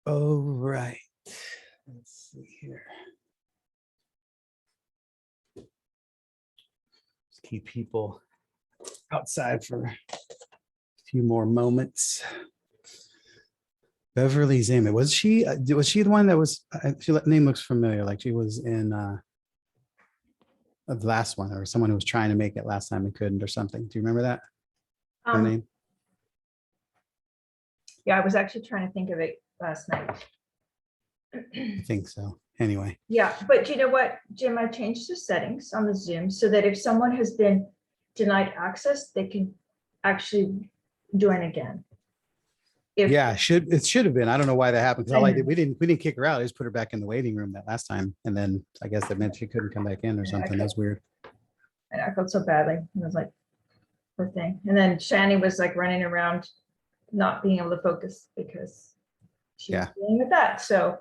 Oh, right. Let's see here. Just keep people outside for a few more moments. Beverly's in it. Was she the one that was, name looks familiar, like she was in the last one, or someone who was trying to make it last time and couldn't or something. Do you remember that? Her name? Yeah, I was actually trying to think of it last night. I think so. Anyway. Yeah, but you know what, Jim, I changed the settings on the Zoom so that if someone has been denied access, they can actually join again. Yeah, it should have been. I don't know why that happened. Because all I did, we didn't kick her out. I just put her back in the waiting room that last time. And then I guess that meant she couldn't come back in or something. That's weird. And I felt so badly. I was like, poor thing. And then Shani was like running around, not being able to focus because she was dealing with that. So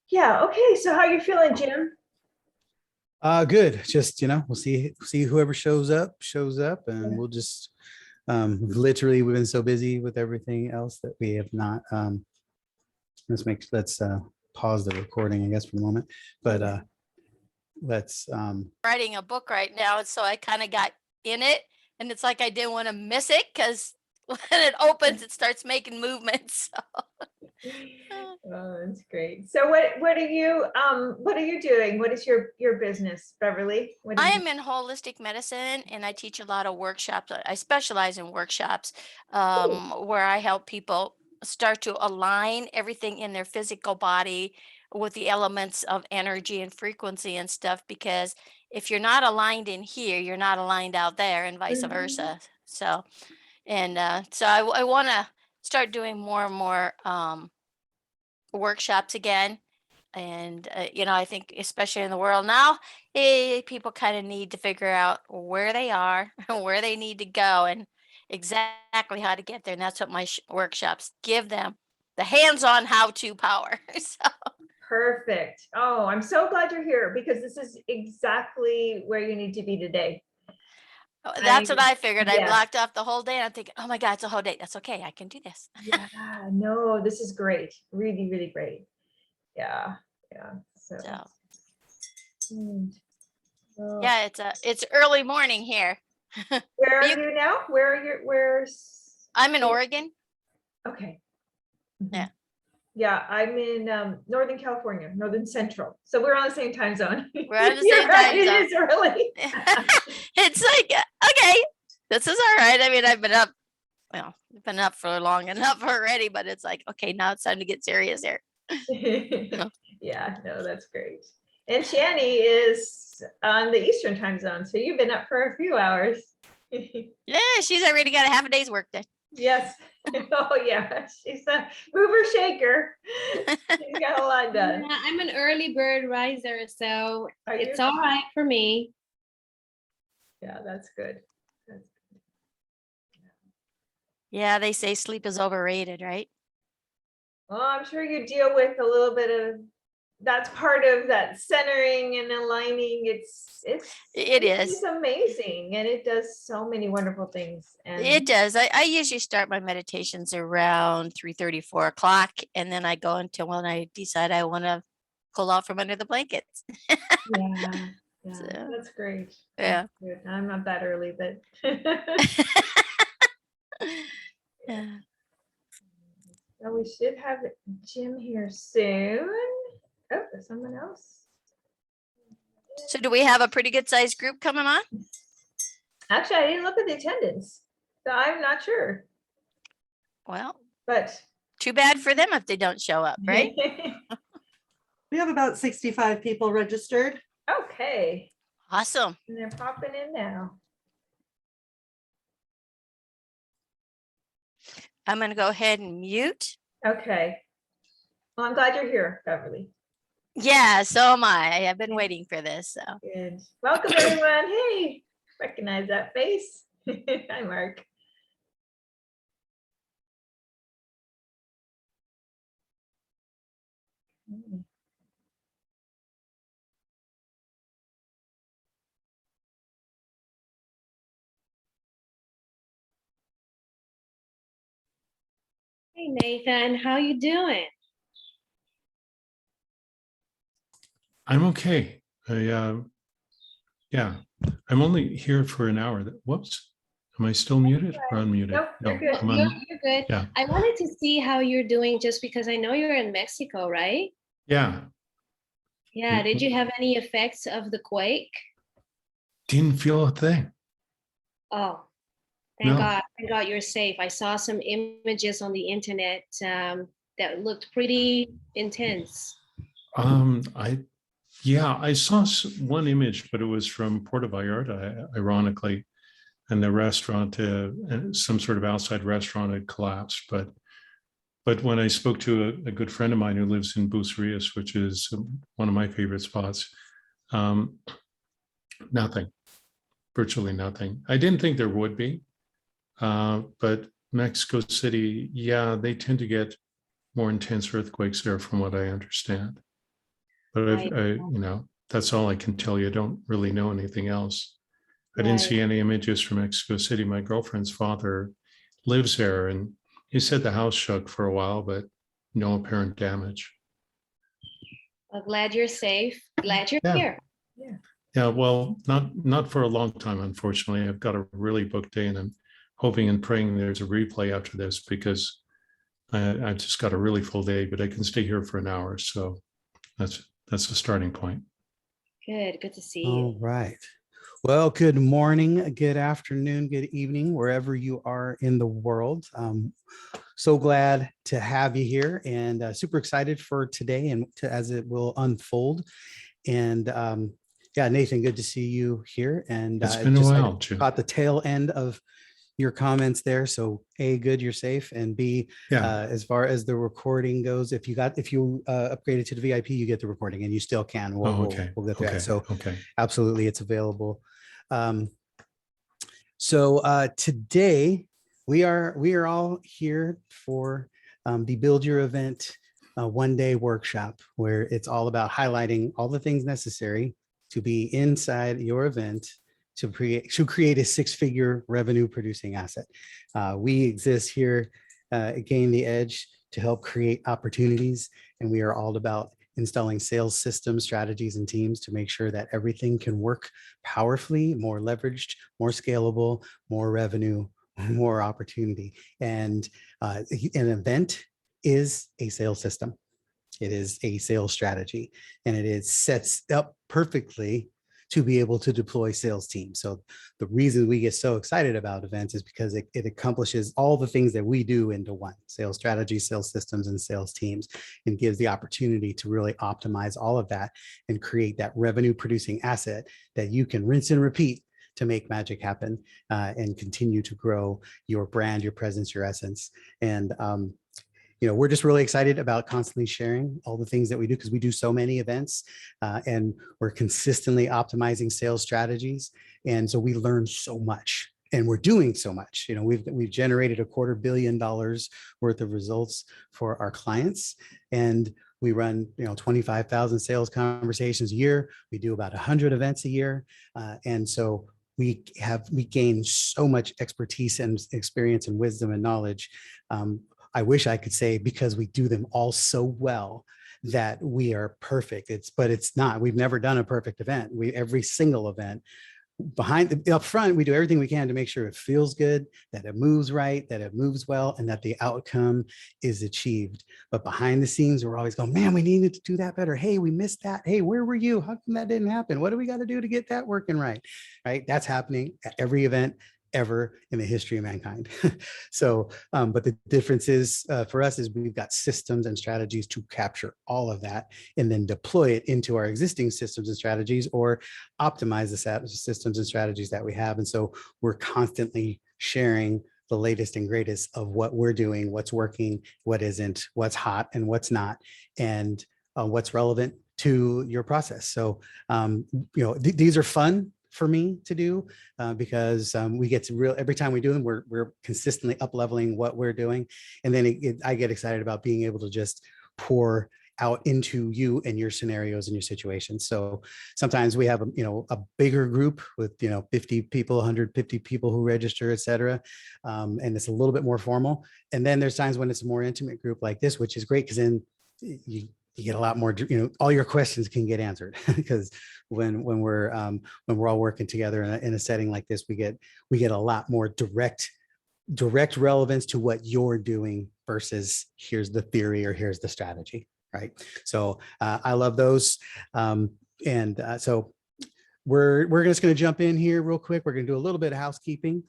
yeah, okay. So how you feeling, Jim? Good. Just, we'll see whoever shows up, and we'll just literally we've been so busy with everything else that we have not let's pause the recording, I guess, for a moment. But let's writing a book right now, and so I kind of got in it, and it's like I didn't want to miss it because when it opens it starts making movements. So. Oh, that's great. So what are you doing? What is your business, Beverly? I am in holistic medicine, and I teach a lot of workshops. I specialize in workshops where I help people start to align everything in their physical body with the elements of energy and frequency and stuff, because if you're not aligned in here, you're not aligned out there, and vice versa. So I want to start doing more and more workshops again. And I think especially in the world now, people kind of need to figure out where they are and where they need to go and exactly how to get there. And that's what my workshops give them, the hands-on how-to power. So. Perfect. Oh, I'm so glad you're here, because this is exactly where you need to be today. That's what I figured. I blocked off the whole day, and I'm thinking, oh my God, it's a whole day. That's okay. I can do this. Yeah, no, this is great. Really, really great. Yeah. So. Yeah, it's early morning here. Where are you now? Where's I'm in Oregon. Okay. Yeah. Yeah, I'm in Northern California, Northern Central. So we're on the same time zone. We're on the same time zone. It is early. It's like, okay, this is all right. I mean, I've been up for long enough already, but it's like, okay, now it's time to get serious here. Yeah, no, that's great. And Shani is on the Eastern time zone, so you've been up for a few hours. Yeah, she's already got a half a day's work done. Yes. Oh yeah, she's a mover shaker. She's got a lot done. Yeah, I'm an early bird riser, so it's all right for me. Yeah, that's good. Yeah, they say sleep is overrated, right? Well, I'm sure you deal with a little bit of, that's part of that centering and aligning. It is amazing, and it does so many wonderful things. And it does. I usually start my meditations around 3:30, 4 o'clock, and then I go until when I decide I want to pull out from under the blankets. Yeah, so, that's great. Yeah. That's I'm not that early, but yeah. So we should have Jim here soon. Oh, there's someone else. So do we have a pretty good sized group coming on? Actually, I didn't look at the attendance, so I'm not sure. Well, but too bad for them if they don't show up, right? We have about 65 people registered. Okay. Awesome. And they're popping in now. I'm going to go ahead and mute. Okay. Well, I'm glad you're here, Beverly. Yeah, so am I. I've been waiting for this. So. Good. Welcome, everyone. Hey, recognize that face. Hi, Mark. Hey, Nathan, how you doing? I'm okay. Yeah, I'm only here for an hour. Whoops. Am I still muted or unmuted? Nope, you're good. I'm You're good. yeah. I wanted to see how you're doing just because I know you're in Mexico, right? Yeah. Yeah. Did you have any effects of the quake? Didn't feel a thing. Oh, No. Thank God you're safe. I saw some images on the internet that looked pretty intense. I saw one image, but it was from Puerto Vallarta, ironically, and the restaurant, some sort of outside restaurant had collapsed. But when I spoke to a good friend of mine who lives in Bucerias, which is one of my favorite spots, nothing, virtually nothing. I didn't think there would be, but Mexico City, yeah, they tend to get more intense earthquakes there, from what I understand. But that's all I can tell you. I don't really know anything else. I didn't see any images from Mexico City. My girlfriend's father lives there, and he said the house shook for a while, but no apparent damage. Well, glad you're safe. Glad you're Yeah. here. Yeah, well, not for a long time, unfortunately. I've got a really booked day, and I'm hoping and praying there's a replay after this, because I've just got a really full day, but I can stay here for an hour. So that's the starting point. Good to see All you. right. Well, good morning, good afternoon, good evening, wherever you are in the world. So glad to have you here, and super excited for today and as it will unfold. And yeah, Nathan, good to see you here. And It's been a while, Jim. caught the tail end of your comments there. So A, good, you're safe, and B, as far as the recording goes, if you upgraded to the VIP, you get the recording, and you still can. We'll get through that. So absolutely, it's available. Today we are all here for the Build Your Event one-day workshop, where it's all about highlighting all the things necessary to be inside your event to create a six-figure revenue producing asset. We exist here at Gain the Edge to help create opportunities, and we are all about installing sales systems, strategies, and teams to make sure that everything can work powerfully, more leveraged, more scalable, more revenue, more opportunity. And an event is a sales system. It is a sales strategy, and it sets up perfectly to be able to deploy sales teams. So the reason we get so excited about events is because it accomplishes all the things that we do into one: sales strategy, sales systems, and sales teams, and gives the opportunity to really optimize all of that and create that revenue producing asset that you can rinse and repeat to make magic happen and continue to grow your brand, your presence, your essence. And we're just really excited about constantly sharing all the things that we do, because we do so many events and we're consistently optimizing sales strategies. And so we learn so much, and we're doing so much. We've generated $250 million worth of results for our clients, and we run 25,000 sales conversations a year. We do about 100 events a year, and so we gain so much expertise and experience and wisdom and knowledge. I wish I could say, because we do them all so well, that we are perfect. But it's not. We've never done a perfect event. Every single event, up front, we do everything we can to make sure it feels good, that it moves right, that it moves well, and that the outcome is achieved. But behind the scenes, we're always going, man, we needed to do that better. Hey, we missed that. Hey, where were you? How come that didn't happen? What do we got to do to get that working right? Right? That's happening at every event ever in the history of mankind. So, but the difference is for us is we've got systems and strategies to capture all of that and then deploy it into our existing systems and strategies, or optimize the systems and strategies that we have. And so we're constantly sharing the latest and greatest of what we're doing, what's working, what isn't, what's hot and what's not, and what's relevant to your process. So, these are fun for me to do because we get to every time we do them, we're consistently up leveling what we're doing. And then I get excited about being able to just pour out into you and your scenarios and your situations. So sometimes we have a bigger group with 50 people, 150 people who register, et cetera. And it's a little bit more formal. And then there's times when it's a more intimate group like this, which is great, because then you get a lot more, all your questions can get answered because when we're all working together in a setting like this, we get a lot more direct relevance to what you're doing versus here's the theory or here's the strategy, right? So I love those. So we're just going to jump in here real quick. We're going to do a little bit of housekeeping.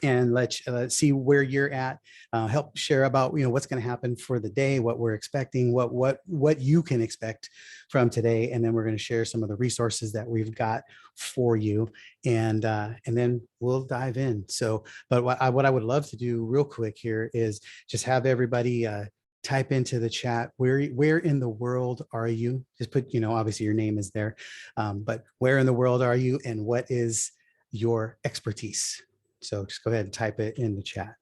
And let's see where you're at. Help share about what's going to happen for the day, what we're expecting, what you can expect from today, and then we're going to share some of the resources that we've got for you, and then we'll dive in. So, but what I would love to do real quick here is just have everybody type into the chat where in the world are you? Just put obviously your name is there, but where in the world are you, and what is your expertise? So just go ahead and type it in the chat.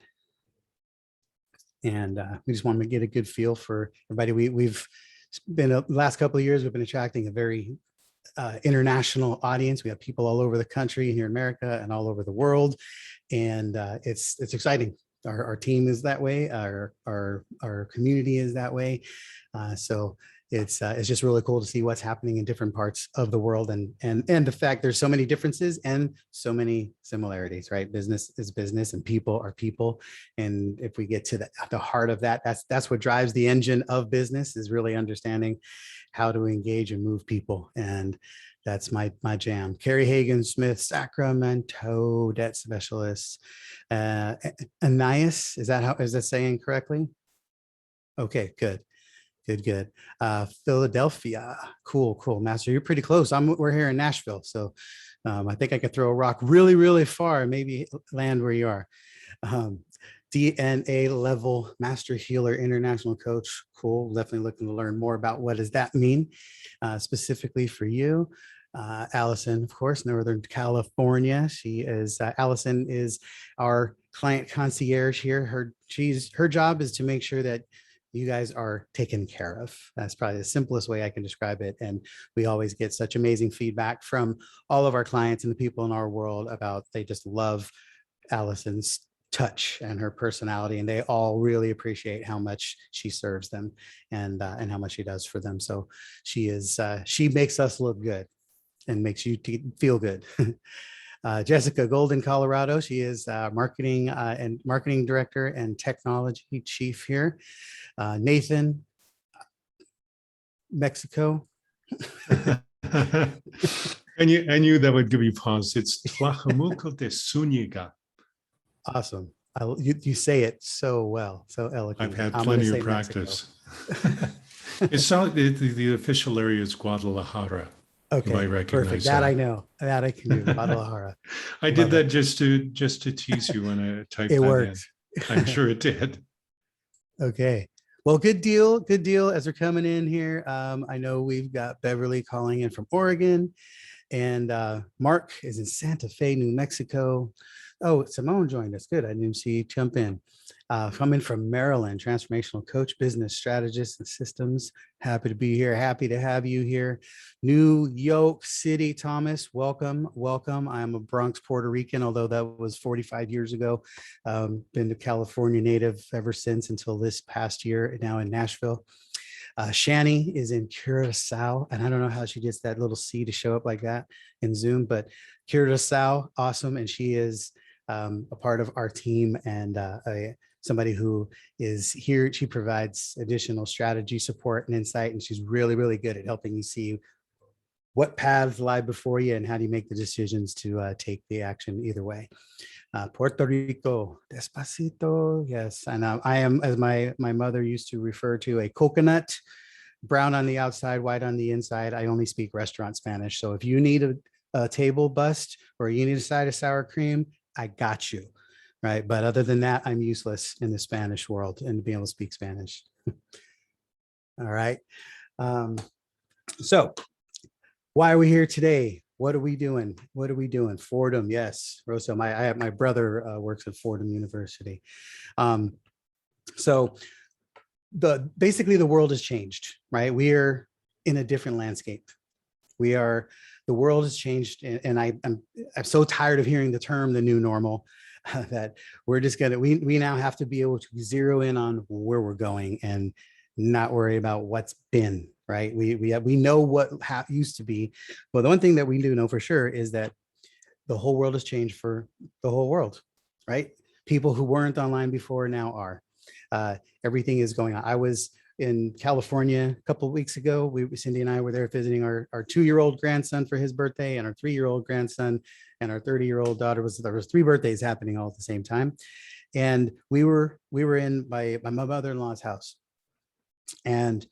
And we just want to get a good feel for everybody. We've been the last couple of years, we've been attracting a very international audience. We have people all over the country here in America and all over the world. And it's exciting. Our team is that way. Our community is that way. So it's just really cool to see what's happening in different parts of the world, and the fact there's so many differences and so many similarities, right? Business is business and people are people. And if we get to the heart of that, that's what drives the engine of business, is really understanding how to engage and move people. And that's my jam. Carrie Hagan Smith, Sacramento debt specialist. Anais, is that saying correctly? Okay, good. Philadelphia. Cool. Master, you're pretty close. We're here in Nashville. So I think I could throw a rock really, really far and maybe land where you are. DNA level master healer, international coach. Cool. Definitely looking to learn more about what does that mean specifically for you. Allison, of course, Northern California. Allison is our client concierge here. Her job is to make sure that you guys are taken care of. That's probably the simplest way I can describe it. And we always get such amazing feedback from all of our clients and the people in our world about they just love Allison's touch and her personality, and they all really appreciate how much she serves them and how much she does for them. So she makes us look good and makes you feel good. Jessica Golden, Colorado. She is marketing director and technology chief here. Nathan, Mexico. I knew that would give you pause. It's Tlajomulco de Zúñiga. Awesome. You say it so well, so eloquently. I've had plenty of practice. It's not the official area is Guadalajara. Okay, you might recognize perfect. That I know. That I can do. Guadalajara. I did that just to tease you when I typed it that worked. in. I'm sure it did. Okay. Well, good deal as they're coming in here. I know we've got Beverly calling in from Oregon, and Mark is in Santa Fe, New Mexico. Oh, Simone joined us. Good. I didn't see you jump in. Coming from Maryland, transformational coach, business strategist, and systems. Happy to be here. Happy to have you here. New York City, Thomas. Welcome. I'm a Bronx, Puerto Rican, although that was 45 years ago. Been to California native ever since until this past year, now in Nashville. Shani is in Curacao, and I don't know how she gets that little C to show up like that in Zoom, but Curacao, awesome. And she is a part of our team and somebody who is here. She provides additional strategy support and insight, and she's really, really good at helping you see what paths lie before you and how do you make the decisions to take the action either way. Puerto Rico, despacito, yes. And I am, as my mother used to refer to, a coconut, brown on the outside, white on the inside. I only speak restaurant Spanish. So if you need a table bust or you need a side of sour cream, I got you, right? But other than that, I'm useless in the Spanish world and being able to speak Spanish. All right. So why are we here today? What are we doing? Fordham, yes. Rosso, my brother works at Fordham University. So basically the world has changed, right? We are in a different landscape. The world has changed, and I'm so tired of hearing the term the new normal that we're just we now have to be able to zero in on where we're going and not worry about what's been, right? We know what used to be. But the one thing that we do know for sure is that the whole world has changed for the whole world, right? People who weren't online before now are. Everything is going on. I was in California a couple of weeks ago. Cindy and I were there visiting our 2-year-old grandson for his birthday, and our 3-year-old grandson, and our 30-year-old daughter. There was 3 birthdays happening all at the same time. And we were in my mother-in-law's house, and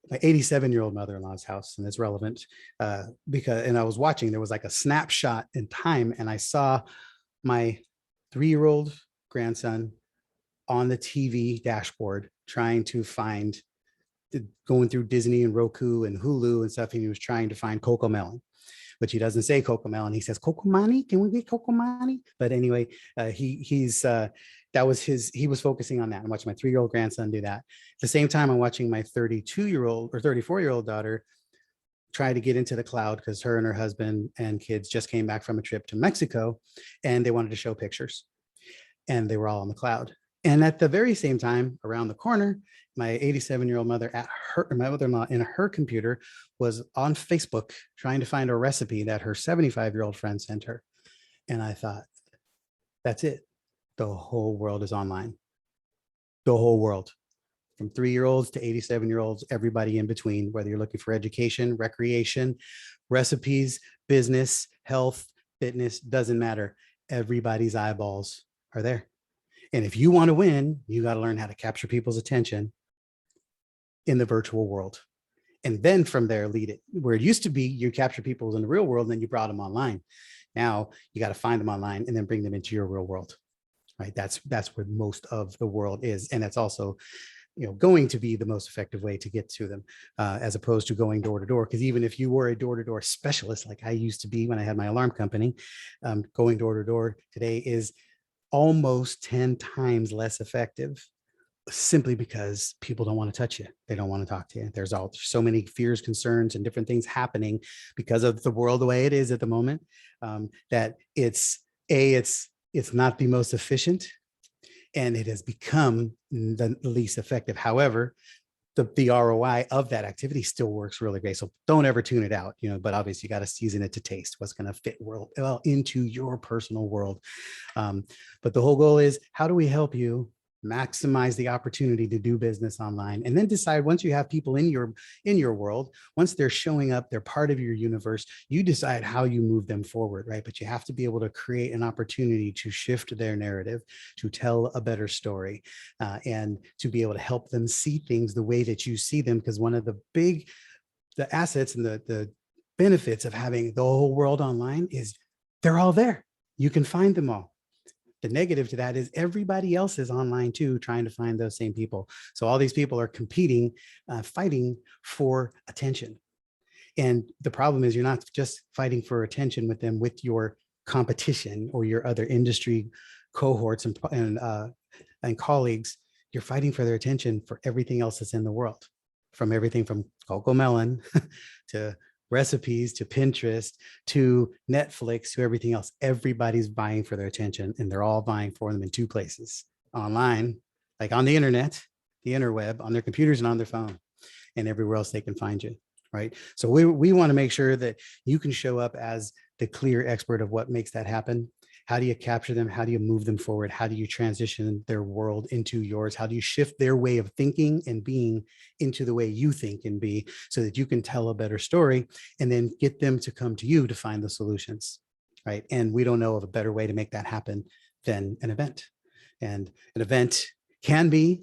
my 87-year-old mother-in-law's house, and it's relevant because I was watching, there was like a snapshot in time, and I saw my 3-year-old grandson on the TV dashboard trying to find, going through Disney and Roku and Hulu and stuff, and he was trying to find Coco Melon, but he doesn't say Coco Melon. He says Coco Mani. Can we get Coco Mani? But anyway, that was he was focusing on that. I'm watching my 3-year-old grandson do that. At the same time, I'm watching my 32-year-old or 34-year-old daughter try to get into the cloud because her and her husband and kids just came back from a trip to Mexico, and they wanted to show pictures, and they were all on the cloud. And at the very same time, around the corner, my 87-year-old mother my mother-in-law in her computer was on Facebook trying to find a recipe that her 75-year-old friend sent her. And I thought, that's it. The whole world is online. The whole world, from 3-year-olds to 87-year-olds, everybody in between, whether you're looking for education, recreation, recipes, business, health, fitness, doesn't matter. Everybody's eyeballs are there. And if you want to win, you got to learn how to capture people's attention in the virtual world. And then from there, lead it. Where it used to be, you capture people in the real world, and then you brought them online. Now you got to find them online and then bring them into your real world, right? That's where most of the world is. And that's also, going to be the most effective way to get to them, as opposed to going door to door. Because even if you were a door-to-door specialist, like I used to be when I had my alarm company, going door to door today is almost 10 times less effective, simply because people don't want to touch you. They don't want to talk to you. There's so many fears, concerns, and different things happening because of the world the way it is at the moment, that it's not the most efficient, and it has become the least effective. However, the ROI of that activity still works really great. So don't ever tune it out, but obviously you got to season it to taste what's going to fit well into your personal world. But the whole goal is, how do we help you maximize the opportunity to do business online? And then decide, once you have people in your world, once they're showing up, they're part of your universe, you decide how you move them forward, right? But you have to be able to create an opportunity to shift their narrative, to tell a better story, and to be able to help them see things the way that you see them. Because one of the assets and the benefits of having the whole world online is they're all there. You can find them all. The negative to that is everybody else is online too, trying to find those same people. So all these people are competing, fighting for attention. And the problem is, you're not just fighting for attention with them, with your competition or your other industry cohorts and colleagues. You're fighting for their attention for everything else that's in the world, from everything from Coco Melon to recipes, to Pinterest, to Netflix, to everything else. Everybody's vying for their attention, and they're all vying for them in 2 places: online, like on the internet, the interweb, on their computers and on their phone, and everywhere else they can find you, right? So we want to make sure that you can show up as the clear expert of what makes that happen. How do you capture them? How do you move them forward? How do you transition their world into yours? How do you shift their way of thinking and being into the way you think and be, so that you can tell a better story and then get them to come to you to find the solutions, right? And we don't know of a better way to make that happen than an event. And an event can be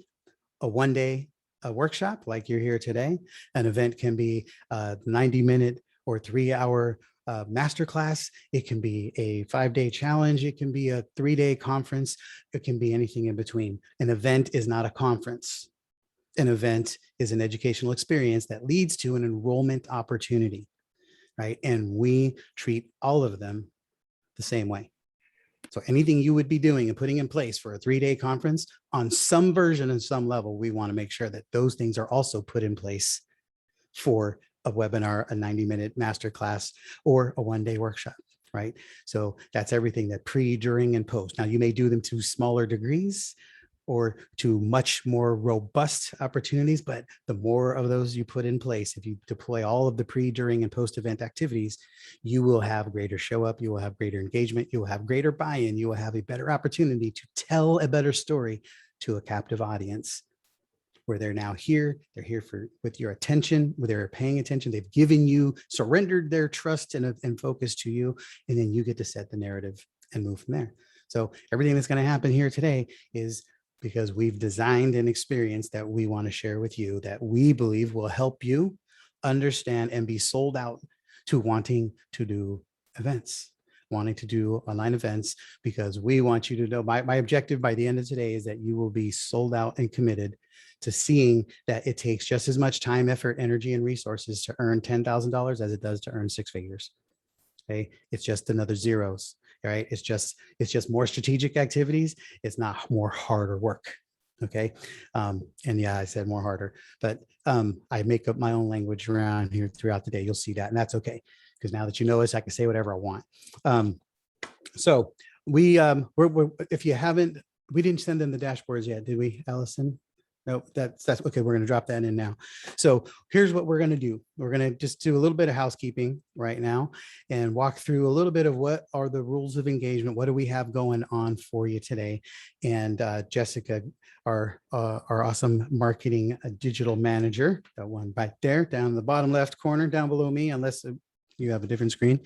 a one-day workshop like you're here today. An event can be a 90-minute or 3-hour masterclass. It can be a 5-day challenge. It can be a 3-day conference. It can be anything in between. An event is not a conference. An event is an educational experience that leads to an enrollment opportunity, right? And we treat all of them the same way. So anything you would be doing and putting in place for a 3-day conference, on some version and some level, we want to make sure that those things are also put in place for a webinar, a 90-minute masterclass, or a 1-day workshop, right? So that's everything, that pre, during, and post. Now, you may do them to smaller degrees, or to much more robust opportunities. But the more of those you put in place, if you deploy all of the pre, during, and post-event activities, you will have greater show up, you will have greater engagement, you will have greater buy-in, you will have a better opportunity to tell a better story to a captive audience, where they're now here, they're here for with your attention, where they're paying attention, they've given you, surrendered their trust and focus to you, and then you get to set the narrative and move from there. So everything that's going to happen here today is because we've designed an experience that we want to share with you, that we believe will help you understand and be sold out to wanting to do events, wanting to do online events, because we want you to know, my objective by the end of today is that you will be sold out and committed to seeing that it takes just as much time, effort, energy, and resources to earn $10,000 as it does to earn six figures. Okay, it's just another zeros, right? It's just more strategic activities. It's not more harder work. Okay, and yeah, I said more harder, but I make up my own language around here throughout the day. You'll see that, and that's okay, because now that you know us, I can say whatever I want. So we're if you haven't, we didn't send them the dashboards yet, did we, Allison? No, that's okay. We're going to drop that in now. So here's what we're going to do. We're going to just do a little bit of housekeeping right now and walk through a little bit of what are the rules of engagement. What do we have going on for you today? And Jessica, our awesome marketing digital manager, that one right there down in the bottom left corner, down below me, unless you have a different screen,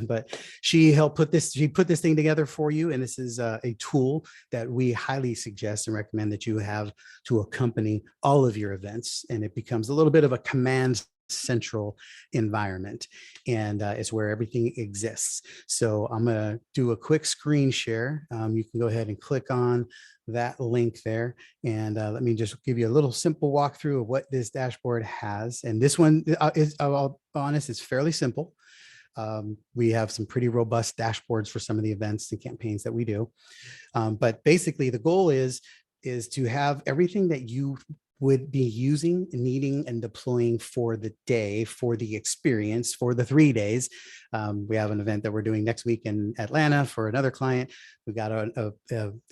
but she helped put this thing together for you. And this is a tool that we highly suggest and recommend that you have to accompany all of your events. And it becomes a little bit of a command central environment, and it's where everything exists. So I'm going to do a quick screen share. You can go ahead and click on that link there, and let me just give you a little simple walkthrough of what this dashboard has. And this one is, I'll be honest, it's fairly simple. We have some pretty robust dashboards for some of the events and campaigns that we do, but basically the goal is to have everything that you would be using, needing, and deploying for the day, for the experience, for the 3 days. We have an event that we're doing next week in Atlanta for another client. We've got a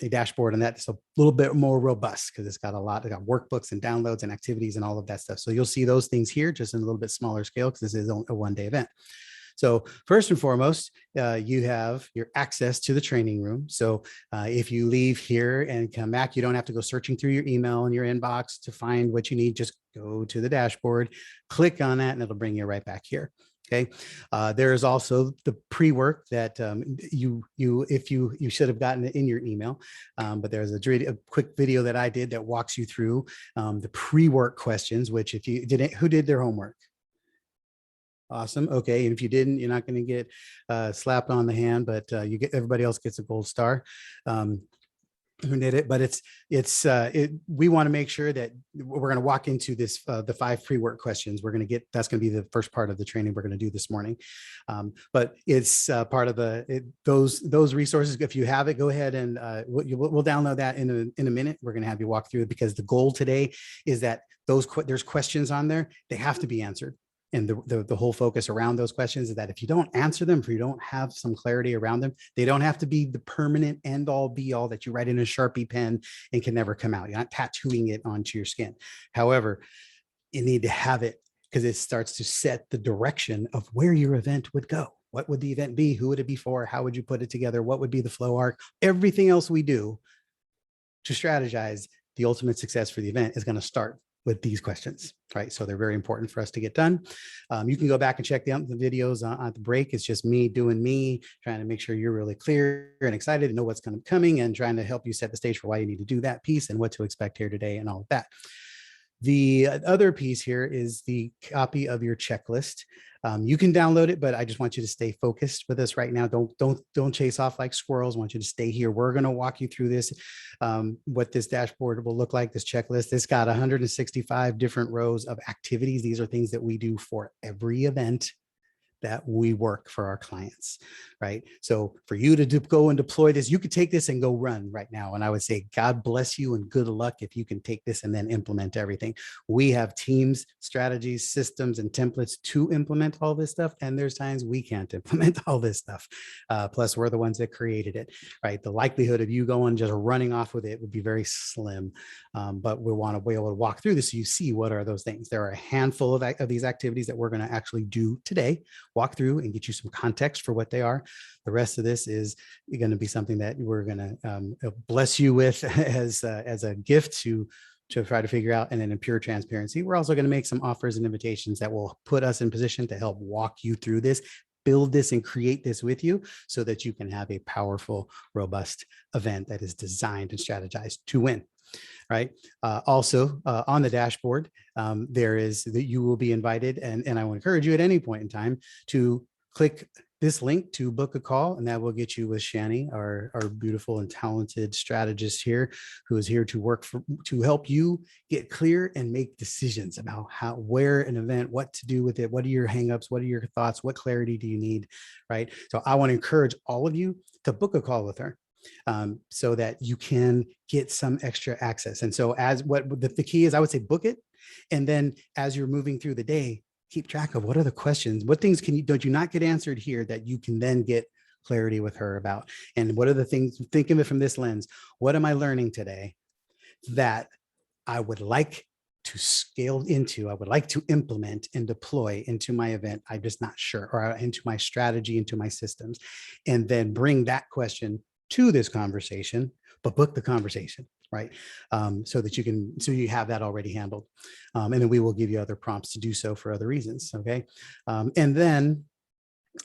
dashboard on that. It's a little bit more robust because it's got workbooks and downloads and activities and all of that stuff. So you'll see those things here just in a little bit smaller scale because this is a one-day event. So first and foremost, you have your access to the training room. So if you leave here and come back, you don't have to go searching through your email and your inbox to find what you need. Just go to the dashboard, click on that, and it'll bring you right back here. Okay. There is also the pre-work that you should have gotten it in your email, but there's a quick video that I did that walks you through the pre-work questions, which if you didn't, who did their homework? Awesome. Okay. And if you didn't, you're not going to get slapped on the hand, but everybody else gets a gold star. Who did it? But we want to make sure that we're going to walk into this, the 5 pre-work questions. That's going to be the first part of the training we're going to do this morning. But it's part of those resources. If you have it, go ahead and we'll download that in a minute. We're going to have you walk through it because the goal today is that there's questions on there. They have to be answered. And the whole focus around those questions is that if you don't answer them, if you don't have some clarity around them, they don't have to be the permanent end all be all that you write in a Sharpie pen and can never come out. You're not tattooing it onto your skin. However, you need to have it because it starts to set the direction of where your event would go. What would the event be? Who would it be for? How would you put it together? What would be the flow arc? Everything else we do to strategize the ultimate success for the event is going to start with these questions, right? So they're very important for us to get done. You can go back and check the videos on the break. It's just me doing me, trying to make sure you're really clear and excited to know what's coming and trying to help you set the stage for why you need to do that piece and what to expect here today and all of that. The other piece here is the copy of your checklist. You can download it, but I just want you to stay focused with us right now. Don't chase off like squirrels. I want you to stay here. We're going to walk you through this, what this dashboard will look like, this checklist. It's got 165 different rows of activities. These are things that we do for every event that we work for our clients, right? So for you to go and deploy this, you could take this and go run right now. And I would say, God bless you and good luck if you can take this and then implement everything. We have teams, strategies, systems, and templates to implement all this stuff. And there's times we can't implement all this stuff. Plus, we're the ones that created it, right? The likelihood of you going just running off with it would be very slim. But we want to be able to walk through this so you see what are those things. There are a handful of these activities that we're going to actually do today, walk through and get you some context for what they are. The rest of this is going to be something that we're going to bless you with as a gift to try to figure out. And then in pure transparency, we're also going to make some offers and invitations that will put us in position to help walk you through this, build this and create this with you so that you can have a powerful, robust event that is designed and strategized to win. Right. Also on the dashboard, there is that you will be invited. And I will encourage you at any point in time to click this link to book a call, and that will get you with Shani, our beautiful and talented strategist here, who is here to help you get clear and make decisions about where an event, what to do with it, what are your hangups, what are your thoughts, what clarity do you need, right? So I want to encourage all of you to book a call with her. So that you can get some extra access. And so as the key is, I would say book it. And then as you're moving through the day, keep track of what are the questions, what things don't you not get answered here that you can then get clarity with her about. And what are the things, think of it from this lens. What am I learning today that I would like to scale into, I would like to implement and deploy into my event? I'm just not sure, or into my strategy, into my systems, and then bring that question to this conversation, but book the conversation, right? So that you have that already handled. And then we will give you other prompts to do so for other reasons, okay? And then,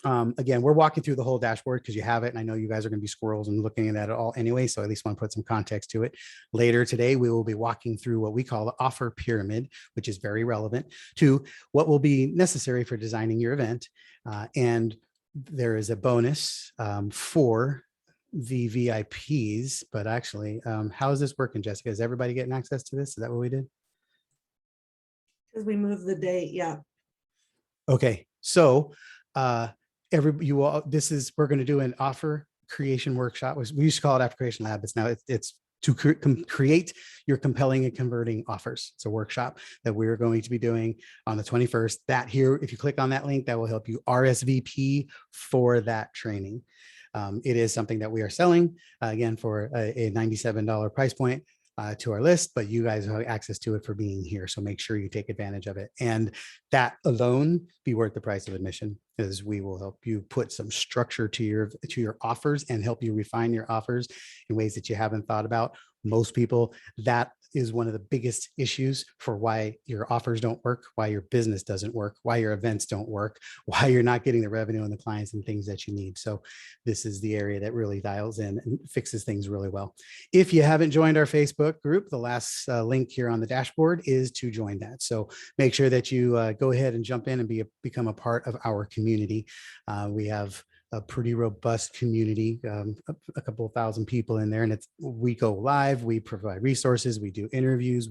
again, we're walking through the whole dashboard because you have it, and I know you guys are gonna be squirrels and looking at that all anyway, so at least want to put some context to it. Later today, we will be walking through what we call the offer pyramid, which is very relevant to what will be necessary for designing your event. And there is a bonus for the VIPs, but actually, how is this working, Jessica? Is everybody getting access to this? Is that what we did? Because we moved the date, yeah. Okay, so we're going to do an offer creation workshop. We used to call it After Creation Lab. It's now it's to create your compelling and converting offers. It's a workshop that we're going to be doing on the 21st. That here, if you click on that link, that will help you RSVP for that training. It is something that we are selling, again, for a $97 price point to our list, but you guys have access to it for being here. So make sure you take advantage of it. And that alone be worth the price of admission, because we will help you put some structure to your offers and help you refine your offers in ways that you haven't thought about. Most people, that is one of the biggest issues for why your offers don't work, why your business doesn't work, why your events don't work, why you're not getting the revenue and the clients and things that you need. So this is the area that really dials in and fixes things really well. If you haven't joined our Facebook group, the last link here on the dashboard is to join that. So make sure that you go ahead and jump in and become a part of our community. We have a pretty robust community, a couple of thousand people in there, and we go live, we provide resources, we do interviews,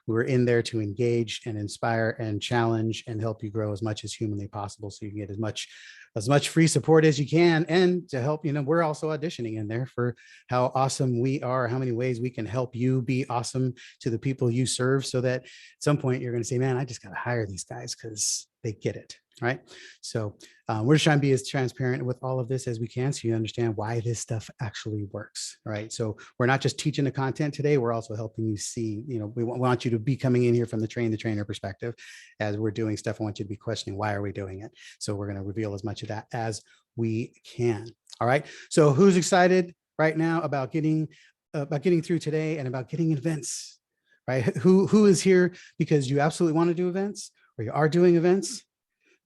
we're in there to engage and inspire and challenge and help you grow as much as humanly possible, so you can get as much free support as you can. And to help, we're also auditioning in there for how awesome we are, how many ways we can help you be awesome to the people you serve, so that at some point you're going to say, man, I just got to hire these guys because they get it. Right. So we're just trying to be as transparent with all of this as we can, so you understand why this stuff actually works. Right. So we're not just teaching the content today. We're also helping you see, we want you to be coming in here from the train the trainer perspective. As we're doing stuff, I want you to be questioning, why are we doing it? So we're going to reveal as much of that as we can. All right. So who's excited right now about getting through today and about getting events? Right. Who is here because you absolutely want to do events, or you are doing events?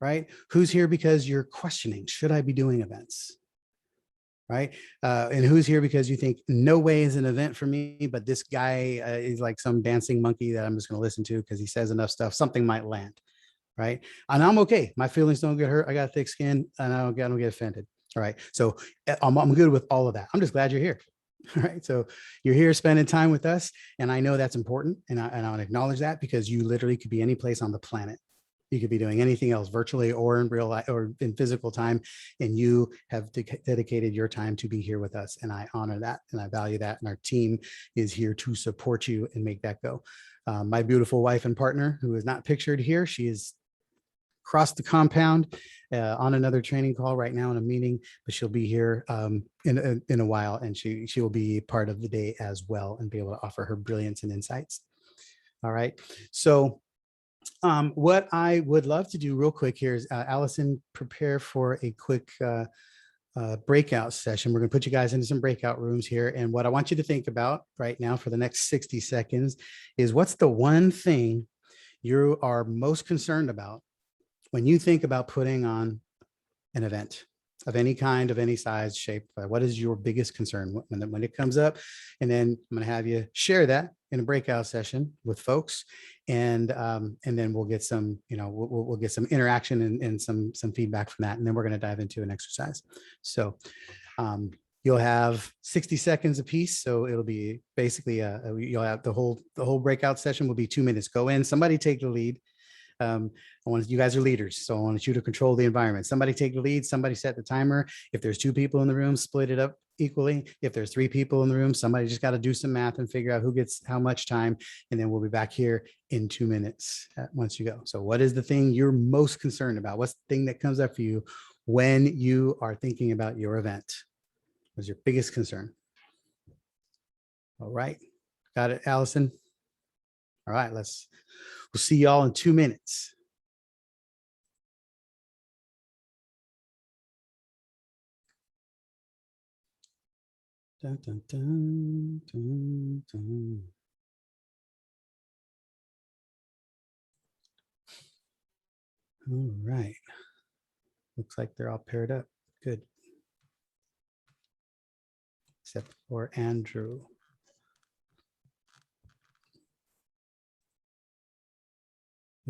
Right? Who's here because you're questioning, should I be doing events? Right? And who's here because you think, no way is an event for me, but this guy is like some dancing monkey that I'm just going to listen to because he says enough stuff, something might land. Right? And I'm okay. My feelings don't get hurt. I got thick skin and I don't get offended. All right. So I'm good with all of that. I'm just glad you're here. All right. So you're here spending time with us. And I know that's important. And I want to acknowledge that, because you literally could be any place on the planet You could be doing anything else virtually or in real life or in physical time. And you have dedicated your time to be here with us. And I honor that and I value that. And our team is here to support you and make that go. My beautiful wife and partner, who is not pictured here, she is across the compound on another training call right now in a meeting, but she'll be here in a while, and she will be part of the day as well and be able to offer her brilliance and insights. All right. So what I would love to do real quick here is Allison, prepare for a quick breakout session. We're going to put you guys into some breakout rooms here. And what I want you to think about right now for the next 60 seconds is what's the one thing you are most concerned about when you think about putting on an event of any kind, of any size, shape. What is your biggest concern when it comes up? And then I'm going to have you share that in a breakout session with folks, and then we'll get some, we'll get some interaction and some feedback from that, and then we're going to dive into an exercise. So you'll have 60 seconds apiece. So it'll be basically you'll have the whole breakout session will be 2 minutes. Go in, somebody take the lead. You guys are leaders, so I want you to control the environment. Somebody take the lead, somebody set the timer. If there's 2 people in the room, split it up equally. If there's 3 people in the room, somebody just got to do some math and figure out who gets how much time. And then we'll be back here in 2 minutes once you go. So what is the thing you're most concerned about? What's the thing that comes up for you when you are thinking about your event? What's your biggest concern? All right. Got it, Allison? All right, we'll see y'all in 2 minutes. Dun, dun, dun, dun, dun. All right. Looks like they're all paired up. Good. Except for Andrew.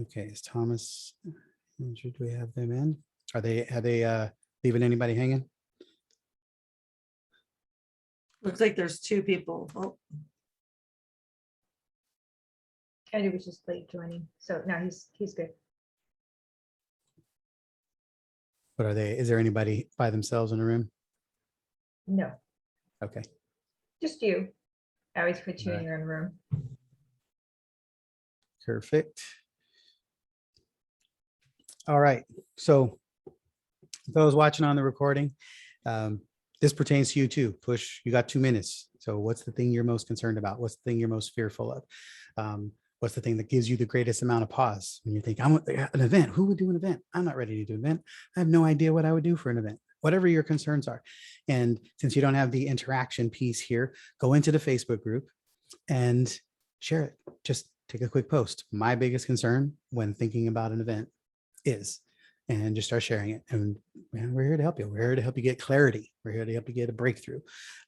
Okay, is Thomas, Andrew, do we have them in? Are they leaving anybody hanging? Looks like there's 2 people. Oh, Andy was just late joining, so no, he's good. But is there anybody by themselves in the room? No, Okay. just you. I always put you in Right. your own room. Perfect. All right. So those watching on the recording, this pertains to you too. You got 2 minutes. So what's the thing you're most concerned about? What's the thing you're most fearful of? What's the thing that gives you the greatest amount of pause when you think, I want an event? Who would do an event? I'm not ready to do an event. I have no idea what I would do for an event. Whatever your concerns are. And since you don't have the interaction piece here, go into the Facebook group and share it. Just take a quick post. My biggest concern when thinking about an event is, and just start sharing it. And we're here to help you. We're here to help you get clarity. We're here to help you get a breakthrough.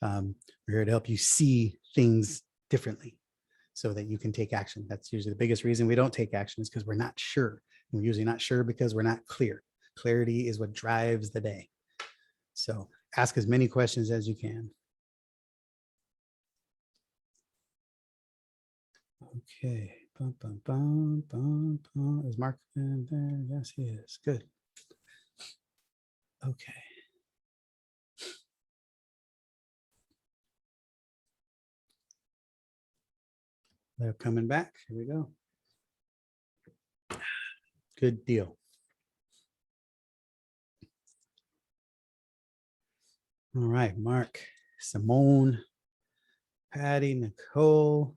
We're here to help you see things differently so that you can take action. That's usually the biggest reason we don't take action is because we're not sure. We're usually not sure because we're not clear. Clarity is what drives the day. So ask as many questions as you can. Okay. Bum, bum, bum, bum, bum. Is Mark in there? Yes, he is. Good. Okay. They're coming back. Here we go. Good deal. All right, Mark, Simone, Patty, Nicole,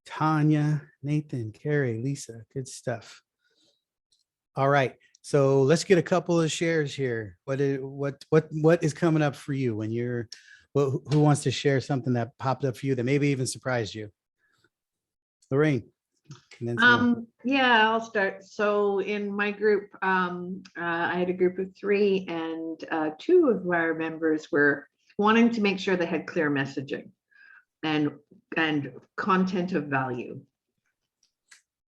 Tanya, Nathan, Carrie, Lisa. Good stuff. All right. So let's get a couple of shares here. What is coming up for you when you're, who wants to share something that popped up for you that maybe even surprised you? Lorraine. And then Simone. Yeah, I'll start. So in my group, I had a group of 3, and 2 of our members were wanting to make sure they had clear messaging and content of value.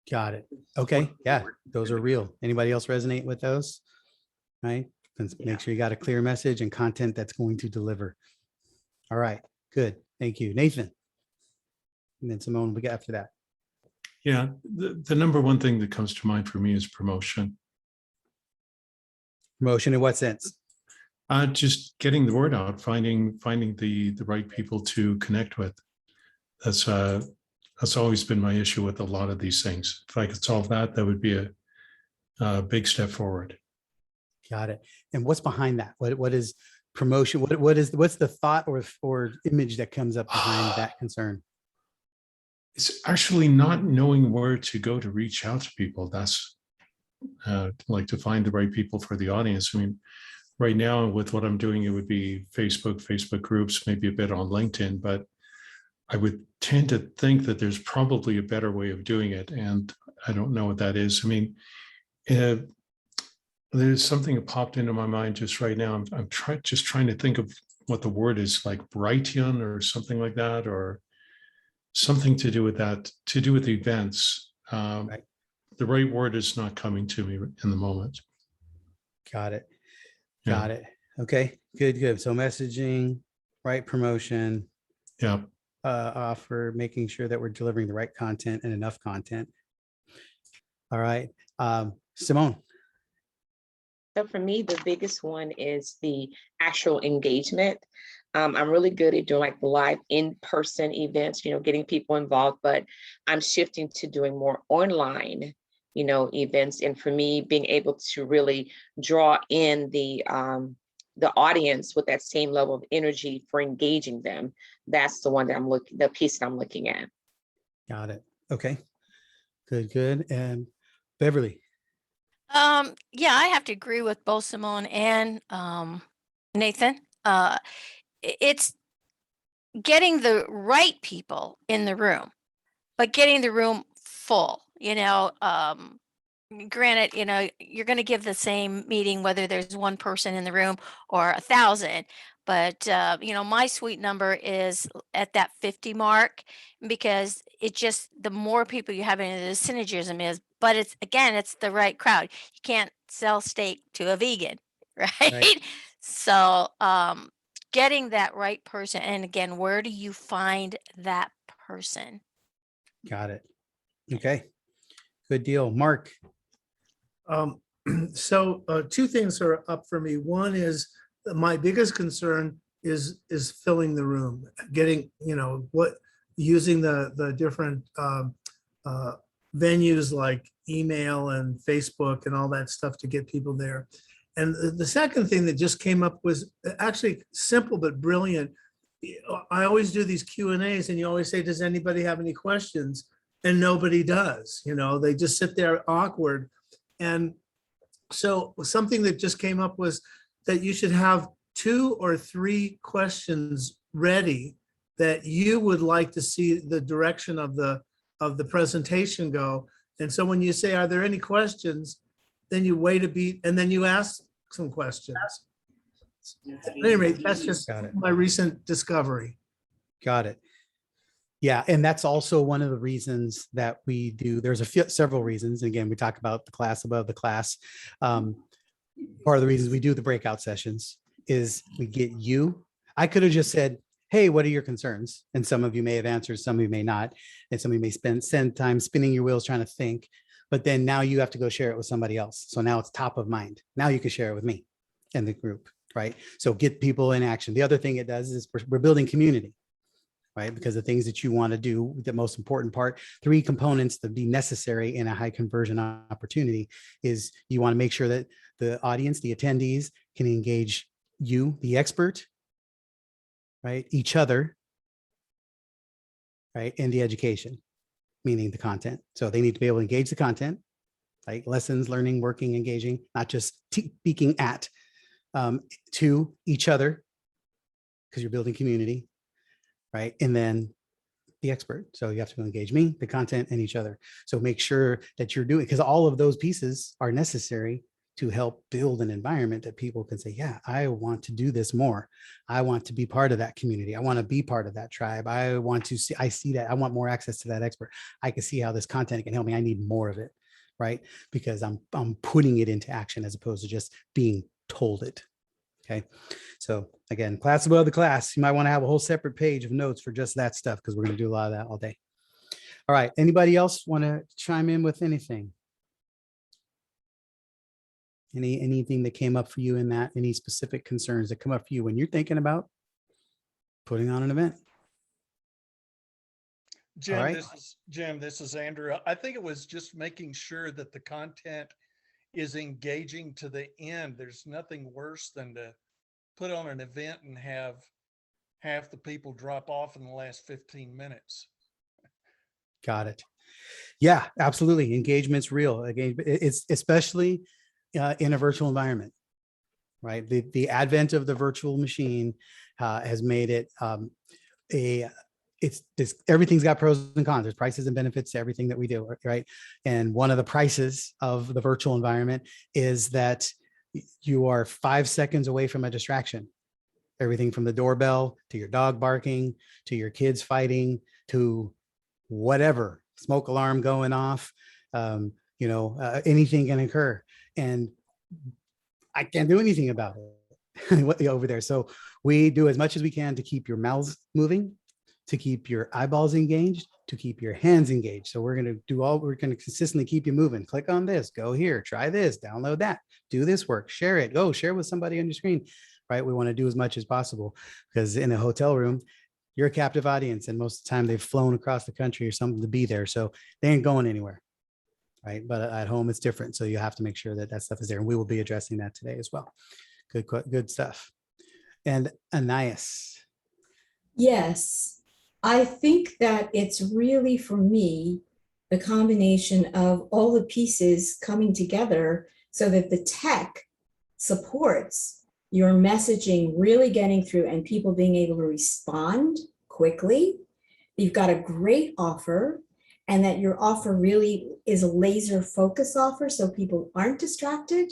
Got it. Okay. Yeah, those are real. Anybody else resonate with those? Right. Let's make sure you got a clear message and content that's going to deliver. All right. Good. Thank you, Nathan. And then Simone, we get after that. Yeah, the number one thing that comes to mind for me is promotion. Promotion in what sense? Just getting the word out, finding the right people to connect with. That's always been my issue with a lot of these things. If I could solve that, that would be a big step forward. Got it. And what's behind that? What is promotion? What's the thought or image that comes up behind that concern? It's actually not knowing where to go to reach out to people. That's like to find the right people for the audience. I mean, right now with what I'm doing, it would be Facebook groups, maybe a bit on LinkedIn, but I would tend to think that there's probably a better way of doing it. And I don't know what that is. I mean, there's something that popped into my mind just right now. I'm just trying to think of what the word is, like Brightion or something like that, or something to do with that, to do with events. Right. The right word is not coming to me in the moment. Got it. Yeah. Got it. Okay, good. So messaging, right? Promotion, Yeah. offer, making sure that we're delivering the right content and enough content. All right. Simone. So for me, the biggest one is the actual engagement. I'm really good at doing like live in-person events, getting people involved, but I'm shifting to doing more online, events. And for me, being able to really draw in the audience with that same level of energy for engaging them. That's the one that the piece that I'm looking at. Got it. Okay. Good. And Beverly. Yeah, I have to agree with both Simone and Nathan. It's getting the right people in the room, but getting the room full. Granted, you're going to give the same meeting whether there's one person in the room or 1,000. But my sweet number is at that 50 mark, because the more people you have in it, the synergism is. But it's the right crowd. You can't sell steak to a vegan, right? So getting that right person, and again, where do you find that person? Got it. Okay. Good deal. Mark. So two things are up for me. One is my biggest concern is filling the room, getting, using the different venues like email and Facebook and all that stuff to get people there. And the second thing that just came up was actually simple but brilliant. I always do these Q&As and you always say, does anybody have any questions? And nobody does, they just sit there awkward. And so something that just came up was that you should have 2 or 3 questions ready that you would like to see the direction of the presentation go. And so when you say, are there any questions? Then you wait a beat and then you ask some questions. At any rate, that's just my recent discovery. Got it. Yeah, and that's also one of the reasons that we do. There's several reasons. Again, we talk about the class above the class. Part of the reasons we do the breakout sessions is we get you. I could have just said, hey, what are your concerns? And some of you may have answered, some of you may not. And some of you may spend time spinning your wheels trying to think. But then now you have to go share it with somebody else. So now it's top of mind. Now you can share it with me and the group, right? So get people in action. The other thing it does is we're building community, right? Because the things that you want to do, the most important part, 3 components that be necessary in a high conversion opportunity is you want to make sure that the audience, the attendees can engage you, the expert, right? Each other, right? And the education, meaning the content. So they need to be able to engage the content, like lessons, learning, working, engaging, not just speaking at to each other, because you're building community, right? And then the expert. So you have to engage me, the content, and each other. So make sure that you're doing, because all of those pieces are necessary to help build an environment that people can say, yeah, I want to do this more. I want to be part of that community. I want to be part of that tribe. I see that. I want more access to that expert. I can see how this content can help me. I need more of it, right? Because I'm putting it into action as opposed to just being told it. Okay. So again, class above the class, you might want to have a whole separate page of notes for just that stuff, because we're going to do a lot of that all day. All right. Anybody else want to chime in with anything? Anything that came up for you in that? Any specific concerns that come up for you when you're thinking about putting on an event? Jim, right. this is Andrew. I think it was just making sure that the content is engaging to the end. There's nothing worse than to put on an event and have half the people drop off in the last 15 minutes. Got it. Yeah, absolutely. Engagement's real. It's especially in a virtual environment, right? The advent of the virtual machine has made it everything's got pros and cons. There's prices and benefits to everything that we do, right? And one of the prices of the virtual environment is that you are 5 seconds away from a distraction. Everything from the doorbell to your dog barking to your kids fighting to whatever, smoke alarm going off, anything can occur. And I can't do anything about it over there. So we do as much as we can to keep your mouths moving, to keep your eyeballs engaged, to keep your hands engaged. So we're going to consistently keep you moving. Click on this, go here, try this, download that, do this work, share it, share with somebody on your screen, right? We want to do as much as possible because in a hotel room, you're a captive audience. And most of the time they've flown across the country or something to be there. So they ain't going anywhere, right? But at home it's different. So you have to make sure that that stuff is there. And we will be addressing that today as well. Good stuff. And Anais. Yes. I think that it's really, for me, the combination of all the pieces coming together so that the tech supports your messaging really getting through and people being able to respond quickly. You've got a great offer and that your offer really is a laser focus offer so people aren't distracted,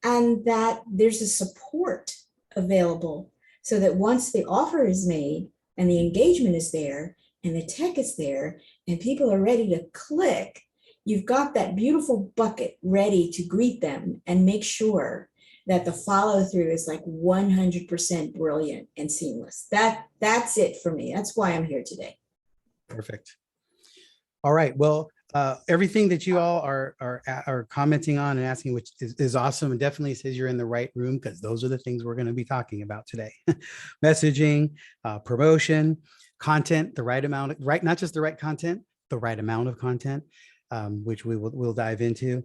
and that there's a support available so that once the offer is made, and the engagement is there and the tech is there and people are ready to click, you've got that beautiful bucket ready to greet them and make sure that the follow through is like 100% brilliant and seamless. That's it for me. That's why I'm here today. Perfect. All right. Well, everything that you all are commenting on and asking, which is awesome, and definitely says you're in the right room because those are the things we're going to be talking about today. Messaging, promotion, content, the right amount, right? Not just the right content, the right amount of content, which we'll dive into.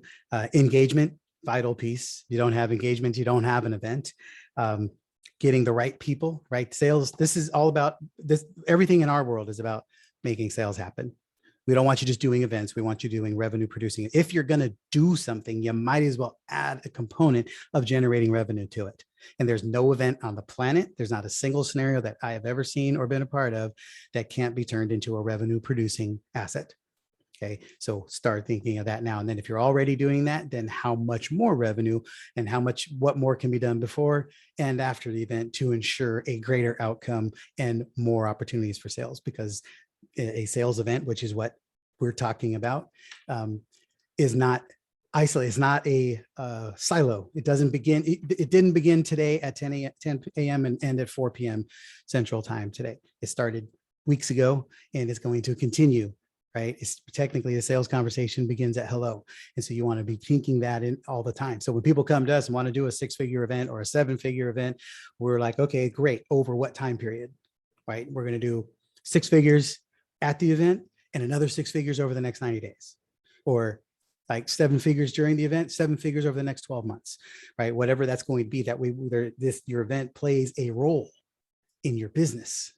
Engagement, vital piece. You don't have engagement, you don't have an event. Getting the right people, right? Sales. This is all about this. Everything in our world is about making sales happen. We don't want you just doing events. We want you doing revenue producing. If you're going to do something, you might as well add a component of generating revenue to it. And there's no event on the planet. There's not a single scenario that I have ever seen or been a part of that can't be turned into a revenue producing asset. Okay. So start thinking of that now. And then if you're already doing that, then how much more revenue and what more can be done before and after the event to ensure a greater outcome and more opportunities for sales, because a sales event, which is what we're talking about, is not isolated. It's not a silo. It doesn't begin. It didn't begin today at 10 a.m. and end at 4 p.m. Central Time today. It started weeks ago and it's going to continue, right? It's technically the sales conversation begins at hello. And so you want to be thinking that in all the time. So when people come to us and want to do a 6-figure event or a 7-figure event, we're like, okay, great. Over what time period, right? We're going to do 6 figures at the event and another 6 figures over the next 90 days, or like 7 figures during the event, 7 figures over the next 12 months, right? Whatever that's going to be, that way your event plays a role in your business.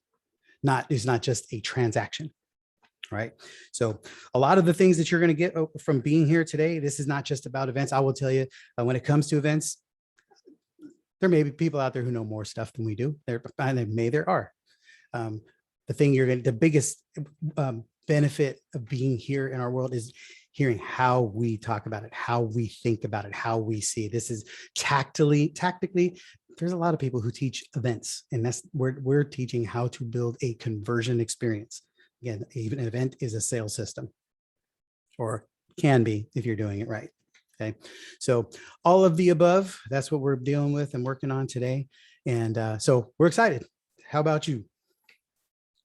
It's not just a transaction, right? So a lot of the things that you're going to get from being here today, this is not just about events. I will tell you, when it comes to events, there may be people out there who know more stuff than we do. There are. The biggest benefit of being here in our world is hearing how we talk about it, how we think about it, how we see it. This is tactically, there's a lot of people who teach events, and we're teaching how to build a conversion experience. Again, even an event is a sales system, or can be if you're doing it right. Okay. So all of the above, that's what we're dealing with and working on today. And so we're excited. How about you?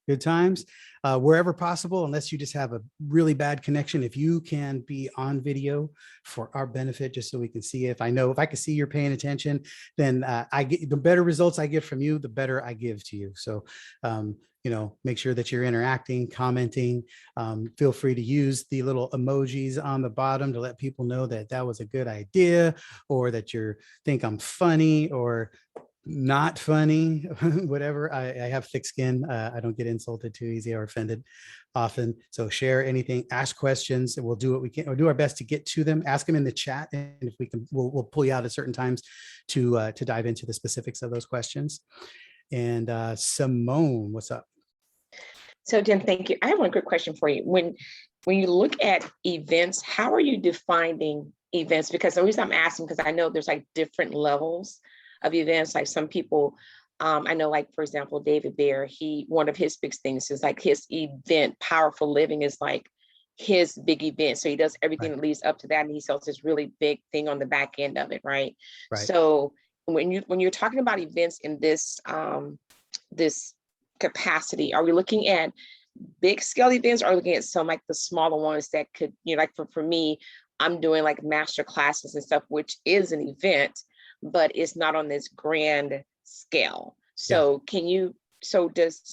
Good times. wherever possible, unless you just have a really bad connection, if you can be on video for our benefit, just so we can see. If I can see you're paying attention, then I get the better results I get from you, the better I give to you. So, make sure that you're interacting, commenting. Feel free to use the little emojis on the bottom to let people know that that was a good idea, or that you think I'm funny or not funny, whatever. I have thick skin. I don't get insulted too easy or offended often. So share anything, ask questions, and we'll do what we can, or do our best to get to them. Ask them in the chat, and if we can, we'll pull you out at certain times to dive into the specifics of those questions. And Simone, what's up? So Jen, thank you. I have one quick question for you. When you look at events, how are you defining events? Because the reason I'm asking, because I know there's like different levels of events. Like some people, I know, like for example, David Bear, one of his big things is like his event, Powerful Living, is like his big event. So he does everything that leads up to that, and he sells this really big thing on the back end of it, right? So when you're talking about events in this this capacity, are we looking at big scale events, or are we looking at some like the smaller ones that could, like for me, I'm doing like master classes and stuff, which is an event, but it's not on this grand scale. So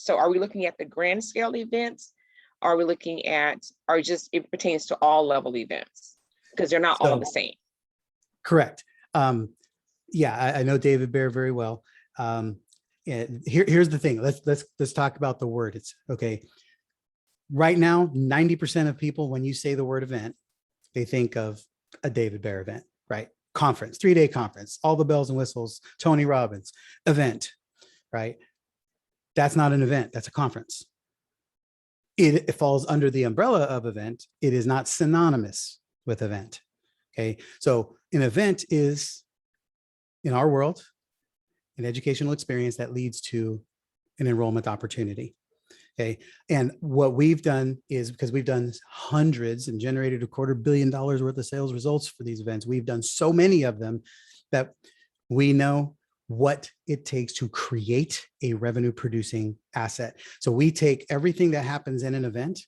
are we looking at the grand scale events? Are we looking at, or just it pertains to all level events? Because they're not all the same. Correct. I know David Bear very well. And here's the thing. Let's talk about the word. It's okay. Right now, 90% of people, when you say the word event, they think of a David Bear event, right? Conference, 3-day conference, all the bells and whistles, Tony Robbins event, right? That's not an event. That's a conference. It falls under the umbrella of event. It is not synonymous with event. Okay. So an event is, in our world, an educational experience that leads to an enrollment opportunity. Okay. And what we've done is, because we've done hundreds and generated $250 million worth of sales results for these events, we've done so many of them that we know what it takes to create a revenue producing asset. So we take everything that happens in an event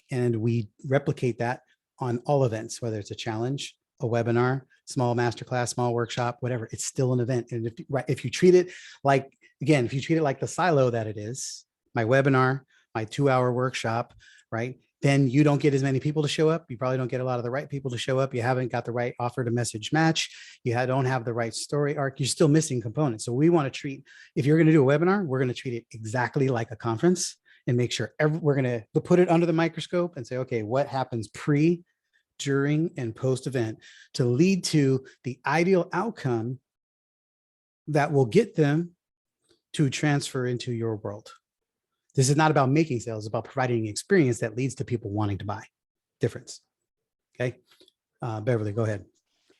and we replicate that on all events, whether it's a challenge, a webinar, small masterclass, small workshop, whatever, it's still an event. And if you treat it like, again, if you treat it like the silo that it is, my webinar, my 2-hour workshop, right? Then you don't get as many people to show up. You probably don't get a lot of the right people to show up. You haven't got the right offer to message match. You don't have the right story arc. You're still missing components. So we want to treat, if you're going to do a webinar, we're going to treat it exactly like a conference and make sure we're going to put it under the microscope and say, okay, what happens pre, during, and post event to lead to the ideal outcome that will get them to transfer into your world. This is not about making sales, it's about providing an experience that leads to people wanting to buy. Difference. Okay. Beverly, go ahead.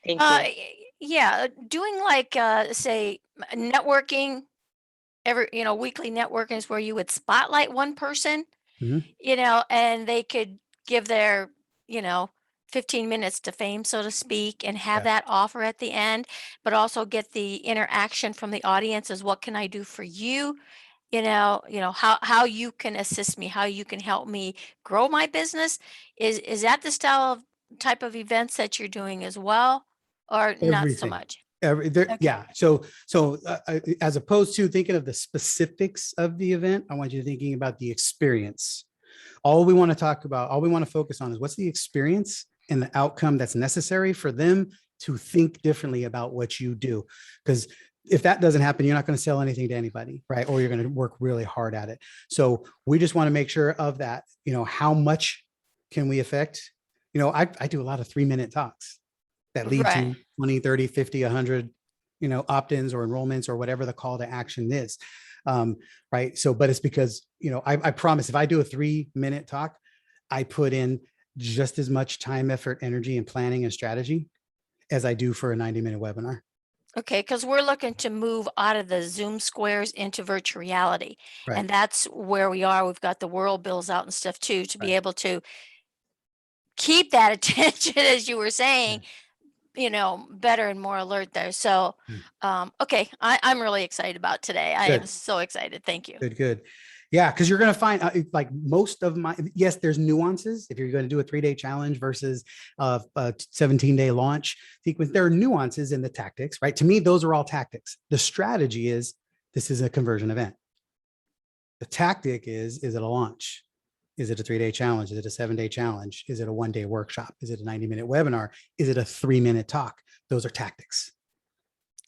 Thank you. Yeah, doing like say networking, weekly networking is where you would spotlight one person, and they could give their, 15 minutes to fame, so to speak, and have that offer at the end, but also get the interaction from the audience as what can I do for you? How you can assist me, how you can help me grow my business. Is that the type of events that you're doing as well, or not so much? Yeah. So as opposed to thinking of the specifics of the event, I want you to thinking about the experience. All we want to focus on is what's the experience and the outcome that's necessary for them to think differently about what you do. Because if that doesn't happen, you're not going to sell anything to anybody, right? Or you're going to work really hard at it. So we just want to make sure of that, how much can we affect? I do a lot of 3-minute talks that lead to 20, 30, 50, 100, opt-ins or enrollments or whatever the call to action is. Right. So, but it's because, I promise if I do a 3-minute talk, I put in just as much time, effort, energy, and planning and strategy as I do for a 90-minute webinar. Okay, because we're looking to move out of the Zoom squares into virtual reality. Right. And that's where we are. We've got the world bills out and stuff too, to be able to keep that attention, as you were saying, better and more alert there. So, okay, I'm really excited about today. I am so excited. Thank you. Good. Yeah, because you're going to find like most of my, yes, there's nuances. If you're going to do a 3-day challenge versus a 17-day launch sequence, there are nuances in the tactics, right? To me, those are all tactics. The strategy is this is a conversion event. The tactic is it a launch? Is it a 3-day challenge? Is it a 7-day challenge? Is it a 1-day workshop? Is it a 90-minute webinar? Is it a 3-minute talk? Those are tactics.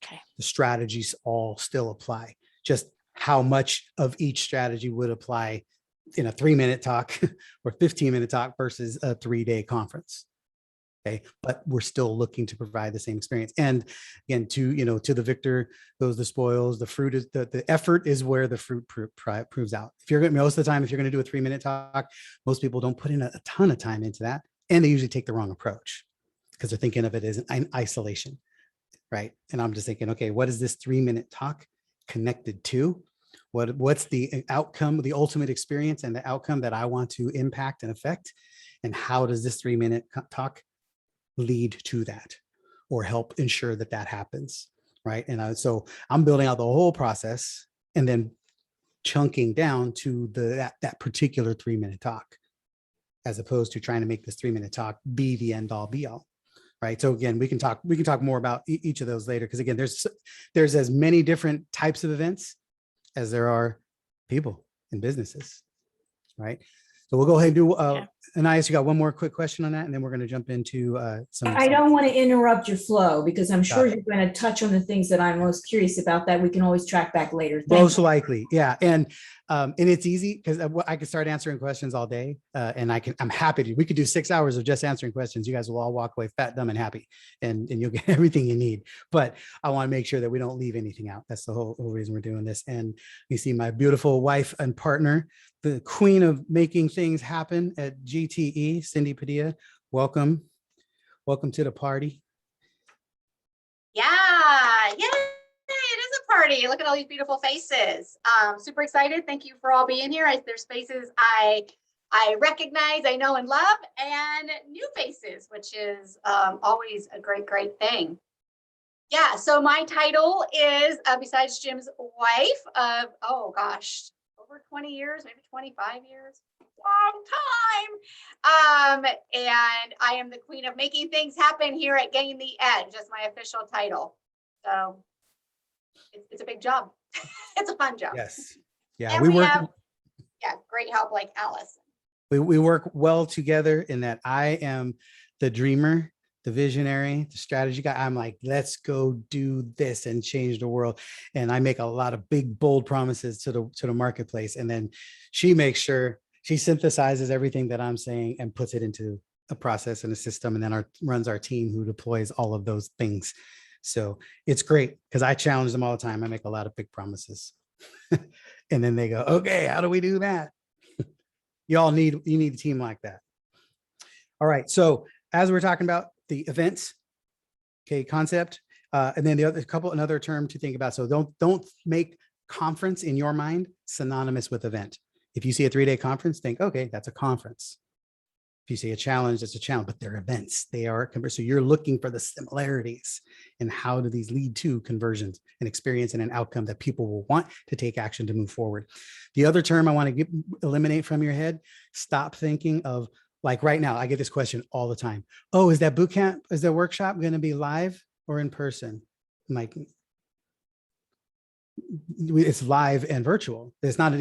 Okay. The strategies all still apply. Just how much of each strategy would apply in a 3-minute talk or 15-minute talk versus a 3-day conference. Okay, but we're still looking to provide the same experience. And again, to the victor goes the spoils. The fruit is the effort is where the fruit proves out. If you're going, most of the time, if you're going to do a 3-minute talk, most people don't put in a ton of time into that, and they usually take the wrong approach because they're thinking of it as an isolation, right? And I'm just thinking, okay, what is this 3-minute talk connected to? What's the outcome, the ultimate experience, and the outcome that I want to impact and affect? And how does this 3-minute talk lead to that or help ensure that that happens, right? And so I'm building out the whole process and then chunking down to that particular 3-minute talk, as opposed to trying to make this 3-minute talk be the end all be all, right? So again, we can talk more about each of those later, because again, there's as many different types of events as there are people and businesses, right? So we'll go ahead and do, Anais, you got one more quick question on that, and then we're going to jump into I don't want to interrupt your flow because I'm sure Got you're going to touch on the things that I'm most curious about that we can always track back later. Thank Most you. likely, yeah, and it's easy because I could start answering questions all day, and I'm happy to. We could do 6 hours of just answering questions. You guys will all walk away fat, dumb, and happy, and you'll get everything you need. But I want to make sure that we don't leave anything out. That's the whole reason we're doing this. And you see my beautiful wife and partner, the queen of making things happen at GTE, Cindy Padilla. Welcome to the party. Yeah, yay, it is a party. Look at all these beautiful faces. Super excited. Thank you for all being here. There's faces I recognize, I know and love, and new faces, which is always a great thing. Yeah, so my title is, besides Jim's wife of, oh gosh, over 20 years, maybe 25 years, long time. And I am the queen of making things happen here at Gain the Edge. That's my official title. So it's a big job. It's a fun job. Yes. Yeah, And we have great help like Alice. We work well together in that I am the dreamer, the visionary, the strategy guy. I'm like, let's go do this and change the world. And I make a lot of big, bold promises to the marketplace. And then she makes sure she synthesizes everything that I'm saying and puts it into a process and a system, and then runs our team who deploys all of those things. So it's great because I challenge them all the time. I make a lot of big promises. And then they go, okay, how do we do that? You need a team like that. All right. So as we're talking about the events, okay, concept, and then another term to think about. So don't make conference in your mind synonymous with event. If you see a 3-day conference, think, okay, that's a conference. If you see a challenge, it's a challenge, but they're events. They are, so you're looking for the similarities and how do these lead to conversions, an experience and an outcome that people will want to take action to move forward. The other term I want to eliminate from your head, stop thinking of, like right now, I get this question all the time. Oh, is that boot camp, is that workshop going to be live or in person? I'm like, it's live and virtual. It's not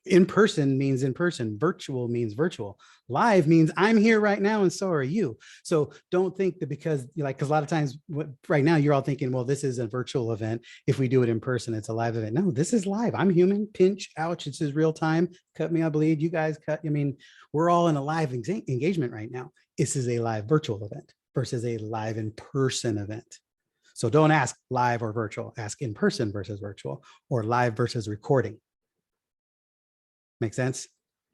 in person means in person, virtual means virtual, live means I'm here right now and so are you. So don't think that because a lot of times right now you're all thinking, well, this is a virtual event. If we do it in person, it's a live event. No, this is live. I'm human. Pinch, ouch, it's real time. Cut me, I bleed. You guys cut. I mean, we're all in a live engagement right now. This is a live virtual event versus a live in person event. So don't ask live or virtual, ask in person versus virtual, or live versus recording. Make sense?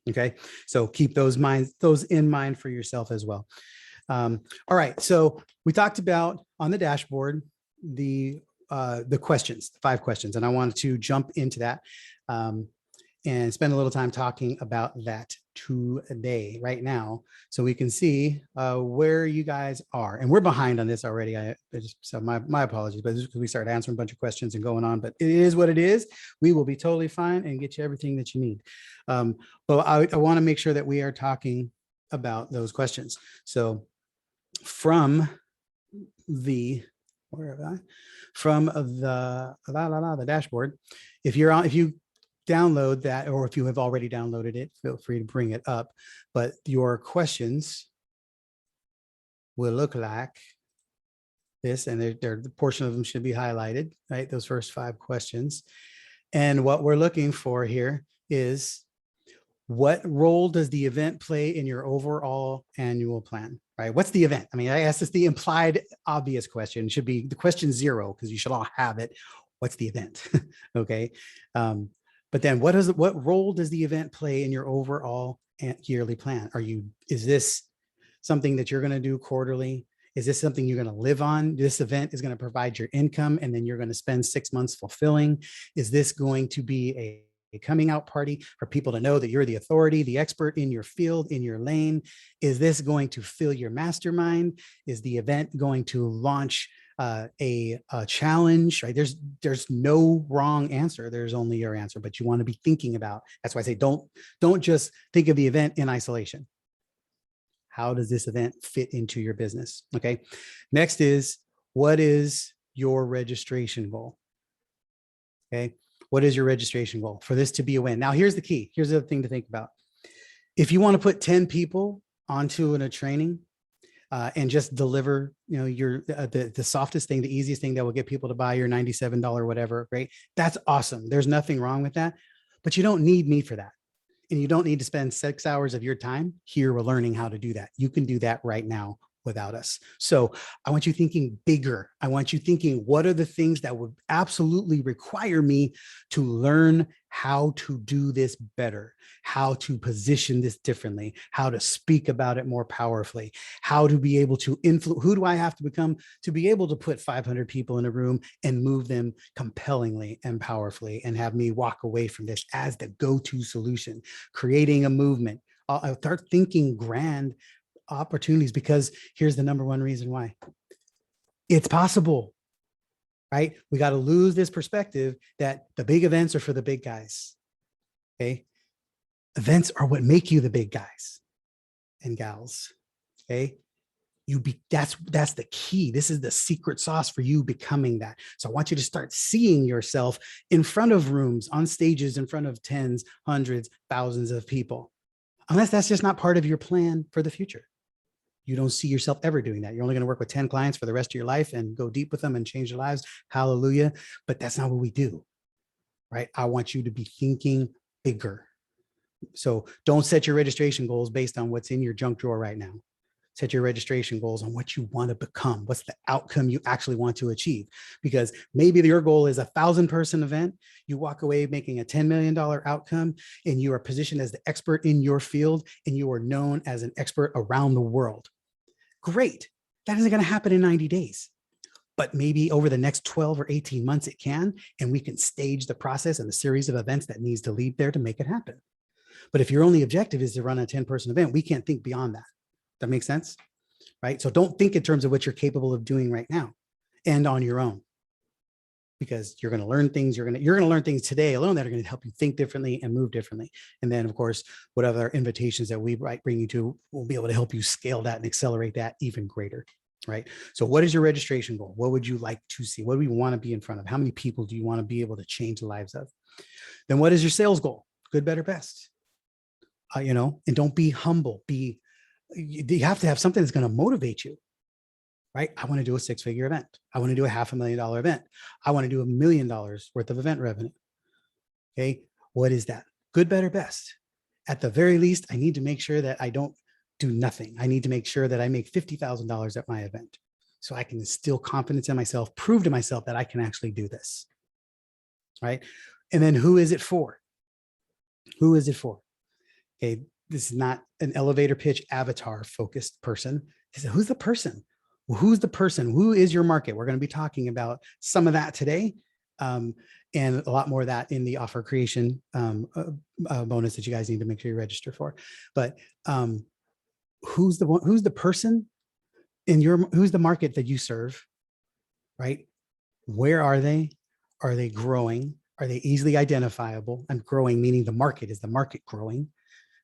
Okay. So keep those in mind for yourself as well. All right. So we talked about on the dashboard, the questions, the 5 questions, and I wanted to jump into that. and spend a little time talking about that today, right now, so we can see where you guys are. And we're behind on this already. So my apologies, but this is because we started answering a bunch of questions and going on, but it is what it is. We will be totally fine and get you everything that you need. But I want to make sure that we are talking about those questions. So from the, where am I? From the dashboard, if you download that, or if you have already downloaded it, feel free to bring it up. But your questions will look like this, and the portion of them should be highlighted, right? Those first 5 questions. And what we're looking for here is, what role does the event play in your overall annual plan, right? What's the event? I mean, I asked this the implied obvious question. It should be the question 0, because you should all have it. What's the event? Okay. But then what role does the event play in your overall yearly plan? Is this something that you're going to do quarterly? Is this something you're going to live on? This event is going to provide your income, and then you're going to spend 6 months fulfilling. Is this going to be a coming out party for people to know that you're the authority, the expert in your field, in your lane? Is this going to fill your mastermind? Is the event going to launch a challenge, right? There's no wrong answer. There's only your answer, but you want to be thinking about, that's why I say, don't just think of the event in isolation. How does this event fit into your business? Okay. Next is, what is your registration goal? Okay. What is your registration goal for this to be a win? Now, here's the key. Here's the other thing to think about. If you want to put 10 people onto a training, and just deliver, your the softest thing, the easiest thing that will get people to buy your $97 whatever, right? That's awesome. There's nothing wrong with that, but you don't need me for that. And you don't need to spend 6 hours of your time here learning how to do that. You can do that right now without us. So I want you thinking bigger. I want you thinking, what are the things that would absolutely require me to learn how to do this better, how to position this differently, how to speak about it more powerfully, how to be able to influence, who do I have to become to be able to put 500 people in a room and move them compellingly and powerfully, and have me walk away from this as the go-to solution, creating a movement. I'll start thinking grand opportunities, because here's the number one reason why. It's possible, right? We got to lose this perspective that the big events are for the big guys. Okay. Events are what make you the big guys and gals. Okay. That's the key. This is the secret sauce for you becoming that. So I want you to start seeing yourself in front of rooms, on stages, in front of tens, hundreds, thousands of people. Unless that's just not part of your plan for the future. You don't see yourself ever doing that. You're only going to work with 10 clients for the rest of your life and go deep with them and change their lives. Hallelujah. But that's not what we do, right? I want you to be thinking bigger. So don't set your registration goals based on what's in your junk drawer right now. Set your registration goals on what you want to become. What's the outcome you actually want to achieve? Because maybe your goal is 1,000-person event. You walk away making a $10 million outcome, and you are positioned as the expert in your field, and you are known as an expert around the world. Great. That isn't going to happen in 90 days. But maybe over the next 12 or 18 months it can, and we can stage the process and the series of events that needs to lead there to make it happen. But if your only objective is to run a 10-person event, we can't think beyond that. That makes sense, right? So don't think in terms of what you're capable of doing right now and on your own, because you're going to learn things. You're going to learn things today alone that are going to help you think differently and move differently. And then, of course, whatever invitations that we might bring you to, will be able to help you scale that and accelerate that even greater, right? So what is your registration goal? What would you like to see? What do we want to be in front of? How many people do you want to be able to change the lives of? Then what is your sales goal? Good, better, best. And don't be humble. You have to have something that's going to motivate you, right? I want to do a 6-figure event. I want to do a $500,000 event. I want to do $1 million worth of event revenue. Okay. What is that? Good, better, best. At the very least, I need to make sure that I don't do nothing. I need to make sure that I make $50,000 at my event, so I can instill confidence in myself, prove to myself that I can actually do this. Right. And then who is it for? Who is it for? Okay. This is not an elevator pitch avatar focused person. Who's the person? Who's the person? Who is your market? We're going to be talking about some of that today. and a lot more of that in the offer creation bonus that you guys need to make sure you register for. But who's the person in who's the market that you serve, right? Where are they? Are they growing? Are they easily identifiable? And growing meaning the market, is the market growing,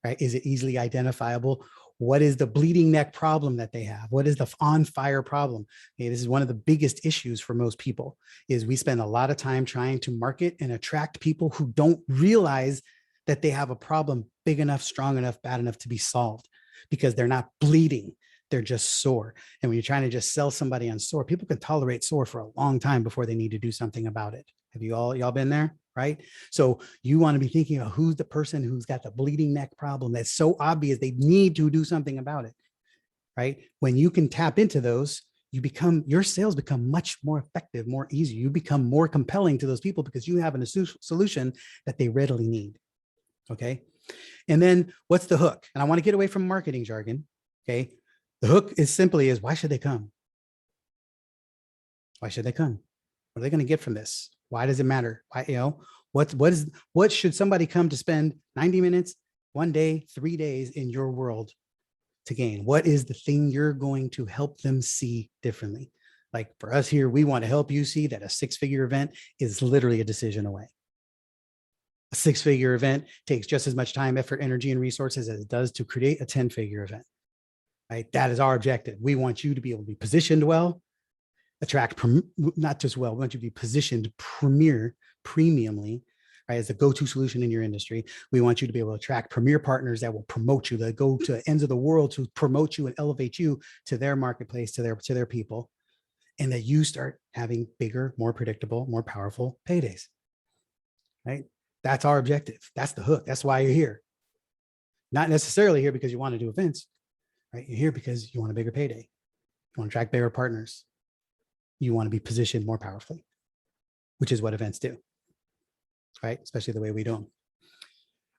right? Is it easily identifiable? What is the bleeding neck problem that they have? What is the on fire problem? Okay, this is one of the biggest issues for most people, is we spend a lot of time trying to market and attract people who don't realize that they have a problem big enough, strong enough, bad enough to be solved, because they're not bleeding. They're just sore. And when you're trying to just sell somebody on sore, people can tolerate sore for a long time before they need to do something about it. Have y'all been there? Right? So you want to be thinking of who's the person who's got the bleeding neck problem that's so obvious they need to do something about it. Right? When you can tap into those, your sales become much more effective, more easy. You become more compelling to those people because you have a solution that they readily need. Okay. And then what's the hook? And I want to get away from marketing jargon. Okay. The hook is simply why should they come? Why should they come? What are they going to get from this? Why does it matter? Why, what should somebody come to spend 90 minutes, 1 day, 3 days in your world to gain? What is the thing you're going to help them see differently? Like for us here, we want to help you see that a 6-figure event is literally a decision away. A 6-figure event takes just as much time, effort, energy, and resources as it does to create a 10-figure event. Right? That is our objective. We want you to be able to be positioned well, attract, not just well, we want you to be positioned premiumly, right, as a go-to solution in your industry. We want you to be able to attract premier partners that will promote you, that go to ends of the world to promote you and elevate you to their marketplace, to their people, and that you start having bigger, more predictable, more powerful paydays. Right? That's our objective. That's the hook. That's why you're here. Not necessarily here because you want to do events, right? You're here because you want a bigger payday. You want to attract bigger partners. You want to be positioned more powerfully, which is what events do, right? Especially the way we do them.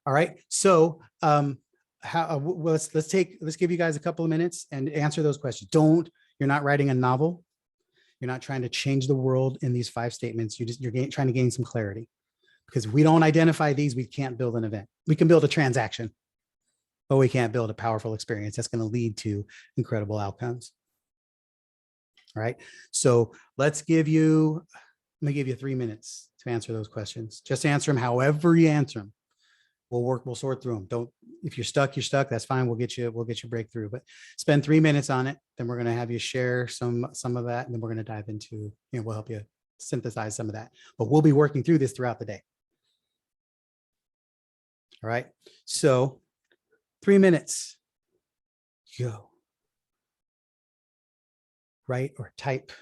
All right. So let's give you guys a couple of minutes and answer those questions. You're not writing a novel. You're not trying to change the world in these 5 statements. You're trying to gain some clarity, because if we don't identify these, we can't build an event. We can build a transaction, but we can't build a powerful experience that's going to lead to incredible outcomes. All right. So let me give you 3 minutes to answer those questions. Just answer them however you answer them. We'll sort through them. If you're stuck, that's fine. We'll get you breakthrough, but spend 3 minutes on it. Then we're going to have you share some of that. And then we're going to dive into, we'll help you synthesize some of that, but we'll be working through this throughout the day. All right. So 3 minutes. Go. Write or type,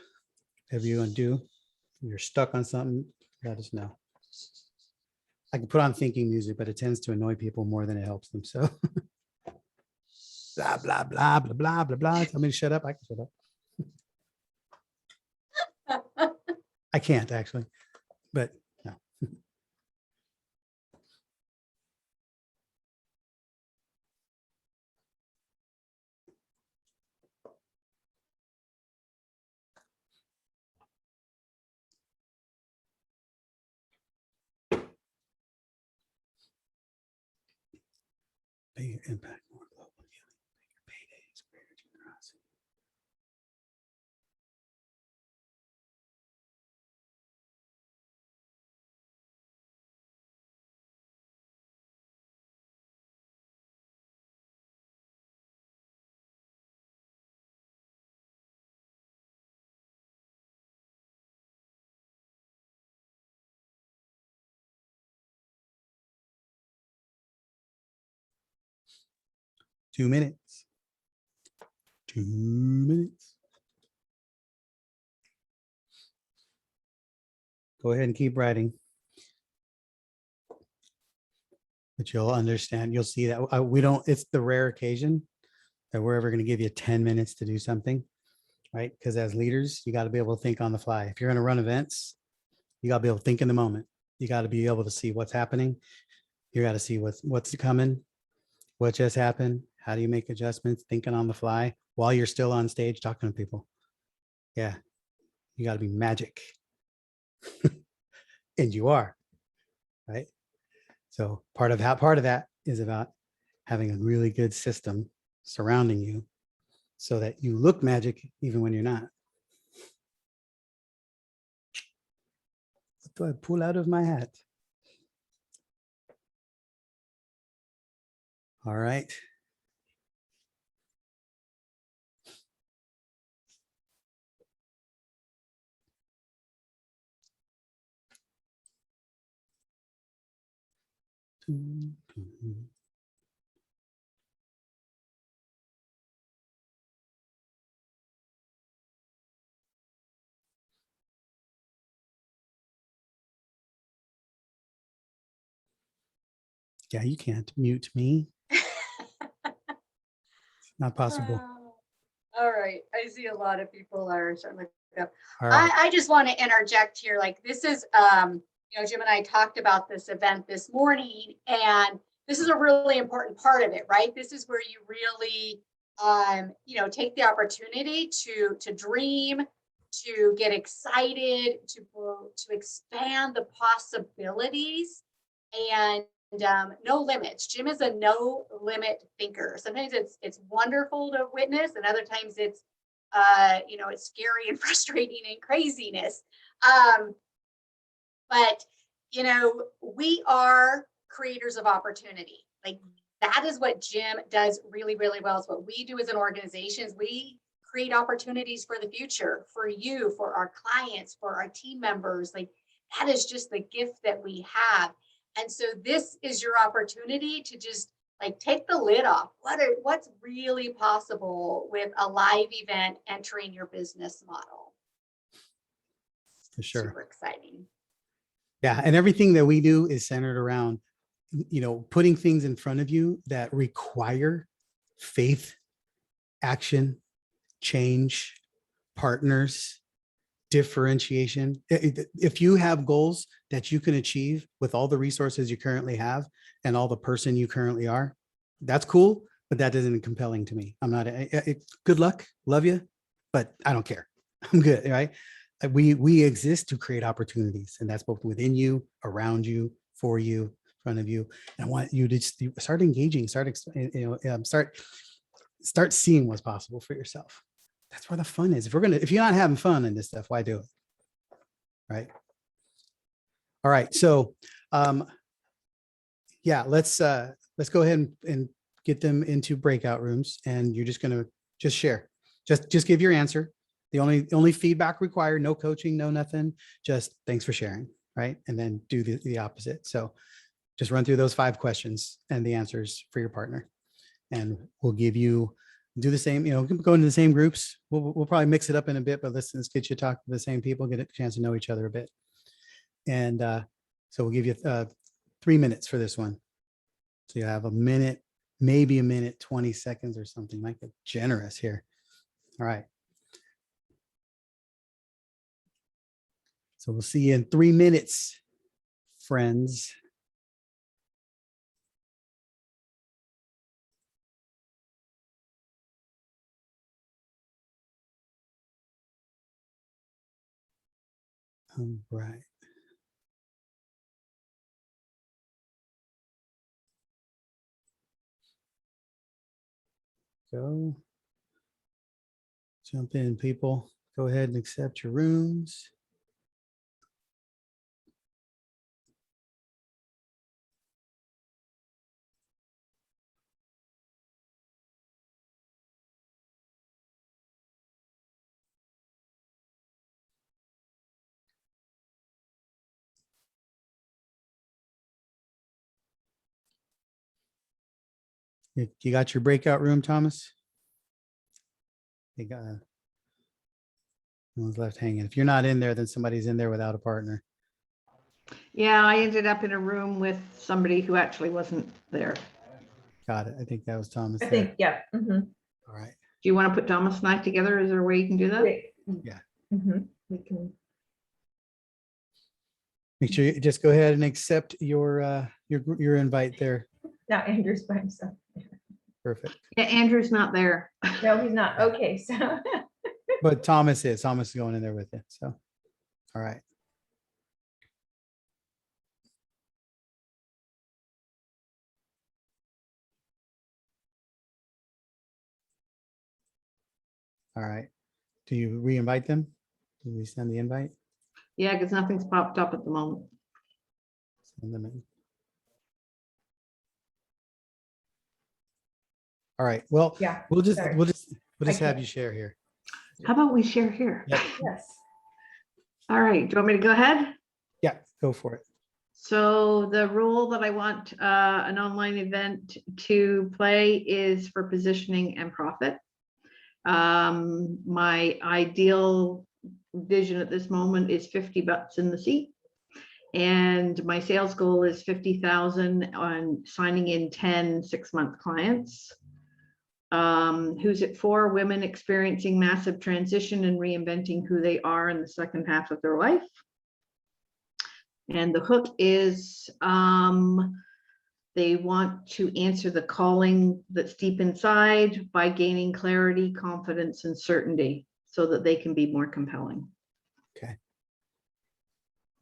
whatever you want to do. If you're stuck on something, let us know. I can put on thinking music, but it tends to annoy people more than it helps them. So blah, blah, blah, blah, blah, blah, blah. Tell me to shut up. I can shut up. I can't actually, but no. 'Bigger impact, more global healing, bigger paydays, greater generosity. Two minutes. 2 minutes. Go ahead and keep writing. But you'll understand, you'll see that it's the rare occasion that we're ever going to give you 10 minutes to do something, right? Because as leaders, you got to be able to think on the fly. If you're going to run events, you got to be able to think in the moment. You got to be able to see what's happening. You got to see what's coming, what just happened. How do you make adjustments? Thinking on the fly while you're still on stage talking to people. Yeah, you got to be magic. and you are, right? So part of that is about having a really good system surrounding you so that you look magic even when you're not. What do I pull out of my hat? All right. Yeah, you can't mute me. Not possible. All right, I see a lot of people are starting to look up. All right. I just want to interject here, like this is, Jim and I talked about this event this morning, and this is a really important part of it, right? This is where you really, take the opportunity to dream, to get excited, to expand the possibilities, and no limits. Jim is a no limit thinker. Sometimes it's wonderful to witness, and other times it's it's scary and frustrating and craziness. But we are creators of opportunity. Like that is what Jim does really, really well. It's what we do as an organization. Is we create opportunities for the future, for you, for our clients, for our team members. Like that is just the gift that we have. And so this is your opportunity to just like take the lid off. What's really possible with a live event entering your business model? For sure. Super exciting. Yeah. And everything that we do is centered around, putting things in front of you that require faith, action, change, partners, differentiation. If you have goals that you can achieve with all the resources you currently have and all the person you currently are, that's cool, but that isn't compelling to me. I'm not, good luck, love you, but I don't care. I'm good, right? We exist to create opportunities, and that's both within you, around you, for you, in front of you. And I want you to just start engaging, start seeing what's possible for yourself. That's where the fun is. If you're not having fun in this stuff, why do it? Right. All right. So, yeah, let's go ahead and get them into breakout rooms, and you're just going to share, just give your answer. The only feedback required, no coaching, no nothing, just thanks for sharing. Right. And then do the opposite. So just run through those 5 questions and the answers for your partner, and we'll do the same, go into the same groups. We'll probably mix it up in a bit, but let's get you to talk to the same people, get a chance to know each other a bit. And so we'll give you 3 minutes for this one. So you have a minute, maybe a minute, 20 seconds or something. Might get generous here. All right. So we'll see you in 3 minutes, friends. All right. Go. Jump in, people. Go ahead and accept your rooms. You got your breakout room, Thomas? You got no one's left hanging. If you're not in there, then somebody's in there without a partner. Yeah, I ended up in a room with somebody who actually wasn't there. Got it. I think that was Thomas. I there. think, yeah. Mhm. All right. Do you want to put Thomas and I together? Is there a way you can do that? Yeah. Mhm. We can. Make sure you just go ahead and accept your invite there. Now Andrew's by himself. Perfect. Yeah, Andrew's not there. No, he's not. Okay, so. But Thomas is going in there with you. So, all right. All right. Do you re-invite them? Do we send the invite? Yeah, because nothing's popped up at the moment. Send them in. All right. Well, Yeah, we'll just sorry. we'll just I have can't. you share here. How about we share here? Yep. Yes. All right, do you want me to go ahead? Yeah, go for it. So the role that I want an online event to play is for positioning and profit. My ideal vision at this moment is 50 butts in the seat. And my sales goal is 50,000 on signing in 10 6-month clients. Who's it for? Women experiencing massive transition and reinventing who they are in the second half of their life. And the hook is they want to answer the calling that's deep inside by gaining clarity, confidence, and certainty so that they can be more compelling. Okay.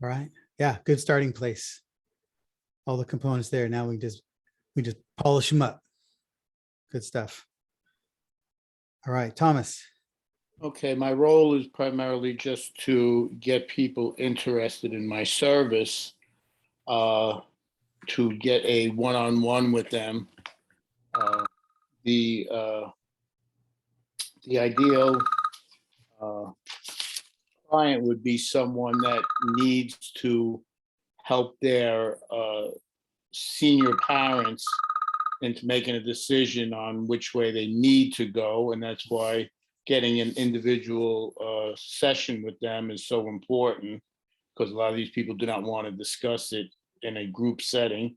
All right. Yeah, good starting place. All the components there. Now we just polish them up. Good stuff. All right, Thomas. Okay, my role is primarily just to get people interested in my service, to get a one-on-one with them. The ideal client would be someone that needs to help their senior parents into making a decision on which way they need to go, and that's why getting an individual session with them is so important, because a lot of these people do not want to discuss it in a group setting.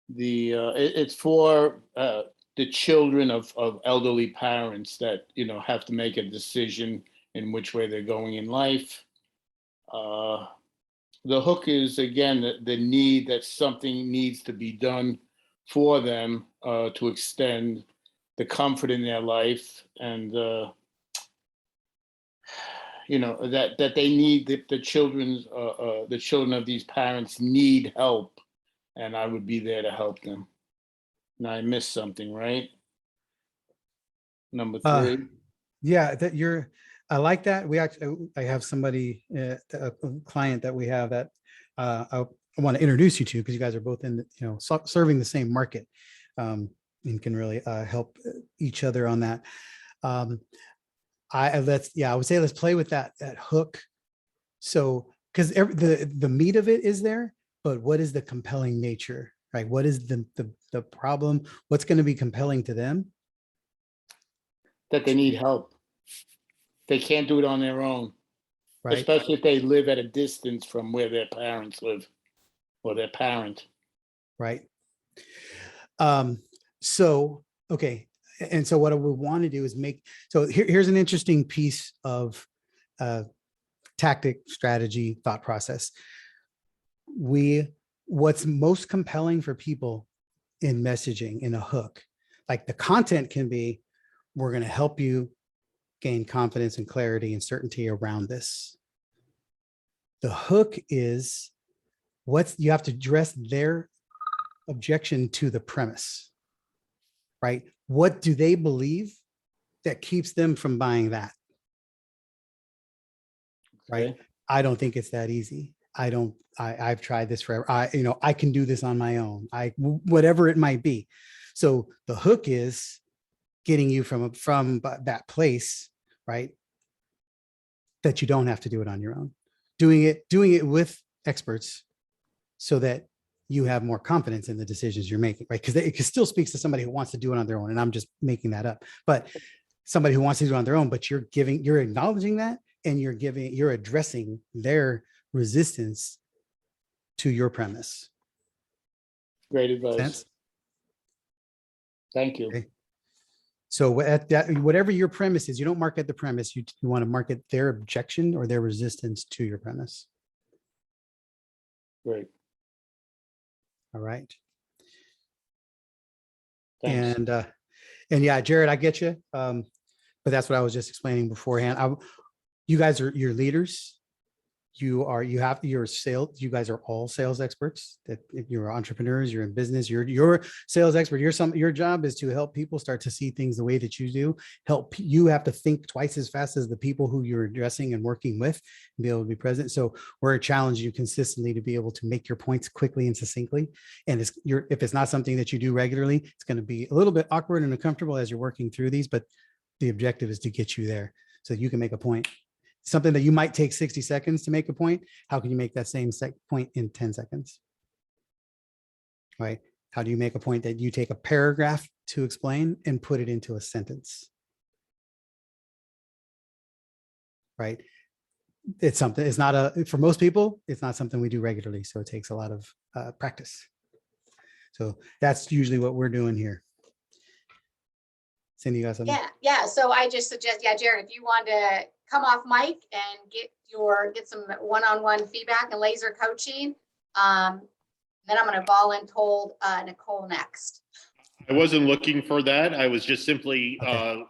It's for the children of elderly parents that have to make a decision in which way they're going in life. The hook is, again, the need that something needs to be done for them to extend the comfort in their life, and that they need the children of these parents need help, and I would be there to help them. Now I missed something, right? Number 3. Yeah, I like that. I have somebody, a client that we have that I want to introduce you to, because you guys are both in, serving the same market, and can really help each other on that. I would say let's play with that hook. So, because the meat of it is there, but what is the compelling nature, right? What is the problem? What's going to be compelling to them? That they need help. They can't do it on their own, right? Especially if they live at a distance from where their parents live or their parent. Right. So, okay. And so what we want to do is here's an interesting piece of tactic, strategy, thought process. What's most compelling for people in messaging, in a hook, like the content can be, we're going to help you gain confidence and clarity and certainty around this. The hook is you have to address their objection to the premise, right? What do they believe that keeps them from buying that? Right. Okay. I don't think it's that easy. I've tried this forever. I can do this on my own. Whatever it might be. So the hook is getting you from that place, right? That you don't have to do it on your own. Doing it with experts so that you have more confidence in the decisions you're making, right? Because it still speaks to somebody who wants to do it on their own. And I'm just making that up. But somebody who wants to do it on their own, but you're acknowledging that, and you're addressing their resistance to your premise. Great advice. Sense? Thank you. Okay. So whatever your premise is, you don't market the premise. You want to market their objection or their resistance to your premise. Great. All right. Thanks. And yeah, Jared, I get you. But that's what I was just explaining beforehand. You guys are your leaders. your sales, you guys are all sales experts, that if you're entrepreneurs, you're in business, you're sales expert, your job is to help people start to see things the way that you do. You have to think twice as fast as the people who you're addressing and working with and be able to be present. So we're challenging you consistently to be able to make your points quickly and succinctly. And if it's not something that you do regularly, it's going to be a little bit awkward and uncomfortable as you're working through these, but the objective is to get you there so you can make a point. Something that you might take 60 seconds to make a point, how can you make that same point in 10 seconds? Right? How do you make a point that you take a paragraph to explain and put it into a sentence? Right? It's something, it's not for most people, it's not something we do regularly. So it takes a lot of practice. So that's usually what we're doing here. Cindy, you got something? Yeah. So I just suggest, Jared, if you want to come off mic and get some one-on-one feedback and laser coaching, then I'm going to voluntold Nicole next. I wasn't looking for that. I was just simply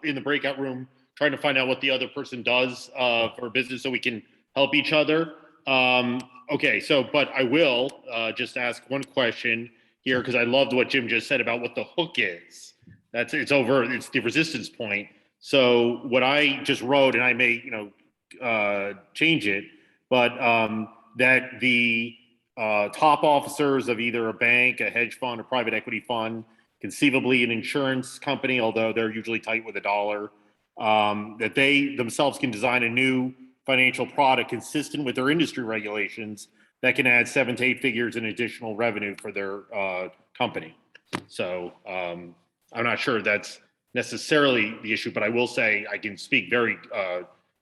in the breakout room trying to find out what the other person does for business so we can help each other. But I will just ask one question here because I loved what Jim just said about what the hook is. It's the resistance point. So what I just wrote, and I may, change it, but that the top officers of either a bank, a hedge fund, a private equity fund, conceivably an insurance company, although they're usually tight with a dollar, that they themselves can design a new financial product consistent with their industry regulations that can add 7 to 8 figures in additional revenue for their company. So I'm not sure that's necessarily the issue, but I will say I can speak very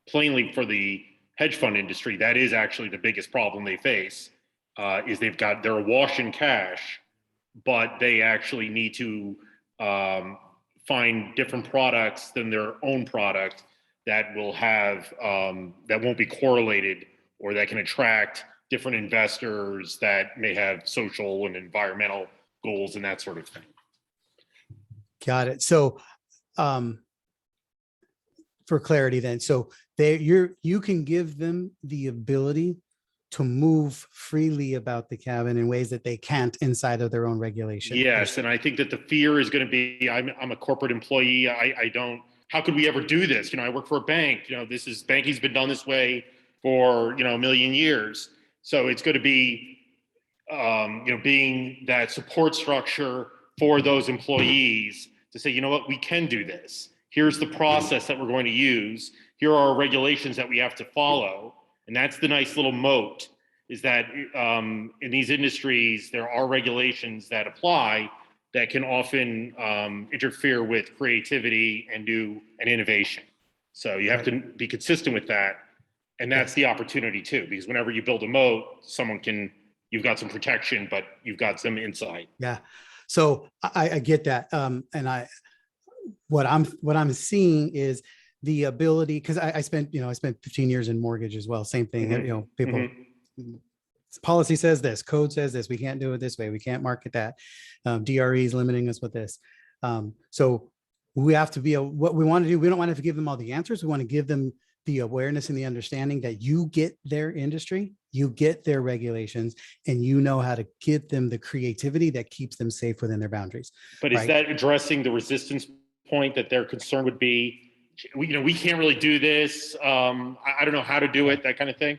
plainly for the hedge fund industry. That is actually the biggest problem they face. Is they're awash in cash, but they actually need to find different products than their own product that will have that won't be correlated or that can attract different investors that may have social and environmental goals and that sort of thing. Got it. So for clarity then, so you can give them the ability to move freely about the cabin in ways that they can't inside of their own regulation. Yes, and I think that the fear is going to be, I'm a corporate employee. How could we ever do this? I work for a bank. Banking's been done this way for, a million years. So it's going to be, being that support structure for those employees to say, you know what, we can do this. Here's the process that we're going to use. Here are our regulations that we have to follow. And that's the nice little moat, is that in these industries, there are regulations that apply that can often interfere with creativity and innovation. So you have to be consistent with that. And that's the opportunity too, because whenever you build a moat, you've got some protection, but you've got some insight. Yeah. So I get that. And what I'm seeing is the ability, because I spent 15 years in mortgage as well. Same thing. Mm-hmm. People, policy says this, code says this, we can't do it this way, we can't market that. DRE is limiting us with this. So we have to be what we want to do. We don't want to give them all the answers. We want to give them the awareness and the understanding that you get their industry, you get their regulations, and you know how to give them the creativity that keeps them safe within their boundaries. But is that addressing the resistance point that their concern would be, we can't really do this. I don't know how to do it, that kind of thing.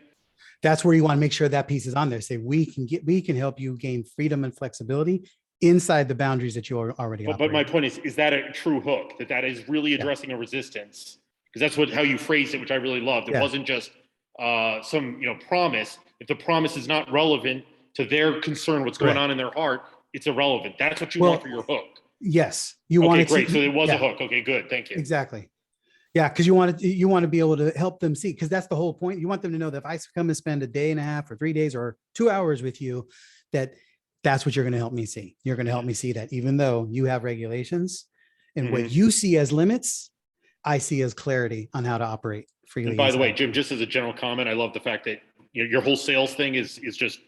That's where you want to make sure that piece is on there. Say, we can help you gain freedom and flexibility inside the boundaries that you already operate. But my point is that a true hook, that is really addressing a resistance? Because that's how you phrased it, which I really loved. It wasn't just some promise. If the promise is not relevant to their concern, what's going on in their heart, it's irrelevant. That's what you want for your hook. Yes, you want to. Great. So it was a hook. Okay, good. Thank you. Exactly. Yeah, because you want to be able to help them see, because that's the whole point. You want them to know that if I come and spend a day and a half or 3 days or 2 hours with you, that's what you're going to help me see. You're going to help me see that even though you have regulations and what you see as limits, I see as clarity on how to operate freely. And by the way, Jim, just as a general comment, I love the fact that your whole sales thing is just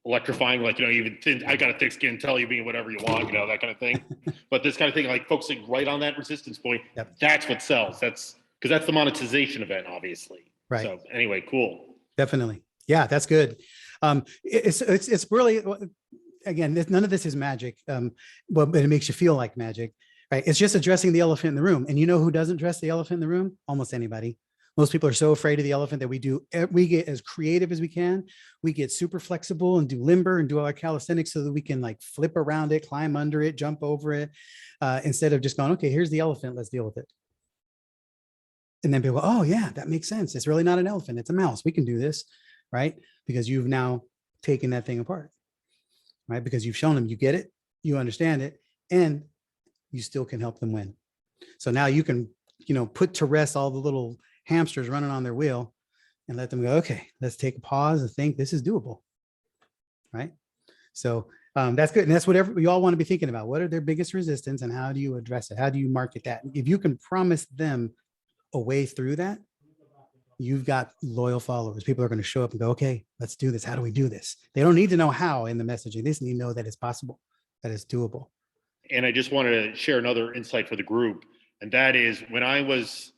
electrifying. Like, I got a thick skin, tell you whatever you want, that kind of thing. But this kind of thing, like focusing right on that resistance point, that's what sells. That's because that's the monetization event, obviously. Right. So anyway, cool. Definitely. Yeah, that's good. It's really, again, none of this is magic, but it makes you feel like magic, right? It's just addressing the elephant in the room. And you know who doesn't address the elephant in the room? Almost anybody. Most people are so afraid of the elephant that we get as creative as we can. We get super flexible and do limber and do all our calisthenics so that we can like flip around it, climb under it, jump over it, instead of just going, okay, here's the elephant, let's deal with it. And then people, oh yeah, that makes sense. It's really not an elephant, it's a mouse. We can do this, right? Because you've now taken that thing apart, right? Because you've shown them you get it, you understand it, and you still can help them win. So now you can, put to rest all the little hamsters running on their wheel and let them go, okay, let's take a pause and think this is doable, right? So that's good. And that's what we all want to be thinking about. What are their biggest resistance and how do you address it? How do you market that? If you can promise them a way through that, you've got loyal followers. People are going to show up and go, okay, let's do this. How do we do this? They don't need to know how in the messaging. They just need to know that it's possible, that it's doable. And I just wanted to share another insight for the group. And that is when I was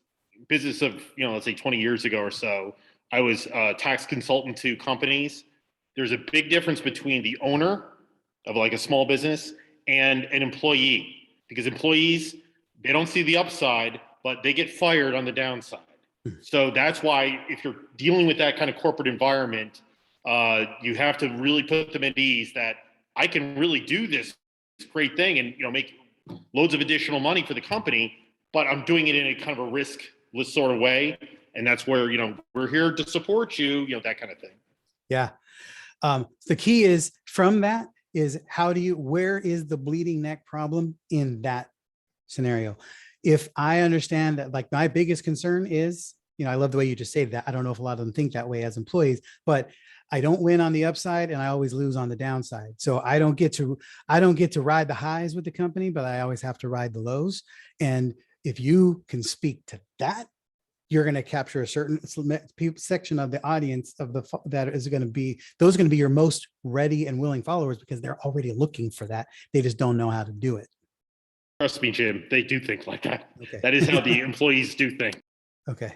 business of, let's say 20 years ago or so, I was a tax consultant to companies. There's a big difference between the owner of like a small business and an employee, because employees, they don't see the upside, but they get fired on the downside. So that's why if you're dealing with that kind of corporate environment, you have to really put them at ease that I can really do this great thing and make loads of additional money for the company, but I'm doing it in a kind of a riskless sort of way. And that's where, we're here to support you, that kind of thing. Yeah. The key is from that is where is the bleeding neck problem in that scenario? If I understand that, like my biggest concern is, I love the way you just say that. I don't know if a lot of them think that way as employees, but I don't win on the upside and I always lose on the downside. So I don't get to ride the highs with the company, but I always have to ride the lows. And if you can speak to that, you're going to capture a certain section of the audience that is going to be, those are going to be your most ready and willing followers because they're already looking for that. They just don't know how to do it. Trust me, Jim, they do think like that. Okay. That is how the employees do think. Okay,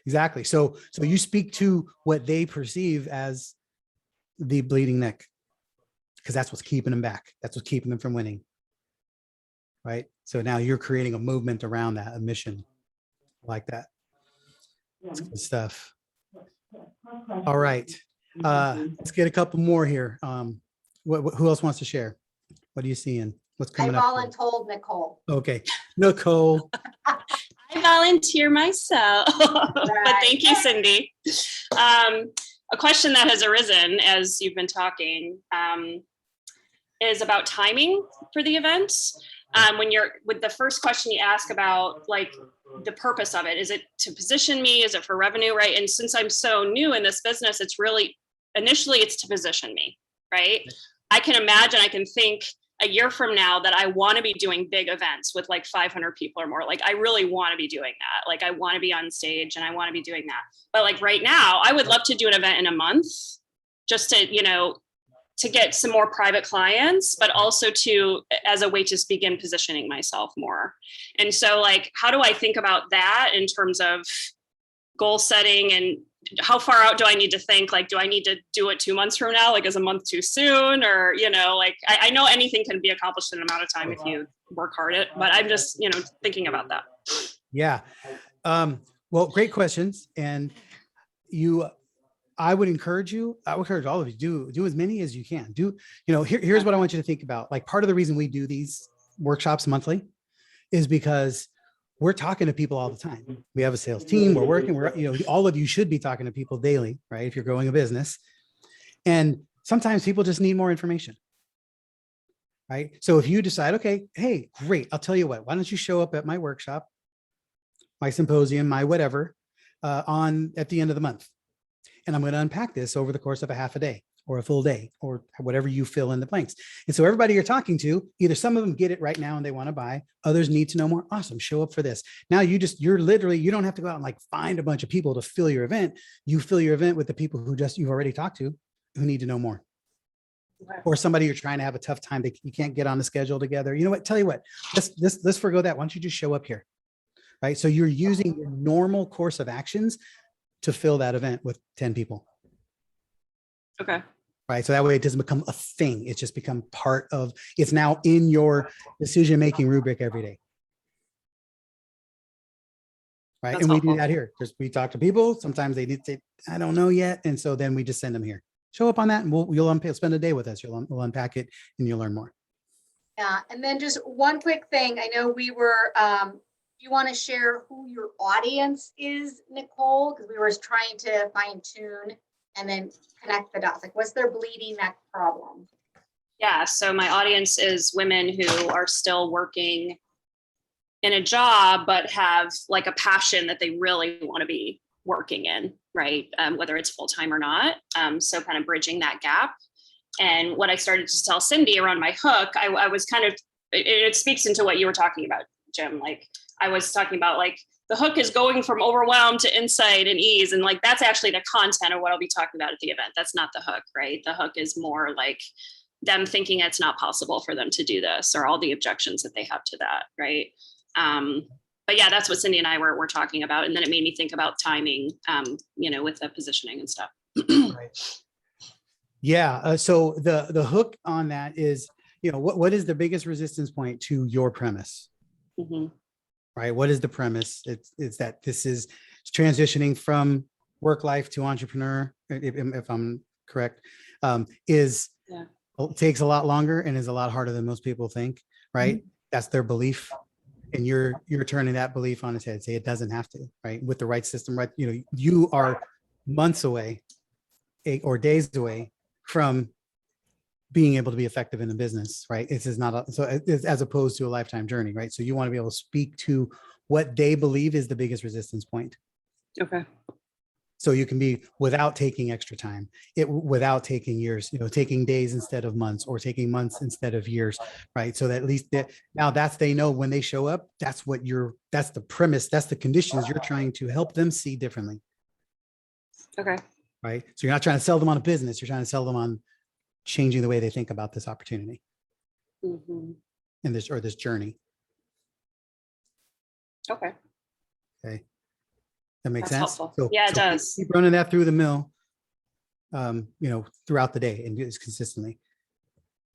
exactly. So you speak to what they perceive as the bleeding neck, because that's what's keeping them back. That's what's keeping them from winning. Right. So now you're creating a movement around that, a mission like that. That's good stuff. All right. Let's get a couple more here. Who else wants to share? What are you seeing? What's coming up? I voluntold Nicole. Okay. Nicole. I volunteer myself, but thank you, Cindy. A question that has arisen as you've been talking is about timing for the events. When you're with the first question you ask about like the purpose of it, is it to position me? Is it for revenue? Right. And since I'm so new in this business, it's really, initially it's to position me, right? I can imagine, I can think a year from now that I want to be doing big events with like 500 people or more. Like I really want to be doing that. Like I want to be on stage and I want to be doing that. But like right now, I would love to do an event in a month just to, to get some more private clients, but also to, as a way to begin positioning myself more. And so like, how do I think about that in terms of goal setting and how far out do I need to think? Like, do I need to do it 2 months from now? Like, is a month too soon? Or, like, I know anything can be accomplished in an amount of time if you work hard at it, but I'm just, thinking about that. Yeah. Well, great questions. And I would encourage all of you, do as many as you can. Here's what I want you to think about. Like part of the reason we do these workshops monthly is because we're talking to people all the time. We have a sales team, we're working, all of you should be talking to people daily, right? If you're growing a business. And sometimes people just need more information, right? So if you decide, okay, hey, great, I'll tell you what, why don't you show up at my workshop, my symposium, my whatever, at the end of the month. And I'm going to unpack this over the course of a half a day or a full day or whatever you fill in the blanks. And so everybody you're talking to, either some of them get it right now and they want to buy, others need to know more. Awesome. Show up for this. Now you don't have to go out and like find a bunch of people to fill your event. You fill your event with the people you've already talked to who need to know more. Or somebody you're trying to have a tough time. You can't get on the schedule together. You know what? Tell you what, let's forgo that. Why don't you just show up here? Right. So you're using your normal course of actions to fill that event with 10 people. Okay. Right. So that way it doesn't become a thing. It's just become part of, it's now in your decision-making rubric every day. Right. That's and we helpful. do that here. Just we talk to people. Sometimes they need to say, I don't know yet. And so then we just send them here. Show up on that and you'll unpack, spend a day with us. We'll unpack it and you'll learn more. Yeah, and then just one quick thing. I know we were, you want to share who your audience is, Nicole? Because we were trying to fine tune and then connect the dots. Like, what's their bleeding neck problem? Yeah, so my audience is women who are still working in a job, but have like a passion that they really want to be working in, right? Whether it's full-time or not. So kind of bridging that gap. And what I started to tell Cindy around my hook, I was kind of, it speaks into what you were talking about, Jim. Like I was talking about like the hook is going from overwhelm to insight and ease. And like, that's actually the content of what I'll be talking about at the event. That's not the hook, right? The hook is more like them thinking it's not possible for them to do this or all the objections that they have to that, right? But yeah, that's what Cindy and I were talking about. And then it made me think about timing, with the positioning and stuff. Right. Yeah. So the hook on that is, what is the biggest resistance point to your premise? Mm-hmm. Right. What is the premise? It's that this is transitioning from work life to entrepreneur, if I'm correct, it takes a lot longer and is a lot harder than most people think. Right. Mm-hmm. That's their belief. And you're turning that belief on its head. Say it doesn't have to, right? With the right system, right? You are months away or days away from being able to be effective in the business, right? It's not it's as opposed to a lifetime journey, right? So you want to be able to speak to what they believe is the biggest resistance point. Okay. So you can be without taking extra time, without taking years, taking days instead of months or taking months instead of years, right? So that at least now they know when they show up, that's the premise, that's the conditions you're trying to help them see differently. Okay. Right. So you're not trying to sell them on a business, you're trying to sell them on changing the way they think about this opportunity. Mm-hmm. And this journey. Okay. Okay. That makes That's sense. Helpful. So, it does. Keep running that through the mill, throughout the day and do this consistently.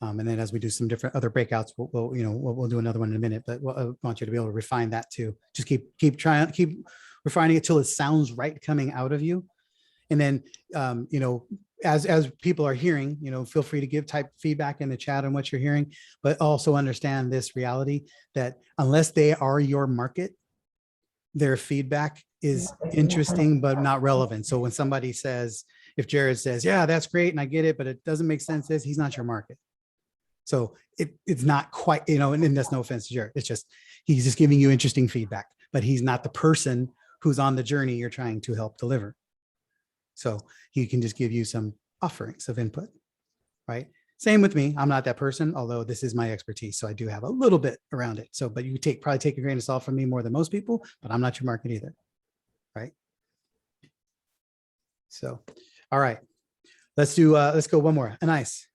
And then as we do some different other breakouts, we'll do another one in a minute, but I want you to be able to refine that too. Just keep trying, keep refining it till it sounds right coming out of you. And then, as people are hearing, feel free to type feedback in the chat on what you're hearing, but also understand this reality that unless they are your market, their feedback is interesting, but not relevant. So when somebody says, if Jared says, yeah, that's great. And I get it, but it doesn't make sense, he's not your market. So it's not quite, and that's no offense to Jared. It's just, he's just giving you interesting feedback, but he's not the person who's on the journey you're trying to help deliver. So he can just give you some offerings of input, right? Same with me. I'm not that person, although this is my expertise. So I do have a little bit around it. So, but you probably take a grain of salt from me more than most people, but I'm not your market either, right? So, all right, let's go one more. Nice.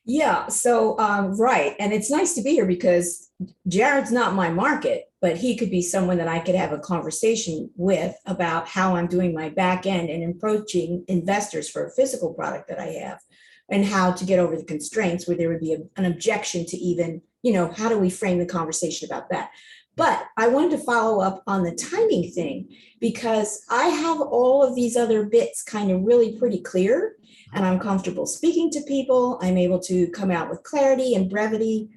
Yeah, so right. And it's nice to be here because Jared's not my market, but he could be someone that I could have a conversation with about how I'm doing my back end and approaching investors for a physical product that I have and how to get over the constraints where there would be an objection to even, how do we frame the conversation about that? But I wanted to follow up on the timing thing because I have all of these other bits kind of really pretty clear. And I'm comfortable speaking to people. I'm able to come out with clarity and brevity.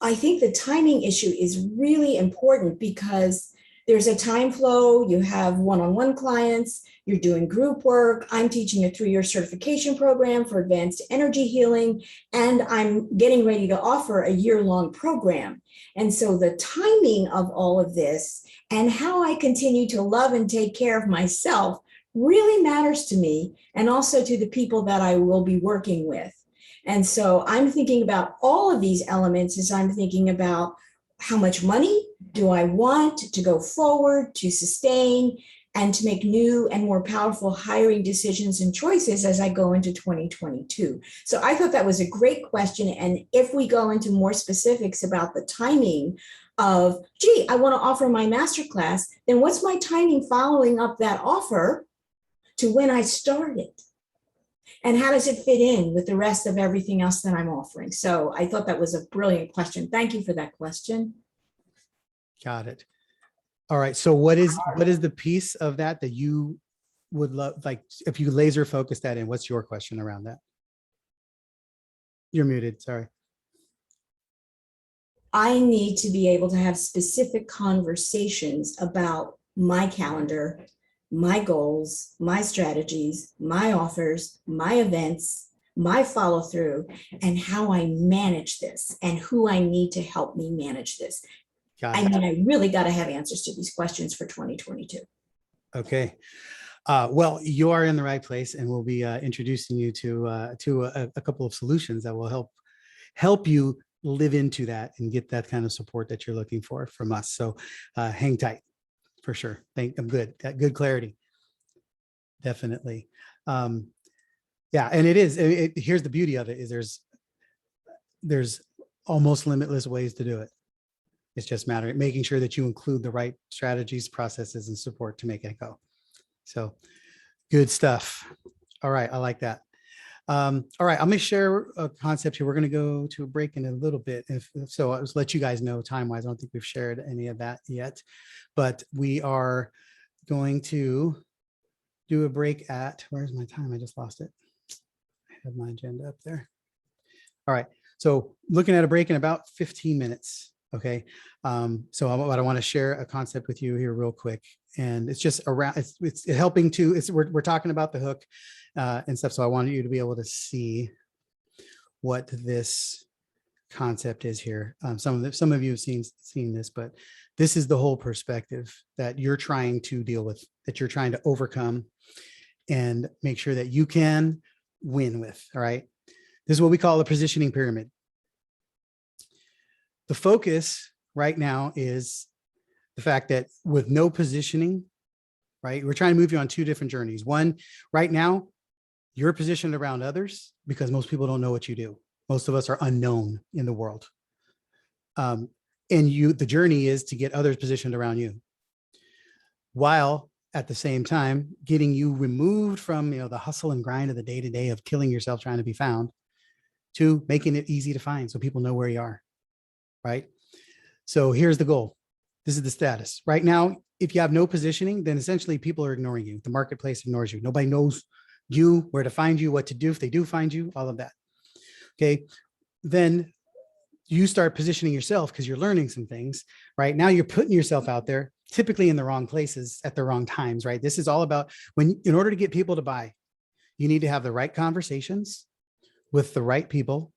I think the timing issue is really important because there's a time flow. You have one-on-one clients, you're doing group work. I'm teaching a 3-year certification program for advanced energy healing, and I'm getting ready to offer a year-long program. And so the timing of all of this and how I continue to love and take care of myself really matters to me and also to the people that I will be working with. And so I'm thinking about all of these elements as I'm thinking about how much money do I want to go forward, to sustain, and to make new and more powerful hiring decisions and choices as I go into 2022. So I thought that was a great question. And if we go into more specifics about the timing of, gee, I want to offer my masterclass, then what's my timing following up that offer to when I started? And how does it fit in with the rest of everything else that I'm offering? So I thought that was a brilliant question. Thank you for that question. Got it. All right. So what is the piece of that that you would love, like if you laser focus that in, what's your question around that? You're muted. Sorry. I need to be able to have specific conversations about my calendar, my goals, my strategies, my offers, my events, my follow through, and how I manage this and who I need to help me manage this. I mean, I really got to have answers to these questions for 2022. Okay. Well, you are in the right place, and we'll be introducing you to a couple of solutions that will help you live into that and get that kind of support that you're looking for from us. So hang tight for sure. I'm good. Good clarity. Definitely. Yeah, and it is. Here's the beauty of it: is there's almost limitless ways to do it. It's just making sure that you include the right strategies, processes, and support to make it go. So good stuff. All right. I like that. All right. I'm going to share a concept here. We're going to go to a break in a little bit. So I'll just let you guys know time-wise. I don't think we've shared any of that yet, but we are going to do a break at, where's my time? I just lost it. I have my agenda up there. All right. So looking at a break in about 15 minutes. Okay. So I want to share a concept with you here real quick. And it's just around, it's helping to, we're talking about the hook and stuff. So I wanted you to be able to see what this concept is here. Some of you have seen this, but this is the whole perspective that you're trying to deal with, that you're trying to overcome and make sure that you can win with. All right. This is what we call a positioning pyramid. The focus right now is the fact that with no positioning, right, we're trying to move you on two different journeys. One, right now, you're positioned around others because most people don't know what you do. Most of us are unknown in the world. And the journey is to get others positioned around you, while at the same time getting you removed from the hustle and grind of the day-to-day of killing yourself trying to be found, to making it easy to find so people know where you are. Right? So here's the goal. This is the status. Right now, if you have no positioning, then essentially people are ignoring you. The marketplace ignores you. Nobody knows you, where to find you, what to do if they do find you, all of that. Okay. Then you start positioning yourself because you're learning some things. Right now, you're putting yourself out there, typically in the wrong places at the wrong times. Right? This is all about in order to get people to buy, you need to have the right conversations with the right people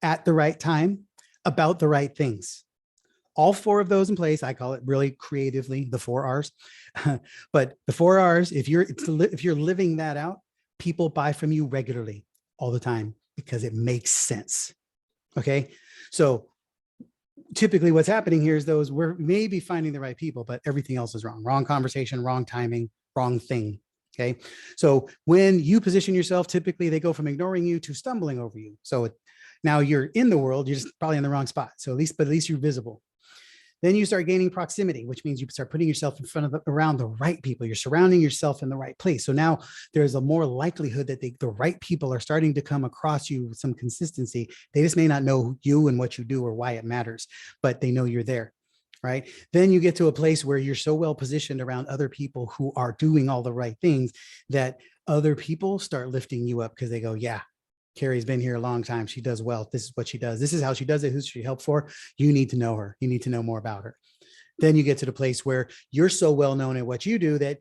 at the right time about the right things. All four of those in place. I call it really creatively the 4 R's. But the 4 R's, if you're living that out, people buy from you regularly all the time because it makes sense. Okay. So typically what's happening here is we're maybe finding the right people, but everything else is wrong. Wrong conversation, wrong timing, wrong thing. Okay. So when you position yourself, typically they go from ignoring you to stumbling over you. So now you're in the world, you're just probably in the wrong spot. So at least you're visible. Then you start gaining proximity, which means you start putting yourself in front of around the right people. You're surrounding yourself in the right place. So now there's a more likelihood that the right people are starting to come across you with some consistency. They just may not know you and what you do or why it matters, but they know you're there. Right. Then you get to a place where you're so well positioned around other people who are doing all the right things that other people start lifting you up because they go, yeah, Carrie's been here a long time. She does well. This is what she does. This is how she does it. Who's she help for? You need to know her. You need to know more about her. Then you get to the place where you're so well known at what you do that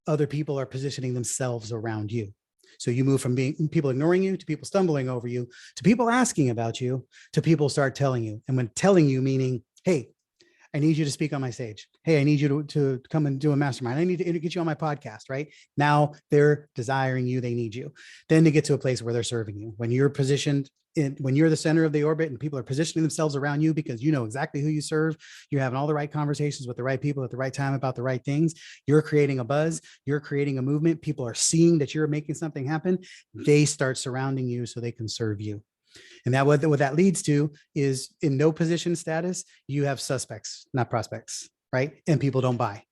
other people are positioning themselves around you. So you move from being people ignoring you to people stumbling over you to people asking about you to people start telling you. And when telling you, meaning, hey, I need you to speak on my stage. Hey, I need you to come and do a mastermind. I need to get you on my podcast, right? Now they're desiring you. They need you. Then to get to a place where they're serving you. When you're positioned when you're the center of the orbit and people are positioning themselves around you because you know exactly who you serve, you're having all the right conversations with the right people at the right time about the right things. You're creating a buzz. You're creating a movement. People are seeing that you're making something happen. They start surrounding you so they can serve you. And that what that leads to is in no position status, you have suspects, not prospects, right? And people don't buy.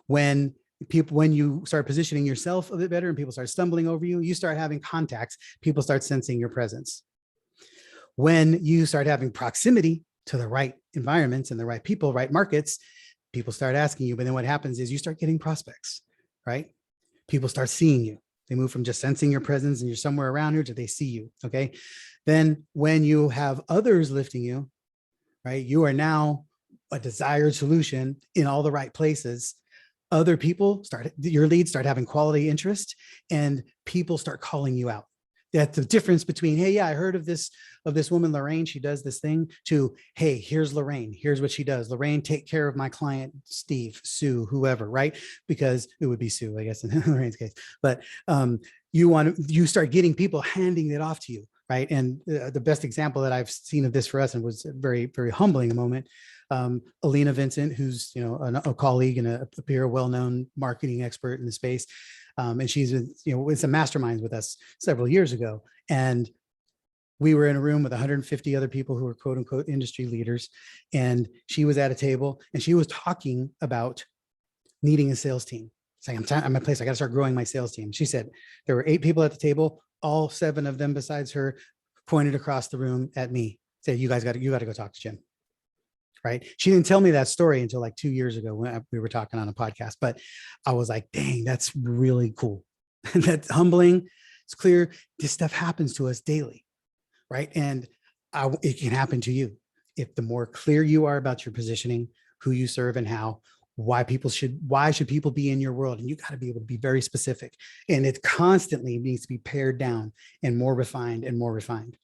When people, when you start positioning yourself a bit better and people start stumbling over you, you start having contacts, people start sensing your presence. When you start having proximity to the right environments and the right people, right markets, people start asking you. But then what happens is you start getting prospects, right? People start seeing you. They move from just sensing your presence and you're somewhere around here to they see you. Okay. Then when you have others lifting you, right, you are now a desired solution in all the right places. Other people start, your leads start having quality interest and people start calling you out. That's the difference between, hey, yeah, I heard of this woman, Lorraine, she does this thing, to, hey, here's Lorraine, here's what she does. Lorraine, take care of my client, Steve, Sue, whoever, right? Because it would be Sue, I guess, in Lorraine's case. But you start getting people handing it off to you, right? And the best example that I've seen of this for us, and was very, very humbling a moment, Alina Vincent, who's, you know, a colleague and a peer, well-known marketing expert in the space. And she's, you know, with some masterminds with us several years ago. And we were in a room with 150 other people who were quote unquote industry leaders. And she was at a table and she was talking about needing a sales team. Saying, I'm at a place, I got to start growing my sales team. She said there were 8 people at the table. All 7 of them besides her pointed across the room at me, said, you got to go talk to Jim. Right. She didn't tell me that story until like 2 years ago when we were talking on a podcast, but I was like, dang, that's really cool. That's humbling. It's clear this stuff happens to us daily. Right. And it can happen to you. If the more clear you are about your positioning, who you serve and how, why should people be in your world? And you got to be able to be very specific. And it constantly needs to be pared down and more refined and more refined.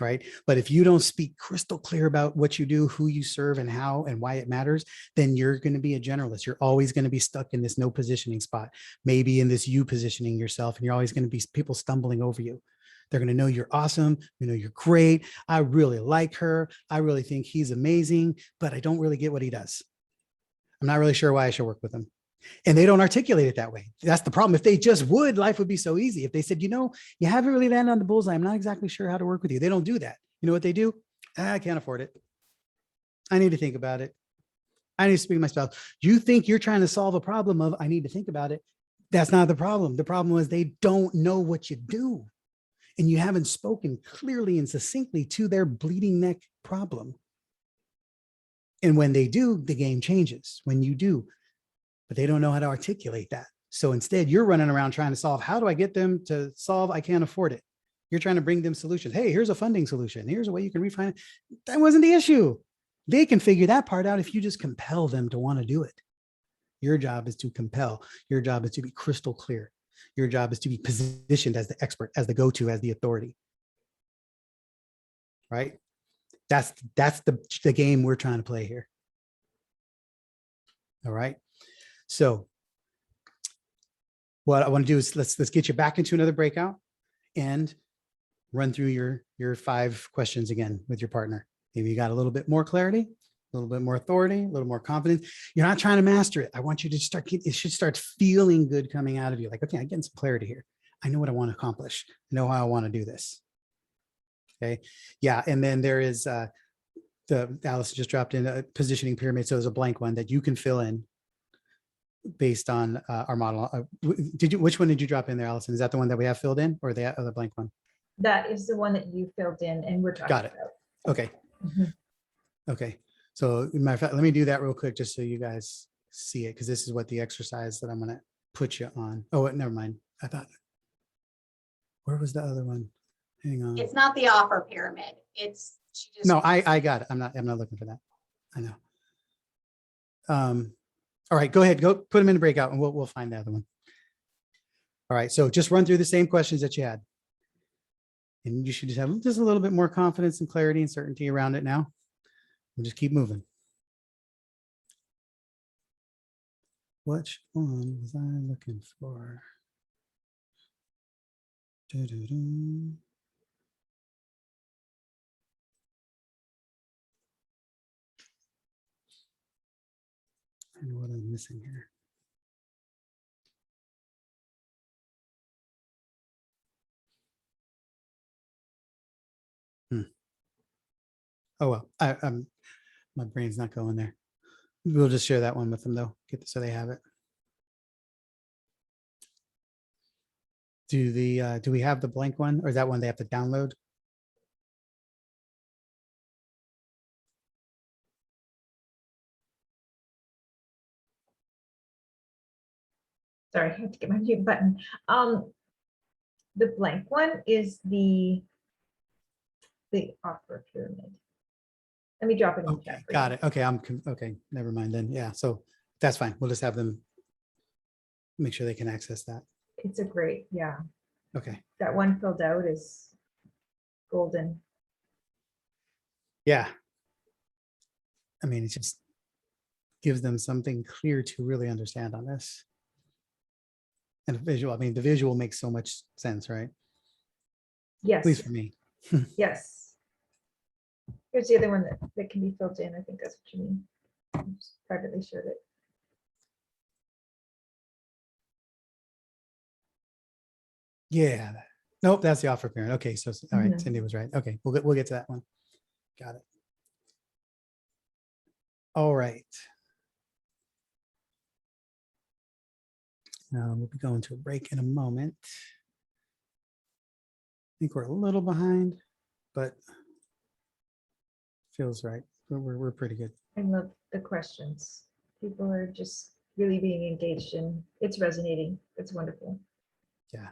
Right. But if you don't speak crystal clear about what you do, who you serve and how and why it matters, then you're going to be a generalist. You're always going to be stuck in this no positioning spot, maybe in this you positioning yourself. And you're always going to be people stumbling over you. They're going to know you're awesome. You know, you're great. I really like her. I really think he's amazing, but I don't really get what he does. I'm not really sure why I should work with him. And they don't articulate it that way. That's the problem. If they just would, life would be so easy. If they said, you know, you haven't really landed on the bullseye, I'm not exactly sure how to work with you. They don't do that. You know what they do? I can't afford it. I need to think about it. I need to speak to my spouse. You think you're trying to solve a problem of, I need to think about it. That's not the problem. The problem was they don't know what you do. And you haven't spoken clearly and succinctly to their bleeding neck problem. And when they do, the game changes. When you do, but they don't know how to articulate that. So instead, you're running around trying to solve, how do I get them to solve? I can't afford it. You're trying to bring them solutions. Hey, here's a funding solution. Here's a way you can refinance. That wasn't the issue. They can figure that part out if you just compel them to want to do it. Your job is to compel. Your job is to be crystal clear. Your job is to be positioned as the expert, as the go-to, as the authority. Right? That's the game we're trying to play here. All right. So what I want to do is let's get you back into another breakout and run through your 5 questions again with your partner. Maybe you got a little bit more clarity, a little bit more authority, a little more confidence. You're not trying to master it. I want you to it should start feeling good coming out of you. Like, okay, I'm getting some clarity here. I know what I want to accomplish. I know how I want to do this. Okay. Yeah. And then there is Alice just dropped in a positioning pyramid. So there's a blank one that you can fill in based on our model. Which one did you drop in there, Allison? Is that the one that we have filled in or the other blank one? That is the one that you filled in and we're talking Got it. about. Okay. Okay. So matter of fact, let me do that real quick just so you guys see it, because this is what the exercise that I'm going to put you on. Oh, never mind. I thought, where was the other one? Hang on. It's not the offer pyramid. It's she just No, I got it. I'm not looking for that. I know. All right, go ahead. Go put them in the breakout and we'll find the other one. All right. So just run through the same questions that you had. And you should just have just a little bit more confidence and clarity and certainty around it now. We'll just keep moving. Which one was I looking for? Doo-doo-doo. I know what I'm missing here. Oh, well, my brain's not going there. We'll just share that one with them though, so they have it. do we have the blank one, or is that one they have to download? Sorry, I had to get my mute button. The blank one is the offer pyramid. Let me drop it in the Okay, chat. for got you. it. Okay, okay, never mind then. Yeah, so that's fine. We'll just have them make sure they can access that. It's a great, yeah. Okay, That one filled out is golden. yeah. I mean, it just gives them something clear to really understand on this. And a visual, I mean, the visual makes so much sense, right? At least Yes, for me. yes. Here's the other one that can be filled in. I think that's what you mean. I just privately shared it. Yeah. Nope, that's the offer parent. Okay, so all right, Mhm. Cindy was right. Okay, we'll get to that one. Got it. All right. We'll be going to a break in a moment. I think we're a little behind, but feels right. We're pretty good. I love the questions. People are just really being engaged and it's resonating. It's wonderful. Yeah.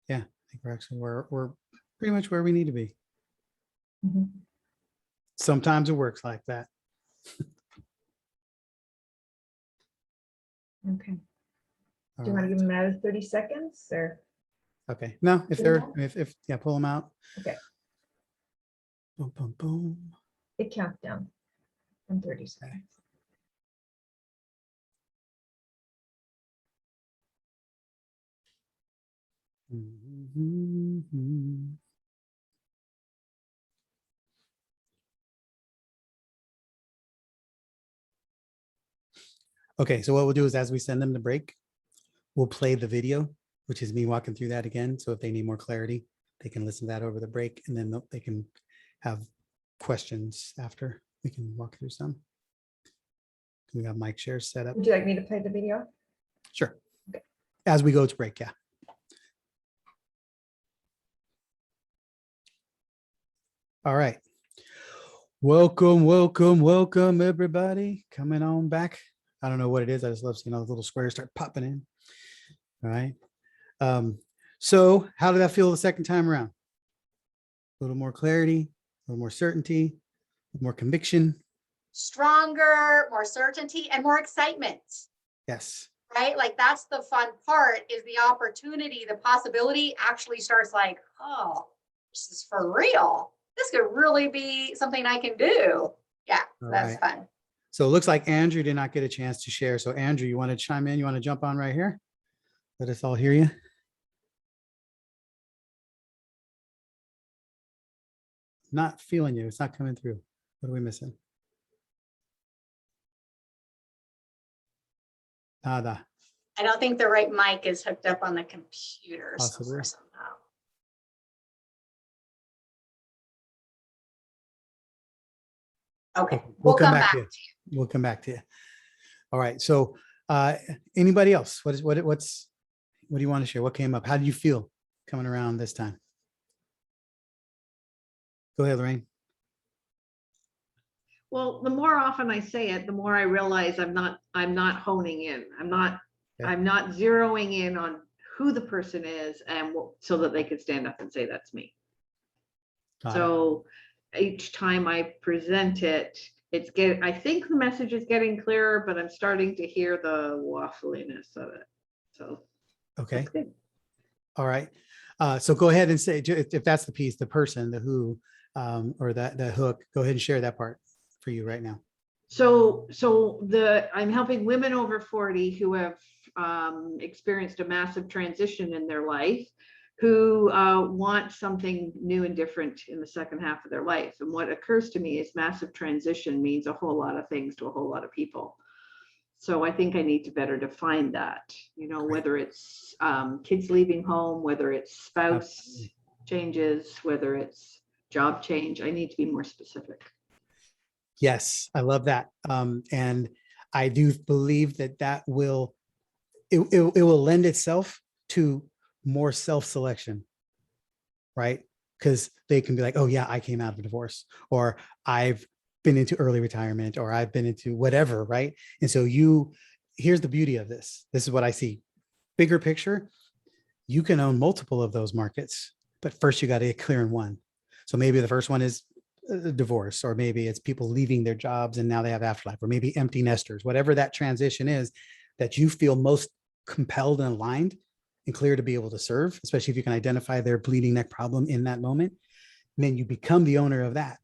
Yeah, I think we're actually we're pretty much where we need to be. Mhm. Sometimes it works like that. Okay. All Do you want to right. give them another 30 seconds or? Okay. No, if Pull they're them if yeah, pull them out. Okay. Boom, boom, boom. It counts down from 30 seconds. Mhm. Okay, so what we'll do is as we send them the break, we'll play the video, which is me walking through that again. So if they need more clarity, they can listen to that over the break, and then they can have questions after. We can walk through some. We have mic shares set up. Would you like me to play the video? Sure. As we go to break, yeah. All right. Welcome, welcome, welcome, everybody. Coming on back. I don't know what it is. I just love seeing all the little squares start popping in. All right. So how did that feel the second time around? A little more clarity, a little more certainty, more conviction. Stronger, more certainty, and more excitement, Yes. right? Like that's the fun part, is the opportunity, the possibility actually starts like, oh, this is for real. This could really be something I can do. Yeah, All that's right. fun. So it looks like Andrew did not get a chance to share. So Andrew, you want to chime in? You want to jump on right here? Let us all hear you. Not feeling you. It's not coming through. What are we missing? Nada. I don't think the right mic is hooked up on the computer Possibly. somewhere somehow. Okay, We'll come back. back to you. We'll come back to you. All right. So anybody else? What do you want to share? What came up? How do you feel coming around this time? Go ahead, Lorraine. Well, the more often I say it, the more I realize I'm not honing in. I'm not zeroing in on who the person is and so that they could stand up and say that's me. So each time I present it, I think the message is getting clearer, but I'm starting to hear the waffliness of it. So okay. All right. So go ahead and say, if that's the piece, the person, the who, or the hook, go ahead and share that part for you right now. So I'm helping women over 40 who have experienced a massive transition in their life, who want something new and different in the second half of their life. And what occurs to me is massive transition means a whole lot of things to a whole lot of people. So I think I need to better define that, whether it's kids leaving home, whether it's spouse changes, whether it's job change. I need to be more specific. Yes, I love that. And I do believe that it will lend itself to more self-selection, right? Because they can be like, oh yeah, I came out of a divorce, or I've been into early retirement, or I've been into whatever, right? And so here's the beauty of this. This is what I see. Bigger picture, you can own multiple of those markets, but first you got to get clear in one. So maybe the first one is a divorce, or maybe it's people leaving their jobs and now they have afterlife, or maybe empty nesters, whatever that transition is that you feel most compelled and aligned and clear to be able to serve, especially if you can identify their bleeding neck problem in that moment. And then you become the owner of that.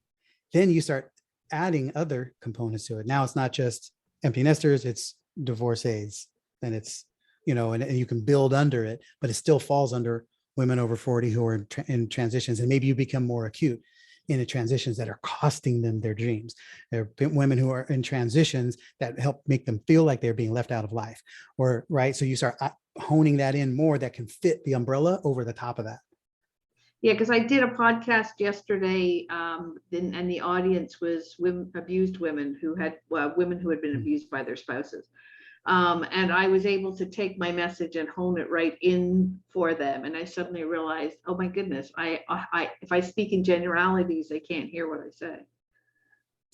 Then you start adding other components to it. Now it's not just empty nesters, it's divorcees, and it's, and you can build under it, but it still falls under women over 40 who are in transitions. And maybe you become more acute in the transitions that are costing them their dreams. There are women who are in transitions that help make them feel like they're being left out of life, or right. So you start honing that in more that can fit the umbrella over the top of that. Yeah, because I did a podcast yesterday, and the audience was abused women who had been abused by their spouses. And I was able to take my message and hone it right in for them. And I suddenly realized, oh my goodness, if I speak in generalities, they can't hear what I say.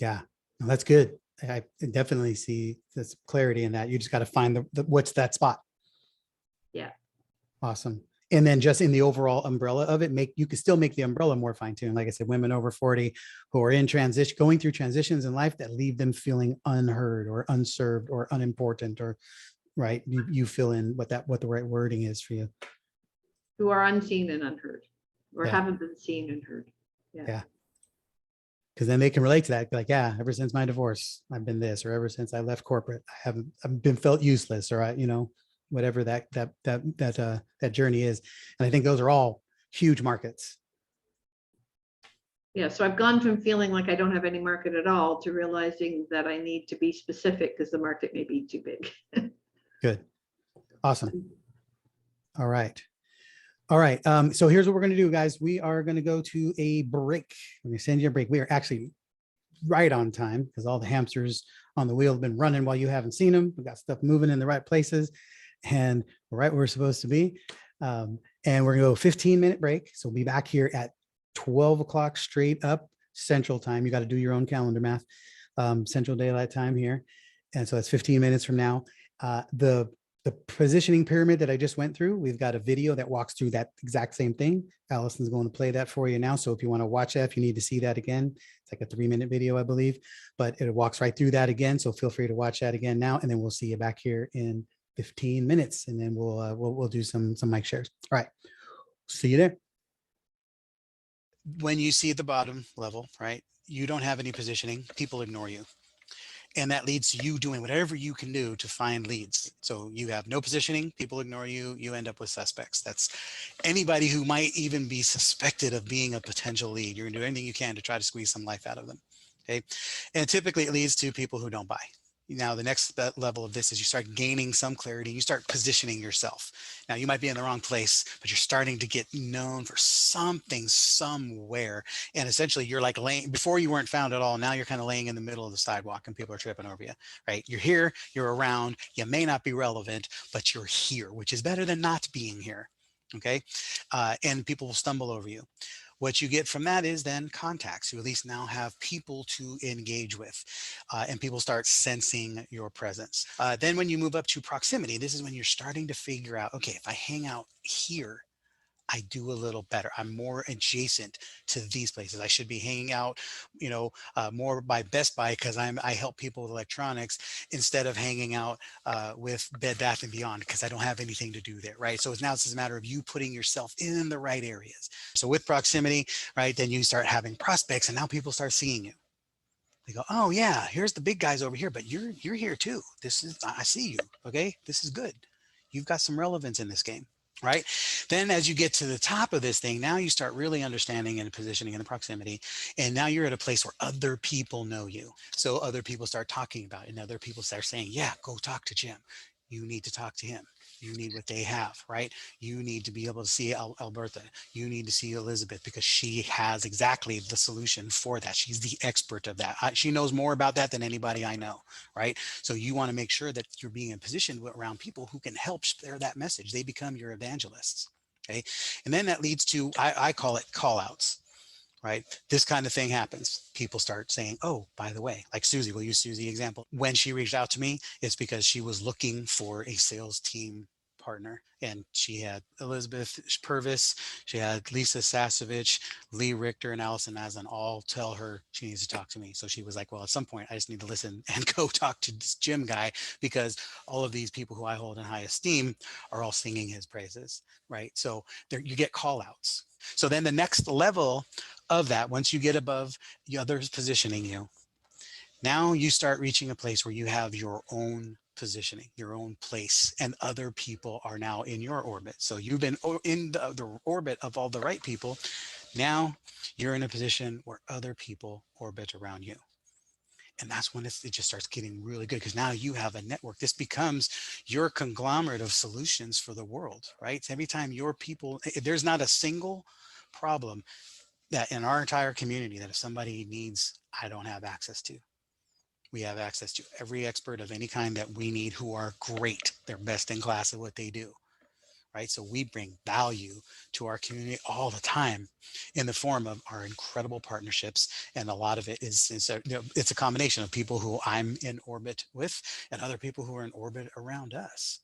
Yeah, no, that's good. I definitely see this clarity in that. You just got to find what's that spot. Yeah. Awesome. And then just in the overall umbrella of it, you can still make the umbrella more fine-tuned. Like I said, women over 40 who are in transition, going through transitions in life that leave them feeling unheard or unserved or unimportant, or right. You fill in what the right wording is for you. Who are unseen and unheard, or Yeah. haven't been seen and heard. Yeah. Because then they can relate to that. Like, yeah, ever since my divorce, I've been this, or ever since I left corporate, I've been felt useless, or whatever that journey is. And I think those are all huge markets. Yeah, so I've gone from feeling like I don't have any market at all to realizing that I need to be specific because the market may be too big. Good. Awesome. All right. So here's what we're going to do, guys. We are going to go to a break. We're going to send you a break. We are actually right on time because all the hamsters on the wheel have been running while you haven't seen them. We've got stuff moving in the right places, and we're right where we're supposed to be. And we're going to go 15-minute break. So we'll be back here at 12 o'clock straight up Central Time. You got to do your own calendar math. Central Daylight Time here. And so it's 15 minutes from now. The positioning pyramid that I just went through, we've got a video that walks through that exact same thing. Allison's going to play that for you now. So if you want to watch that, if you need to see that again, it's like a 3-minute video, I believe, but it walks right through that again. So feel free to watch that again now, and then we'll see you back here in 15 minutes, and then we'll do some mic shares. All right. See you there. When you see at the bottom level, right, you don't have any positioning, people ignore you. And that leads to you doing whatever you can do to find leads. So you have no positioning, people ignore you, you end up with suspects. That's anybody who might even be suspected of being a potential lead. You're gonna do anything you can to try to squeeze some life out of them, okay? And typically it leads to people who don't buy. Now, the next level of this is you start gaining some clarity. You start positioning yourself. Now, you might be in the wrong place, but you're starting to get known for something somewhere. And essentially, you're like laying, before you weren't found at all. Now you're kind of laying in the middle of the sidewalk and people are tripping over you, right? You're here, you're around. You may not be relevant, but you're here, which is better than not being here, okay? And people will stumble over you. What you get from that is then contacts. You at least now have people to engage with, and people start sensing your presence. Then when you move up to proximity, this is when you're starting to figure out, okay, if I hang out here, I do a little better. I'm more adjacent to these places. I should be hanging out, more by Best Buy because I help people with electronics instead of hanging out with Bed Bath & Beyond because I don't have anything to do there, right? So now it's just a matter of you putting yourself in the right areas. So with proximity, right, then you start having prospects and now people start seeing you. They go, oh yeah, here's the big guys over here, but you're here too. I see you, okay? This is good. You've got some relevance in this game. Right? Then as you get to the top of this thing, now you start really understanding and positioning in the proximity. And now you're at a place where other people know you. So other people start talking about it and other people start saying, yeah, go talk to Jim. You need to talk to him. You need what they have, right? You need to be able to see Alberta. You need to see Elizabeth because she has exactly the solution for that. She's the expert of that. She knows more about that than anybody I know, right? So you want to make sure that you're being positioned around people who can help share that message. They become your evangelists, okay? And then that leads to, I call it call outs. Right? This kind of thing happens. People start saying, oh, by the way, like Susie, we'll use Susie example. When she reached out to me, it's because she was looking for a sales team partner. And she had Elizabeth Purvis, she had Lisa Sasevich, Lee Richter, and Allison Maslin all tell her she needs to talk to me. So she was like, well, at some point I just need to listen and go talk to this Jim guy because all of these people who I hold in high esteem are all singing his praises, right? So there you get call outs. So then the next level of that, once you get above the others positioning you, now you start reaching a place where you have your own positioning, your own place, and other people are now in your orbit. So you've been in the orbit of all the right people. Now you're in a position where other people orbit around you. And that's when it just starts getting really good because now you have a network. This becomes your conglomerate of solutions for the world, right? Every time your people, there's not a single problem that in our entire community that if somebody needs, I don't have access to. We have access to every expert of any kind that we need who are great. They're best in class at what they do, right? So we bring value to our community all the time in the form of our incredible partnerships. And a lot of it is it's a combination of people who I'm in orbit with and other people who are in orbit around us.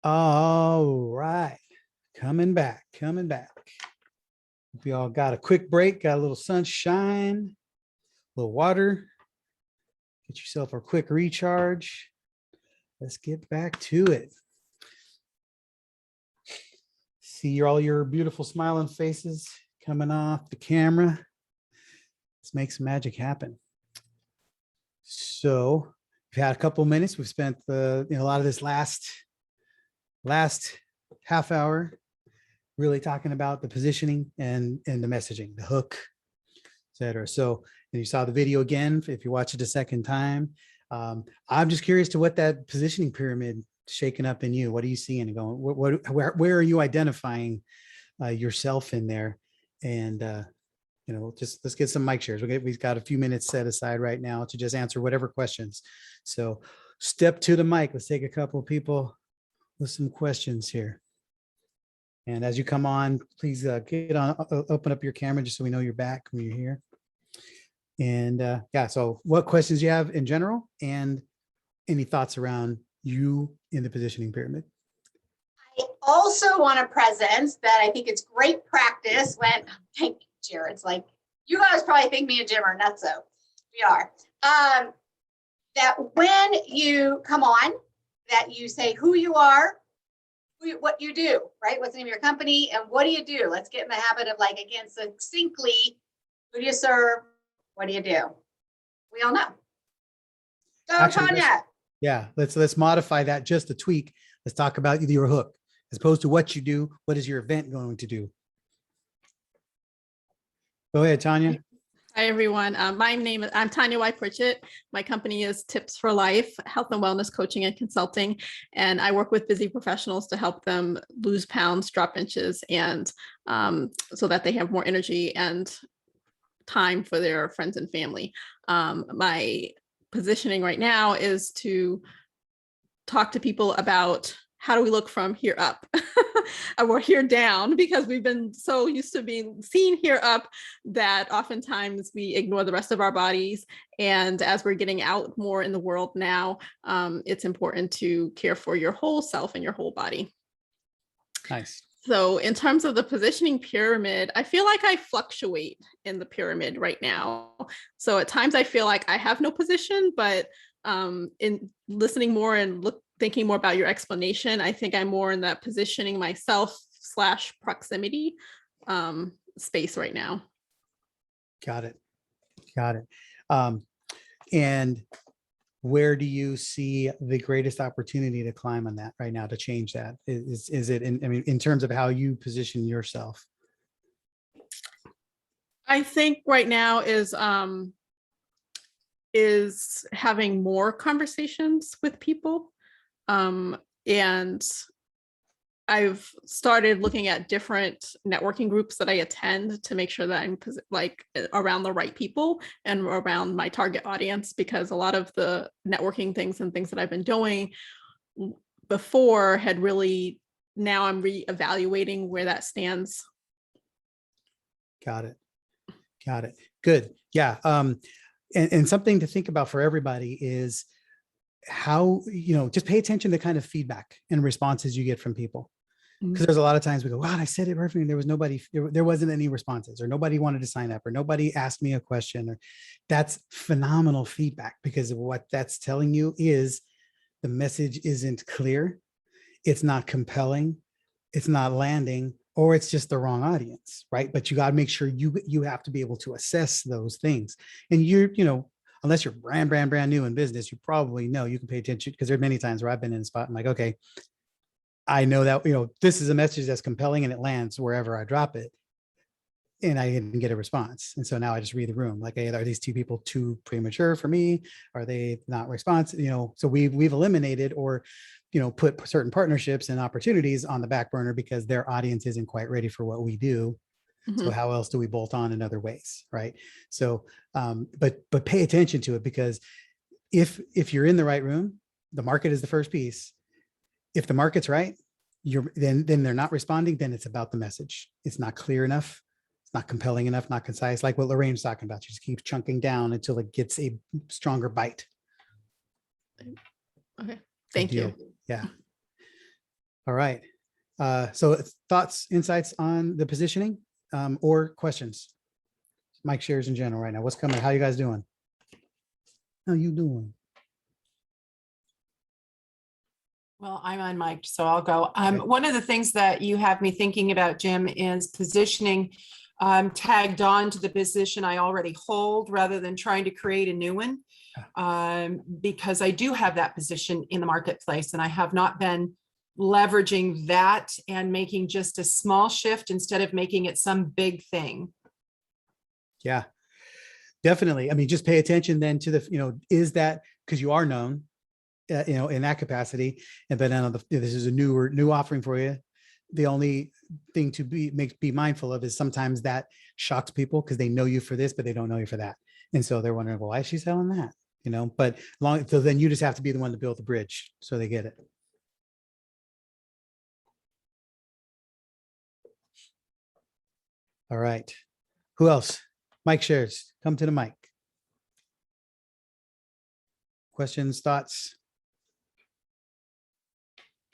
All right, coming back. We all got a quick break, got a little sunshine, a little water. Get yourself a quick recharge. Let's get back to it. See all your beautiful smiling faces coming off the camera. Let's make some magic happen. So we've had a couple minutes. We've spent a lot of this last half hour really talking about the positioning and the messaging, the hook, etc. So you saw the video again. If you watch it a second time, I'm just curious to what that positioning pyramid shaking up in you. What are you seeing and going? Where are you identifying yourself in there? And just let's get some mic shares. We've got a few minutes set aside right now to just answer whatever questions. So step to the mic. Let's take a couple of people with some questions here. And as you come on, please open up your camera just so we know you're back when you're here. And yeah, so what questions you have in general and any thoughts around you in the positioning pyramid? I also want to present that I think it's great practice when, thank you, Jared. It's like, you guys probably think me and Jim are nuts, so we are. That when you come on, that you say who you are, what you do, right? What's the name of your company and what do you do? Let's get in the habit of, like, again, succinctly, who do you serve? What do you do? We all know. So Actually, Tanya. Yeah, let's modify that just a tweak. Let's talk about your hook as opposed to what you do. What is your event going to do? Go ahead, Tanya. Hi, everyone. I'm Tanya Y. Pritchett. My company is Tips for Life, health and wellness coaching and consulting. And I work with busy professionals to help them lose pounds, drop inches, and so that they have more energy and time for their friends and family. My positioning right now is to talk to people about how do we look from here up or here down, because we've been so used to being seen here up that oftentimes we ignore the rest of our bodies. And as we're getting out more in the world now, it's important to care for your whole self and your whole body. Nice. So in terms of the positioning pyramid, I feel like I fluctuate in the pyramid right now. So at times I feel like I have no position, but in listening more and thinking more about your explanation, I think I'm more in that positioning myself / proximity space right now. Got it. And where do you see the greatest opportunity to climb on that right now, to change that? Is it in terms of how you position yourself? I think right now is having more conversations with people. And I've started looking at different networking groups that I attend to make sure that I'm like around the right people and around my target audience, because a lot of the networking things and things that I've been doing before had really, now I'm reevaluating where that stands. Got it. Good. Yeah. And something to think about for everybody is how, just pay attention to the kind of feedback and responses you get from people. Because there's a lot of times we go, wow, I said it perfectly. There was nobody, there wasn't any responses, or nobody wanted to sign up, or nobody asked me a question. Or that's phenomenal feedback, because what that's telling you is the message isn't clear. It's not compelling. It's not landing, or it's just the wrong audience, right? But you got to make sure you have to be able to assess those things. And unless you're brand new in business, you probably know you can pay attention, because there are many times where I've been in a spot and like, okay, I know that, this is a message that's compelling and it lands wherever I drop it, and I didn't get a response. And so now I just read the room. Like, hey, are these two people too premature for me? Are they not responsive? So we've eliminated or, put certain partnerships and opportunities on the back burner because their audience isn't quite ready for what we do. Mm-hmm. So how else do we bolt on in other ways? Right. So, but pay attention to it, because if you're in the right room, the market is the first piece. If the market's right, then they're not responding, then it's about the message. It's not clear enough. It's not compelling enough, not concise. Like what Lorraine's talking about. She just keeps chunking down until it gets a stronger bite. Okay. Thank you. Yeah. All right. So thoughts, insights on the positioning or questions? Mike shares in general right now. What's coming? How you guys doing? How you doing? Well, I'm unmiked, so I'll go. One of the things that you have me thinking about, Jim, is positioning tagged on to the position I already hold rather than trying to create a new one. Because I do have that position in the marketplace and I have not been leveraging that and making just a small shift instead of making it some big thing. Yeah, definitely. I mean, just pay attention then to the, is that because you are known, in that capacity, and then this is a new offering for you. The only thing to be mindful of is sometimes that shocks people because they know you for this, but they don't know you for that. And so they're wondering, well, why is she selling that? But so then you just have to be the one to build the bridge so they get it. All right. Who else? Mike shares. Come to the mic. Questions, thoughts?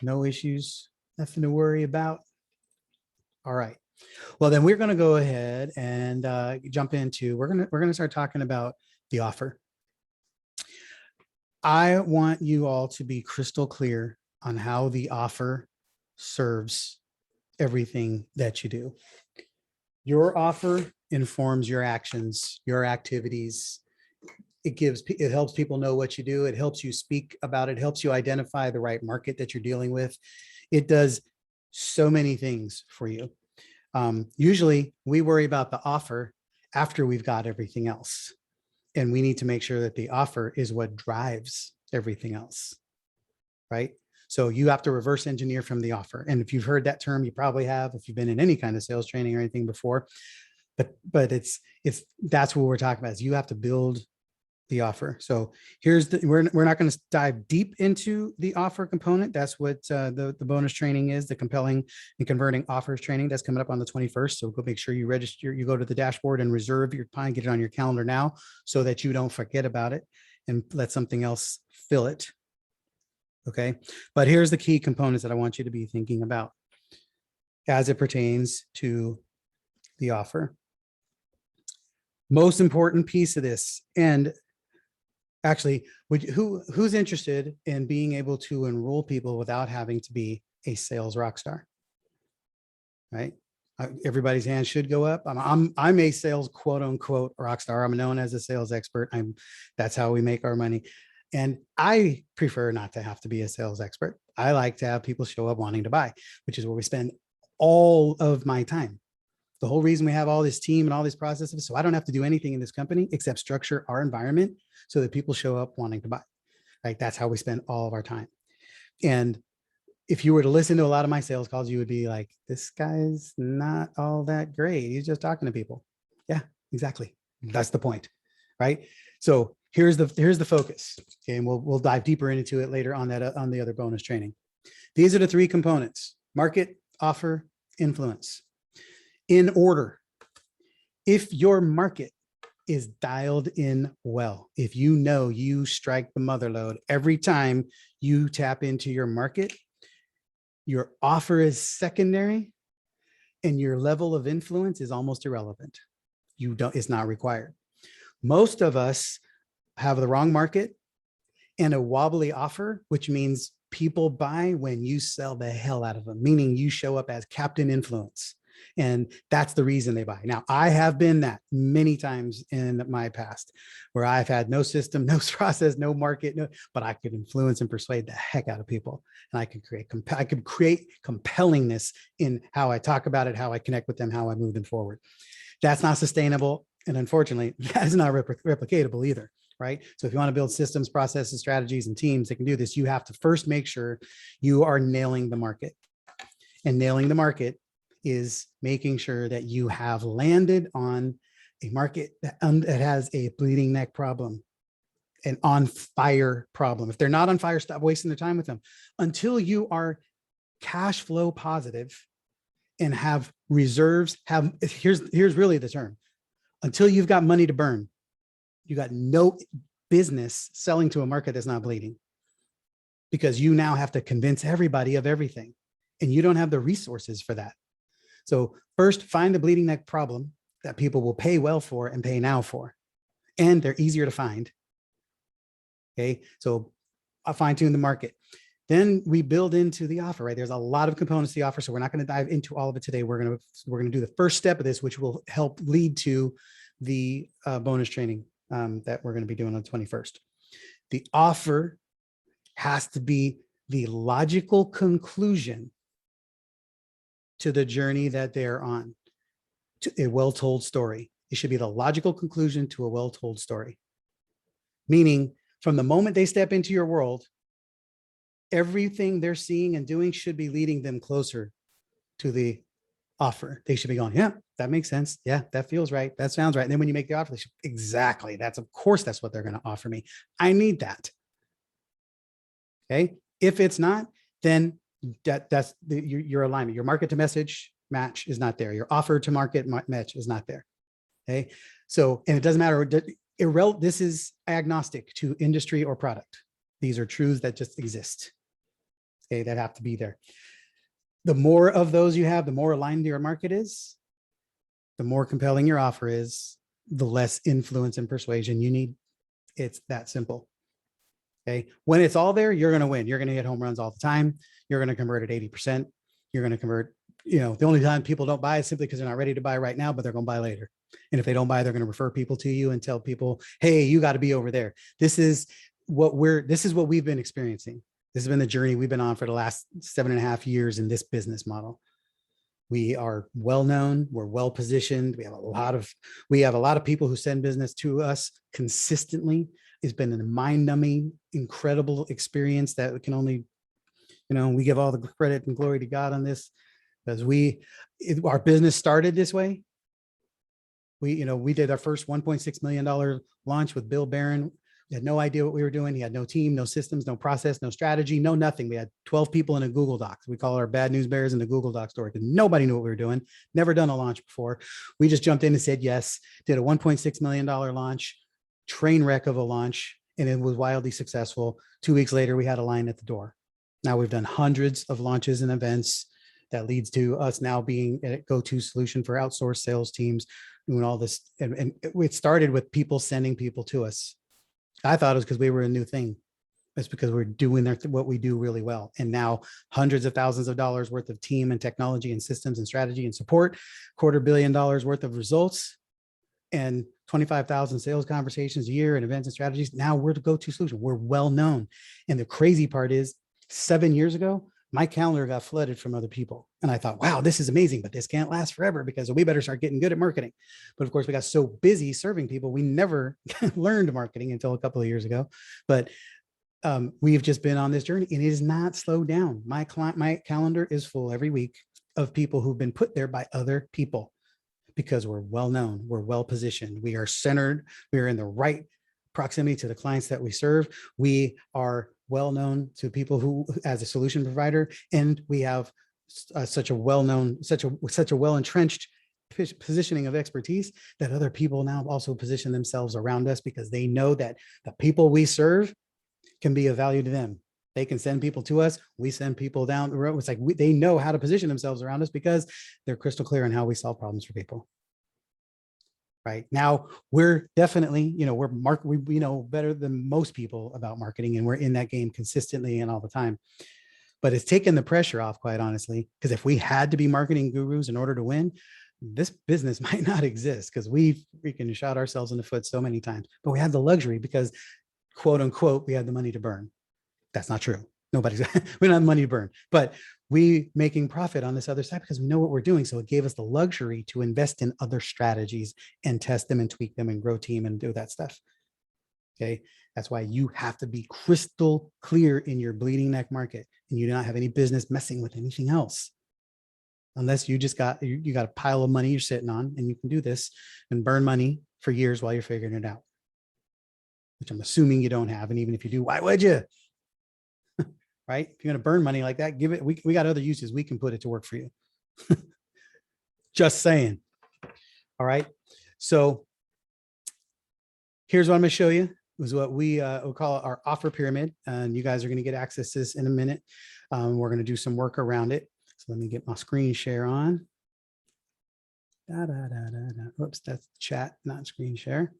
No issues, nothing to worry about. All right. Well, then we're going to go ahead and jump into, we're going to start talking about the offer. I want you all to be crystal clear on how the offer serves everything that you do. Your offer informs your actions, your activities. It helps people know what you do. It helps you speak about it, helps you identify the right market that you're dealing with. It does so many things for you. Usually we worry about the offer after we've got everything else. And we need to make sure that the offer is what drives everything else, right? So you have to reverse engineer from the offer. And if you've heard that term, you probably have, if you've been in any kind of sales training or anything before, but that's what we're talking about is you have to build the offer. So here's we're not going to dive deep into the offer component. That's what the bonus training is, the compelling and converting offers training that's coming up on the 21st. So go make sure you register, you go to the dashboard and reserve your time, get it on your calendar now so that you don't forget about it and let something else fill it. Okay. But here's the key components that I want you to be thinking about as it pertains to the offer. Most important piece of this, and actually, who's interested in being able to enroll people without having to be a sales rock star? Right? Everybody's hand should go up. I'm a sales quote unquote rock star. I'm known as a sales expert. That's how we make our money. And I prefer not to have to be a sales expert. I like to have people show up wanting to buy, which is where we spend all of my time. The whole reason we have all this team and all these processes, so I don't have to do anything in this company except structure our environment so that people show up wanting to buy. Right? That's how we spend all of our time. And if you were to listen to a lot of my sales calls, you would be like, this guy's not all that great. He's just talking to people. Yeah, exactly. That's the point. Right? So here's the focus. Okay, and we'll dive deeper into it later on on the other bonus training. These are the three components: market, offer, influence. In order, if your market is dialed in well, if you know you strike the mother load every time you tap into your market, your offer is secondary and your level of influence is almost irrelevant. It's not required. Most of us have the wrong market and a wobbly offer, which means people buy when you sell the hell out of them, meaning you show up as Captain Influence. And that's the reason they buy. Now, I have been that many times in my past where I've had no system, no process, no market, but I could influence and persuade the heck out of people. And I could create compellingness in how I talk about it, how I connect with them, how I move them forward. That's not sustainable. And unfortunately, that is not replicatable either. Right? So if you want to build systems, processes, strategies, and teams that can do this, you have to first make sure you are nailing the market. And nailing the market is making sure that you have landed on a market that has a bleeding neck problem, an on fire problem. If they're not on fire, stop wasting their time with them. Until you are cash flow positive and have reserves, here's really the term. Until you've got money to burn, you got no business selling to a market that's not bleeding, because you now have to convince everybody of everything. and you don't have the resources for that. So first, find the bleeding neck problem that people will pay well for and pay now for, and they're easier to find. Okay, so I'll fine tune the market. Then we build into the offer, right? There's a lot of components to the offer, so we're not going to dive into all of it today. We're going to do the first step of this, which will help lead to the bonus training that we're going to be doing on the 21st. The offer has to be the logical conclusion to the journey that they're on, to a well-told story. It should be the logical conclusion to a well-told story. Meaning, from the moment they step into your world, everything they're seeing and doing should be leading them closer to the offer. They should be going, yeah, that makes sense. Yeah, that feels right. That sounds right. And then when you make the offer, they should, exactly. Of course, that's what they're going to offer me. I need that. Okay. If it's not, then that's your alignment. Your market to message match is not there. Your offer to market match is not there. Okay. So, and it doesn't matter. This is agnostic to industry or product. These are truths that just exist. Okay. That have to be there. The more of those you have, the more aligned your market is, the more compelling your offer is, the less influence and persuasion you need. It's that simple. Okay. When it's all there, you're going to win. You're going to hit home runs all the time. You're going to convert at 80%. You're going to convert, the only time people don't buy is simply because they're not ready to buy right now, but they're going to buy later. And if they don't buy, they're going to refer people to you and tell people, hey, you got to be over there. This is what we've been experiencing. This has been the journey we've been on for the last 7.5 years in this business model. We are well-known, we're well-positioned. We have a lot of people who send business to us consistently. It's been a mind-numbing, incredible experience that can only, we give all the credit and glory to God on this, because our business started this way. We did our first $1.6 million launch with Bill Barron. We had no idea what we were doing. He had no team, no systems, no process, no strategy, no nothing. We had 12 people in a Google Docs. We call our bad news bears in the Google Doc story because nobody knew what we were doing. Never done a launch before. We just jumped in and said yes, did a $1.6 million launch, train wreck of a launch, and it was wildly successful. 2 weeks later, we had a line at the door. Now we've done hundreds of launches and events that leads to us now being a go-to solution for outsourced sales teams, doing all this. And it started with people sending people to us. I thought it was because we were a new thing. It's because we're doing what we do really well. And now hundreds of thousands of dollars worth of team and technology and systems and strategy and support, $250 million worth of results, and 25,000 sales conversations a year and events and strategies. Now we're the go-to solution. We're well known. And the crazy part is 7 years ago, my calendar got flooded from other people. And I thought, wow, this is amazing, but this can't last forever because we better start getting good at marketing. But of course, we got so busy serving people, we never learned marketing until a couple of years ago. But we've just been on this journey and it is not slowed down. My calendar is full every week of people who've been put there by other people because we're well known, we're well positioned, we are centered, we are in the right proximity to the clients that we serve. We are well known to people who, as a solution provider, and we have such a well-known, such a well-entrenched positioning of expertise that other people now also position themselves around us because they know that the people we serve can be of value to them. They can send people to us. We send people down the road. It's like they know how to position themselves around us because they're crystal clear on how we solve problems for people. Right now, we're definitely, we know better than most people about marketing, and we're in that game consistently and all the time. But it's taken the pressure off, quite honestly, because if we had to be marketing gurus in order to win, this business might not exist because we've freaking shot ourselves in the foot so many times. But we had the luxury because, quote unquote, we had the money to burn. That's not true. We don't have money to burn, but we making profit on this other side because we know what we're doing. So it gave us the luxury to invest in other strategies and test them and tweak them and grow team and do that stuff. Okay. That's why you have to be crystal clear in your bleeding neck market, and you do not have any business messing with anything else. Unless you just got, you got a pile of money you're sitting on and you can do this and burn money for years while you're figuring it out, which I'm assuming you don't have. And even if you do, why would you? Right? If you're going to burn money like that, give it, we got other uses. We can put it to work for you. Just saying. All right. So here's what I'm going to show you. Is what we we'll call our offer pyramid. And you guys are going to get access to this in a minute. We're going to do some work around it. So let me get my screen share on. Whoops, that's chat, not screen share.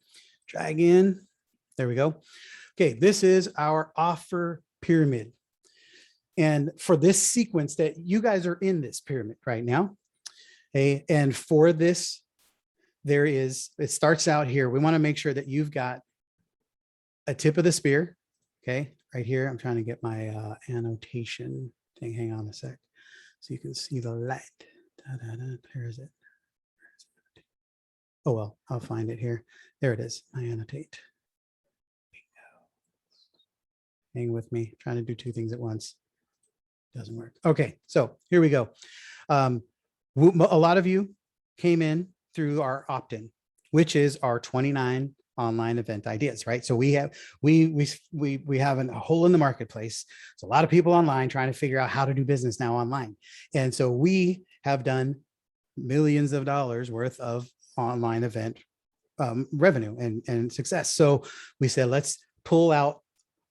Try again. There we go. Okay, this is our offer pyramid. And for this sequence that you guys are in this pyramid right now. Okay, and for this, it starts out here. We want to make sure that you've got a tip of the spear. Okay, right here. I'm trying to get my annotation thing. Hang on a sec. So you can see the light. Where is it? Oh, well, I'll find it here. There it is. I annotate. Hang with me. I'm trying to do two things at once. Doesn't work. Okay, so here we go. A lot of you came in through our opt-in, which is our 29 online event ideas, right? So we have a hole in the marketplace. So a lot of people online trying to figure out how to do business now online. And so we have done millions of dollars worth of online event revenue and success. So we said, let's pull out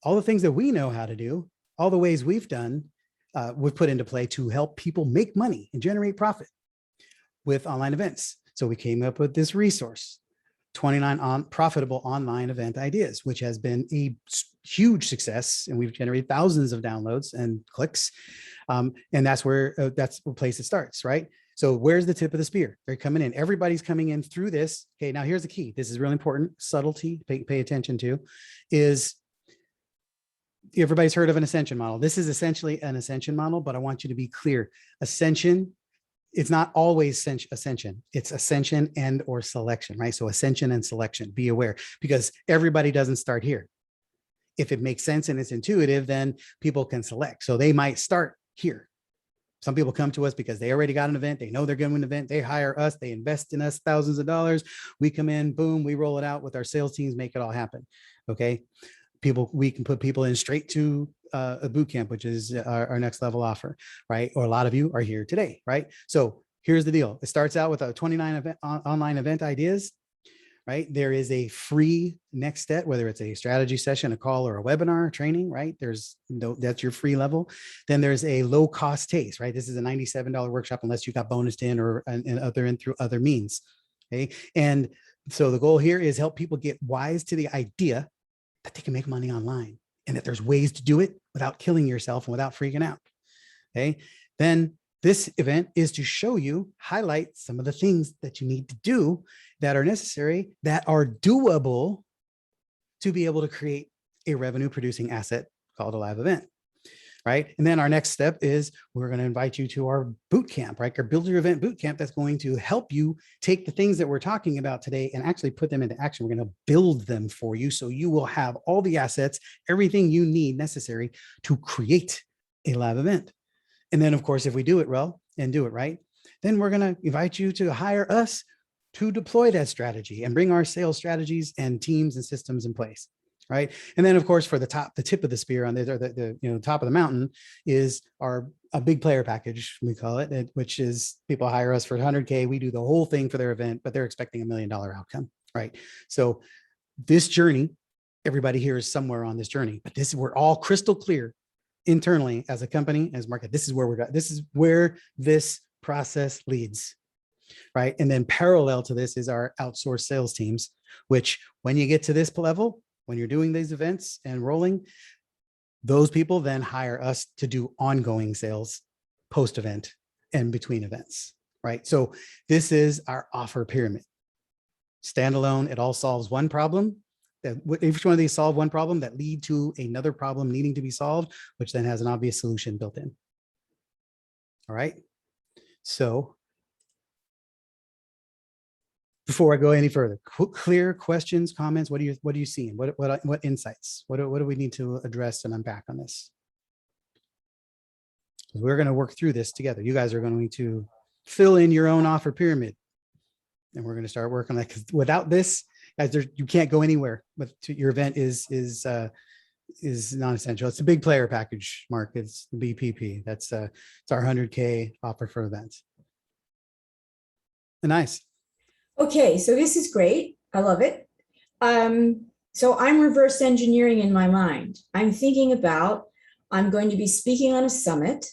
all the things that we know how to do, all the ways we've put into play to help people make money and generate profit with online events. So we came up with this resource, 29 profitable online event ideas, which has been a huge success. And we've generated thousands of downloads and clicks. And that's the place it starts, right? So where's the tip of the spear? They're coming in. Everybody's coming in through this. Okay, now here's the key. This is really important. Subtlety, pay attention to, is everybody's heard of an ascension model. This is essentially an ascension model, but I want you to be clear. Ascension, it's not always ascension. It's ascension and or selection, right? So ascension and selection, be aware, because everybody doesn't start here. If it makes sense and it's intuitive, then people can select. So they might start here. Some people come to us because they already got an event. They know they're going to an event. They hire us. They invest in us thousands of dollars. We come in, boom, we roll it out with our sales teams, make it all happen. Okay. We can put people in straight to a boot camp, which is our next level offer, right? Or a lot of you are here today, right? So here's the deal. It starts out with a 29 online event ideas, right? There is a free next step, whether it's a strategy session, a call, or a webinar training, right? That's your free level. Then there's a low cost taste, right? This is a $97 workshop unless you got bonused in or through other means. Okay. And so the goal here is help people get wise to the idea that they can make money online and that there's ways to do it without killing yourself and without freaking out. Okay. Then this event is to show you, highlight some of the things that you need to do that are necessary, that are doable to be able to create a revenue producing asset called a live event, right? And then our next step is we're going to invite you to our boot camp, right? Our Build Your Event boot camp that's going to help you take the things that we're talking about today and actually put them into action. We're going to build them for you so you will have all the assets, everything you need necessary to create a live event. And then, of course, if we do it well and do it right, then we're going to invite you to hire us to deploy that strategy and bring our sales strategies and teams and systems in place, right? And then, of course, for the tip of the spear on the top of the mountain is a big player package, we call it, which is people hire us for 100K. We do the whole thing for their event, but they're expecting $1 million outcome, right? So this journey, everybody here is somewhere on this journey, but we're all crystal clear internally as a company, as market. This is where we're going. This is where this process leads, right? And then parallel to this is our outsourced sales teams, which when you get to this level, when you're doing these events and rolling, those people then hire us to do ongoing sales post-event and between events, right? So this is our offer pyramid. Standalone, it all solves one problem. Each one of these solve one problem that lead to another problem needing to be solved, which then has an obvious solution built in. All right. So before I go any further, clear questions, comments. What are you seeing? What insights? What do we need to address and unpack on this? We're going to work through this together. You guys are going to fill in your own offer pyramid, and we're going to start working on that, because without this, guys, you can't go anywhere. But your event is non-essential. It's a big player package, Mark. It's the BPP. It's our 100K offer for events. Nice. Okay, so this is great. I love it. So I'm reverse engineering in my mind. I'm thinking about, I'm going to be speaking on a summit.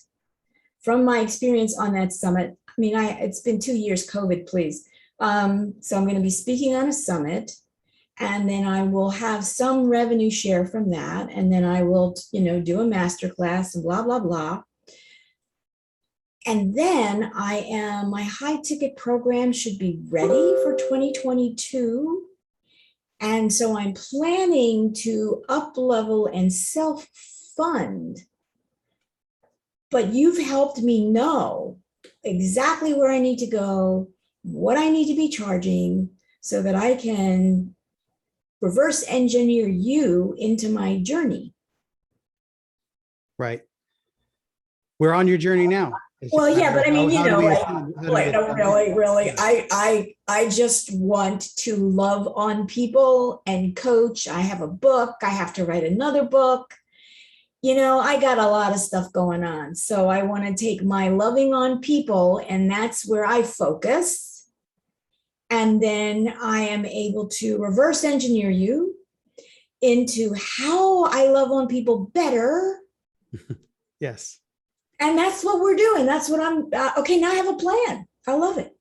from my experience on that summit, I mean, it's been 2 years, COVID, please. So I'm going to be speaking on a summit, and then I will have some revenue share from that. And then I will, do a masterclass and blah, blah, blah. And then my high ticket program should be ready for 2022. And so I'm planning to up level and self-fund. But you've helped me know exactly where I need to go, what I need to be charging, so that I can reverse engineer you into my journey. Right. We're on your journey now. Well, yeah, but I mean, really, Yeah. I just want to love on people and coach. I have a book. I have to write another book. I got a lot of stuff going on. So I want to take my loving on people, and that's where I focus. And then I am able to reverse engineer you into how I love on people better. Yes. And that's what we're doing. That's what I'm, okay, now I have a plan. I love it.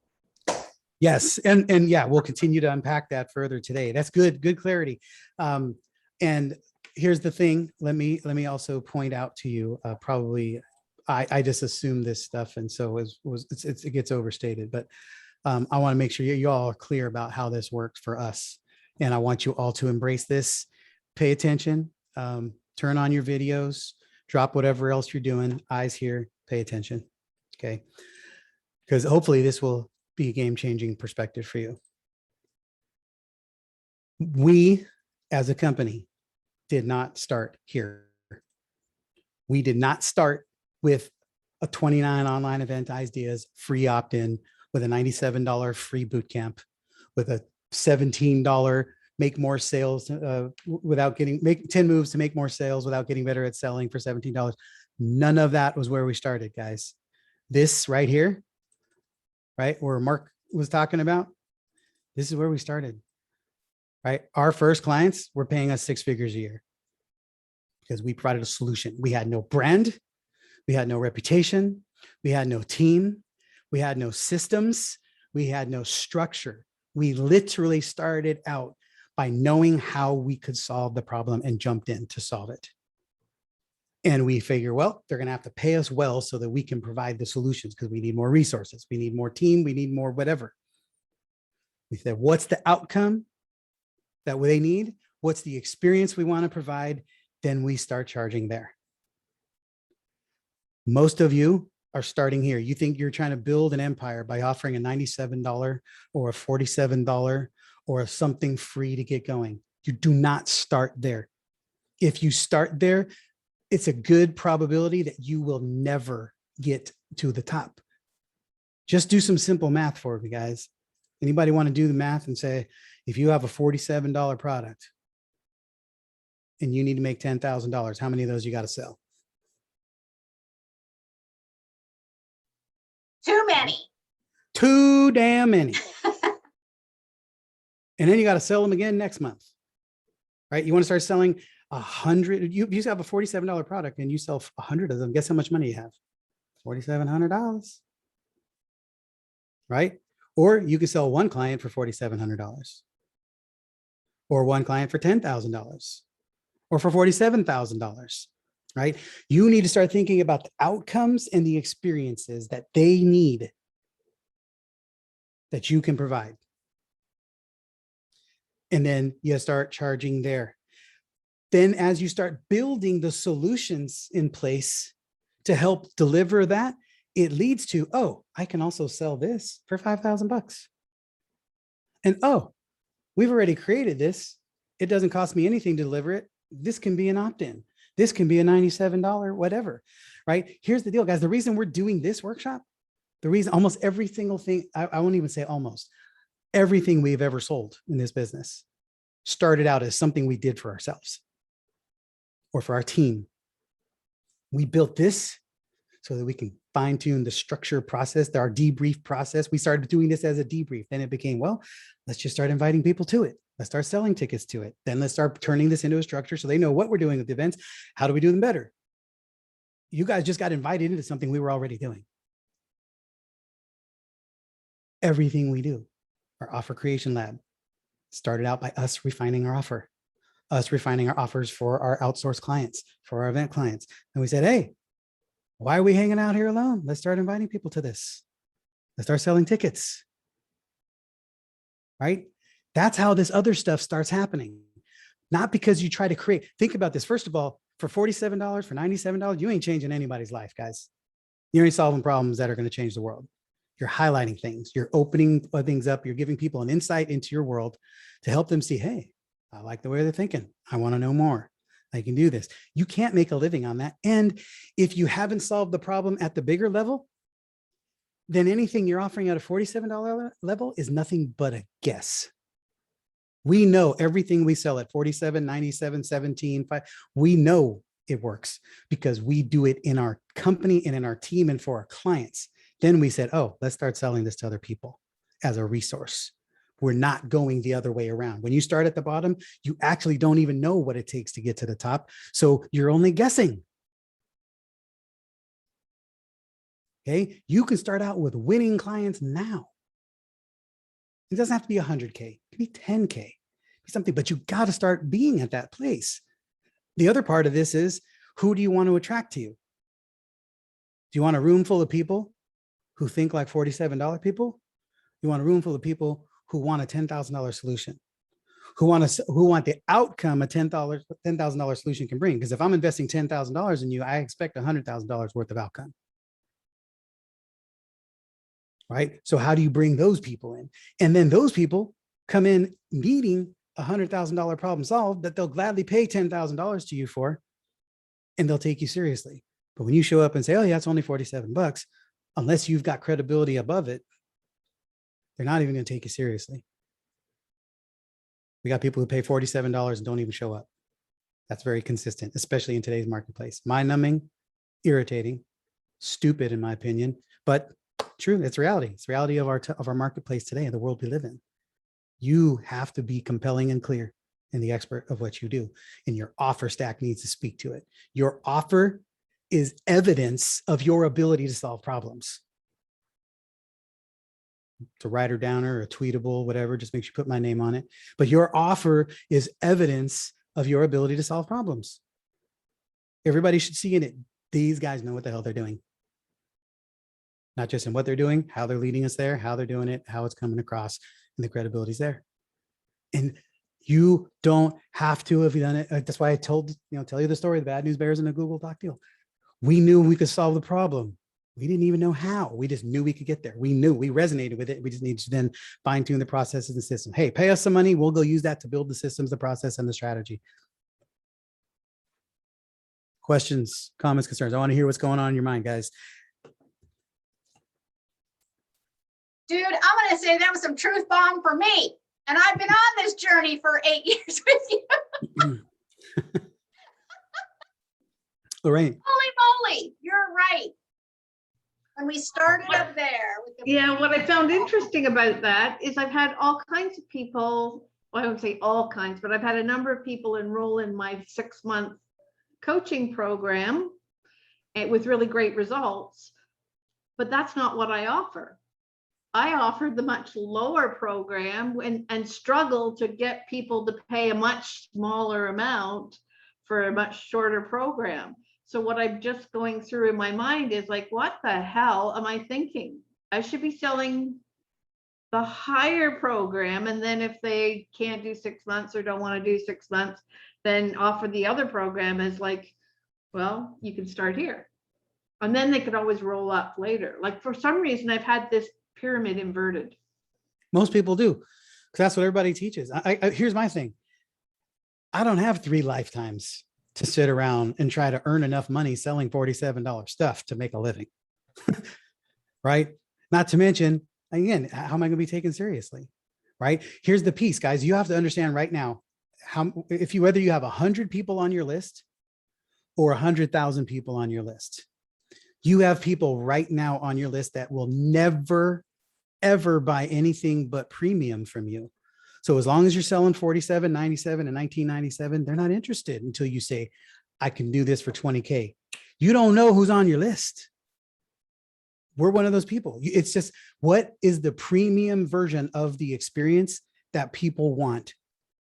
Yes. And yeah, we'll continue to unpack that further today. That's good clarity. And here's the thing. Let me also point out to you, probably, I just assume this stuff. And so it gets overstated, but I want to make sure you all are clear about how this works for us. And I want you all to embrace this, pay attention, turn on your videos, drop whatever else you're doing, eyes here, pay attention. Okay. Because hopefully this will be a game-changing perspective for you. We as a company did not start here. We did not start with a 29 online event ideas, free opt-in, with a $97 free boot camp, with a $17 make more sales make 10 moves to make more sales without getting better at selling for $17. None of that was where we started, guys. This right here, right, where Mark was talking about, this is where we started, right? Our first clients were paying us 6 figures a year because we provided a solution. We had no brand, we had no reputation, we had no team, we had no systems, we had no structure. We literally started out by knowing how we could solve the problem and jumped in to solve it. And we figure, well, they're going to have to pay us well so that we can provide the solutions, because we need more resources, we need more team, we need more whatever. We said, what's the outcome that they need? What's the experience we want to provide? Then we start charging there. Most of you are starting here. You think you're trying to build an empire by offering a $97 or a $47 or something free to get going. You do not start there. If you start there, it's a good probability that you will never get to the top. Just do some simple math for me, guys. Anybody want to do the math and say, if you have a $47 product and you need to make $10,000, how many of those you got to sell? Too many. Too damn many. And then you got to sell them again next month, right? You want to start selling 100. You have a $47 product and you sell 100 of them. Guess how much money you have? $4,700, right? Or you could sell one client for $4,700, or one client for $10,000, or for $47,000, right? You need to start thinking about the outcomes and the experiences that they need that you can provide. And then you start charging there. Then as you start building the solutions in place to help deliver that, it leads to, oh, I can also sell this for $5,000. And oh, we've already created this. It doesn't cost me anything to deliver it. This can be an opt-in. This can be a $97, whatever, right? Here's the deal, guys. The reason we're doing this workshop, the reason almost every single thing, I won't even say almost, everything we've ever sold in this business started out as something we did for ourselves or for our team. We built this so that we can fine tune the structure process, our debrief process. We started doing this as a debrief. Then it became, well, let's just start inviting people to it. Let's start selling tickets to it. Then let's start turning this into a structure so they know what we're doing with the events. How do we do them better? you guys just got invited into something we were already doing. Everything we do, our offer creation lab started out by us refining our offer, us refining our offers for our outsourced clients, for our event clients. And we said, hey, why are we hanging out here alone? Let's start inviting people to this. Let's start selling tickets. Right? That's how this other stuff starts happening. Not because you try to create. Think about this. First of all, for $47, for $97, you ain't changing anybody's life, guys. You ain't solving problems that are going to change the world. You're highlighting things. You're opening things up. You're giving people an insight into your world to help them see, hey, I like the way they're thinking. I want to know more. I can do this. You can't make a living on that. And if you haven't solved the problem at the bigger level, then anything you're offering at a $47 level is nothing but a guess. We know everything we sell at 47, 97, 17, 5. We know it works because we do it in our company and in our team and for our clients. Then we said, oh, let's start selling this to other people as a resource. We're not going the other way around. When you start at the bottom, you actually don't even know what it takes to get to the top. So you're only guessing. Okay. You can start out with winning clients now. It doesn't have to be 100K. It can be 10K, be something, but you got to start being at that place. The other part of this is, who do you want to attract to you? Do you want a room full of people who think like $47 people? You want a room full of people who want a $10,000 solution, who want the outcome a $10,000 solution can bring. Because if I'm investing $10,000 in you, I expect $100,000 worth of outcome. Right? So how do you bring those people in? And then those people come in needing a $100,000 problem solved that they'll gladly pay $10,000 to you for, and they'll take you seriously. But when you show up and say, oh yeah, it's only $47, unless you've got credibility above it, they're not even going to take you seriously. We got people who pay $47 and don't even show up. That's very consistent, especially in today's marketplace. Mind-numbing, irritating, stupid in my opinion, but true. It's reality. It's reality of our marketplace today and the world we live in. You have to be compelling and clear and the expert of what you do, and your offer stack needs to speak to it. Your offer is evidence of your ability to solve problems. It's a writer downer or a tweetable, whatever, just make sure you put my name on it. But your offer is evidence of your ability to solve problems. Everybody should see in it. These guys know what the hell they're doing. Not just in what they're doing, how they're leading us there, how they're doing it, how it's coming across, and the credibility's there. And you don't have to have done it. That's why I tell you the story, the bad news bears in a Google Doc deal. We knew we could solve the problem. We didn't even know how. We just knew we could get there. We knew, we resonated with it. We just need to then fine tune the processes and system. Hey, pay us some money. We'll go use that to build the systems, the process, and the strategy. Questions, comments, concerns. I want to hear what's going on in your mind, guys. Dude, I'm going to say that was some truth bomb for me. And I've been on this journey for 8 years with you. Lorraine. Holy moly, you're right. And we started up there. With the Yeah, what I found interesting about that is I've had all kinds of people, well, I won't say all kinds, but I've had a number of people enroll in my 6-month coaching program with really great results. But that's not what I offer. I offered the much lower program and struggle to get people to pay a much smaller amount for a much shorter program. So what I'm just going through in my mind is like, what the hell am I thinking? I should be selling the higher program. And then if they can't do 6 months or don't want to do 6 months, then offer the other program as like, well, you can start here. And then they could always roll up later. Like for some reason, I've had this pyramid inverted. Most people do, because that's what everybody teaches. Here's my thing. I don't have 3 lifetimes to sit around and try to earn enough money selling $47 stuff to make a living. Right? Not to mention, again, how am I going to be taken seriously? Right? Here's the piece, guys. You have to understand right now, whether you have 100 people on your list or 100,000 people on your list, you have people right now on your list that will never, ever buy anything but premium from you. So as long as you're selling 47, 97, and 1997, they're not interested until you say, I can do this for 20K. You don't know who's on your list. We're one of those people. It's just, what is the premium version of the experience that people want,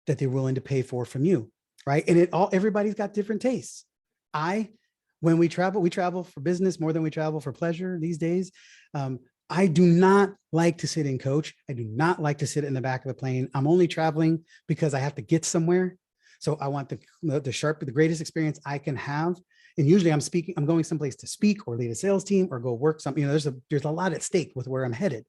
that they're willing to pay for from you, right? And everybody's got different tastes. When we travel for business more than we travel for pleasure these days. I do not like to sit and coach. I do not like to sit in the back of the plane. I'm only traveling because I have to get somewhere. So I want the greatest experience I can have. And usually I'm going someplace to speak or lead a sales team or go work something. There's a lot at stake with where I'm headed.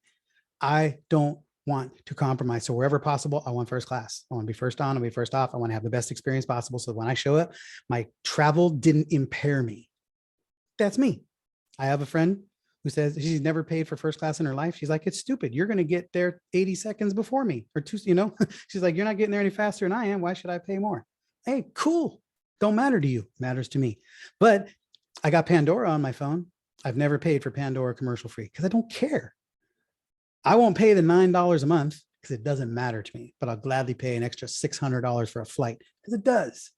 I don't want to compromise. So wherever possible, I want first class. I want to be first on, I'll be first off. I want to have the best experience possible. So when I show up, my travel didn't impair me. That's me. I have a friend who says she's never paid for first class in her life. She's like, it's stupid. You're going to get there 80 seconds before me or two, she's like, you're not getting there any faster than I am. Why should I pay more? Hey, cool. Don't matter to you. Matters to me. But I got Pandora on my phone. I've never paid for Pandora commercial free because I don't care. I won't pay the $9 a month because it doesn't matter to me, but I'll gladly pay an extra $600 for a flight because it does.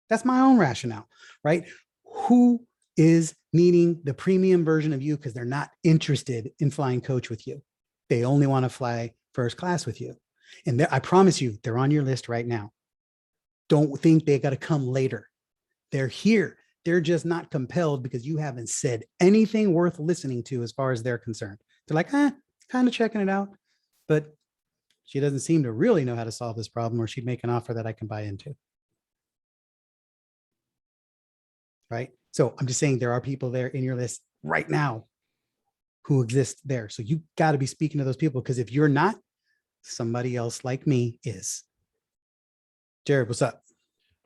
That's my own rationale, right? Who is needing the premium version of you because they're not interested in flying coach with you? They only want to fly first class with you. And I promise you, they're on your list right now. Don't think they got to come later. They're here. They're just not compelled because you haven't said anything worth listening to as far as they're concerned. They're like, kind of checking it out, but she doesn't seem to really know how to solve this problem, or she'd make an offer that I can buy into. Right? So I'm just saying there are people there in your list right now who exist there. So you got to be speaking to those people, because if you're not, somebody else like me is. Jared, what's up?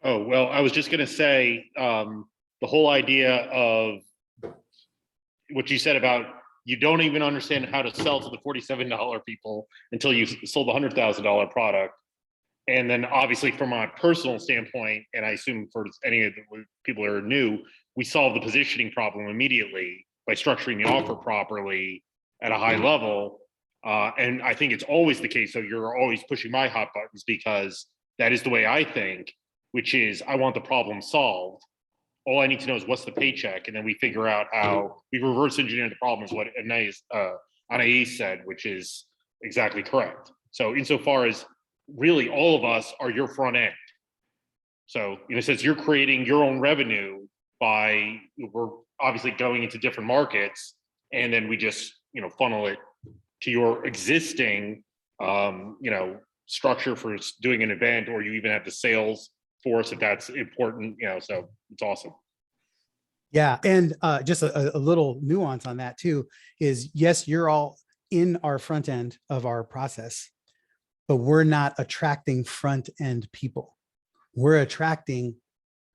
Oh, well, I was just going to say the whole idea of what you said about you don't even understand how to sell to the $47 people until you sold the $100,000 product. And then obviously from my personal standpoint, and I assume for any of the people that are new, we solve the positioning problem immediately by structuring the offer properly at a high level. And I think it's always the case. So you're always pushing my hot buttons because that is the way I think, which is I want the problem solved. All I need to know is what's the paycheck, and then we figure out how we reverse engineer the problem, is what Anais said, which is exactly correct. So insofar as really all of us are your front end. So in a sense, you're creating your own revenue by, we're obviously going into different markets, and then we just, funnel it to your existing, structure for doing an event, or you even have the sales force if that's important, so it's awesome. Yeah. And just a little nuance on that too is, yes, you're all in our front end of our process, but we're not attracting front end people. We're attracting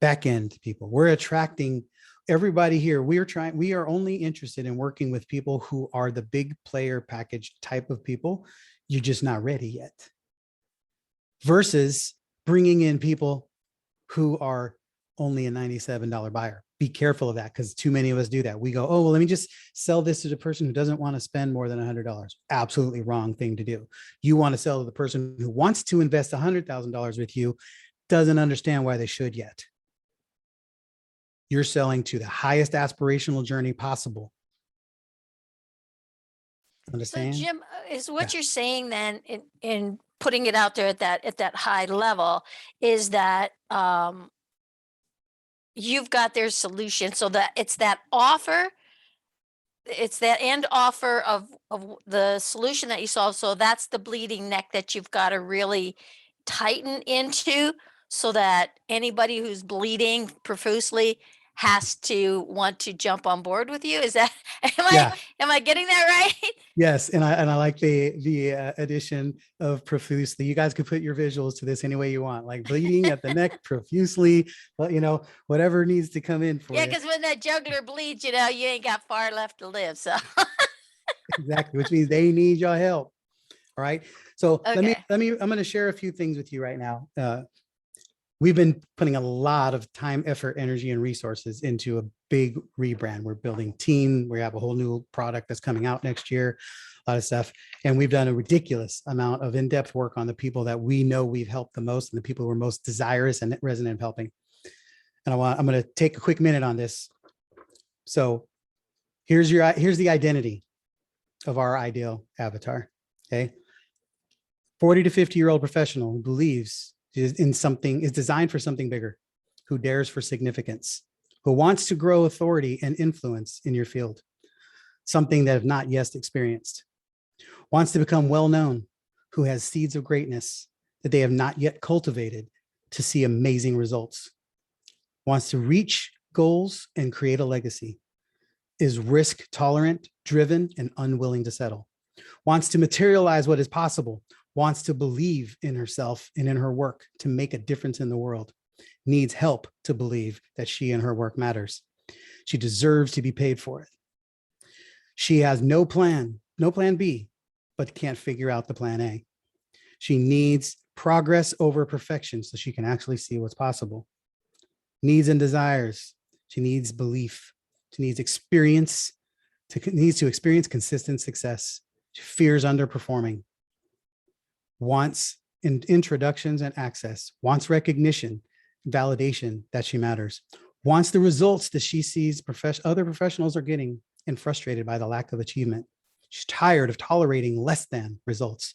back end people. We're attracting everybody here. We are only interested in working with people who are the big player package type of people. You're just not ready yet. Versus bringing in people who are only a $97 buyer. Be careful of that, because too many of us do that. We go, oh, well, let me just sell this to the person who doesn't want to spend more than $100. Absolutely wrong thing to do. You want to sell to the person who wants to invest $100,000 with you, doesn't understand why they should yet. You're selling to the highest aspirational journey possible. Understand? So Jim, is what you're saying then in putting it out there at that high level is that you've got their solution, so that it's that offer, it's that end offer of the solution that you solve. So that's the bleeding neck that you've got to really tighten into, so that anybody who's bleeding profusely has to want to jump on board with you. Is that, am I getting that right? Yes. And I like the addition of profusely. You guys could put your visuals to this any way you want, like bleeding at the neck profusely, but whatever needs to come in for Yeah, you. because when that juggler bleeds, you ain't got far left to live. So Exactly, which means they need your help. All right. So okay. I'm going to share a few things with you right now. We've been putting a lot of time, effort, energy, and resources into a big rebrand. We're building team. We have a whole new product that's coming out next year, a lot of stuff. And we've done a ridiculous amount of in-depth work on the people that we know we've helped the most and the people who are most desirous and resonant of helping. And I'm going to take a quick minute on this. So here's the identity of our ideal avatar. Okay. 40 to 50-year-old professional who believes is designed for something bigger, who dares for significance, who wants to grow authority and influence in your field, something that have not yet experienced, wants to become well-known, who has seeds of greatness that they have not yet cultivated to see amazing results, wants to reach goals and create a legacy, is risk tolerant, driven, and unwilling to settle, wants to materialize what is possible, wants to believe in herself and in her work to make a difference in the world, needs help to believe that she and her work matters. She deserves to be paid for it. She has no plan B, but can't figure out the plan A. She needs progress over perfection so she can actually see what's possible. Needs and desires. She needs belief. She needs experience. Needs to experience consistent success. She fears underperforming. Wants introductions and access. Wants recognition, validation that she matters. Wants the results that she sees other professionals are getting and frustrated by the lack of achievement. She's tired of tolerating less than results,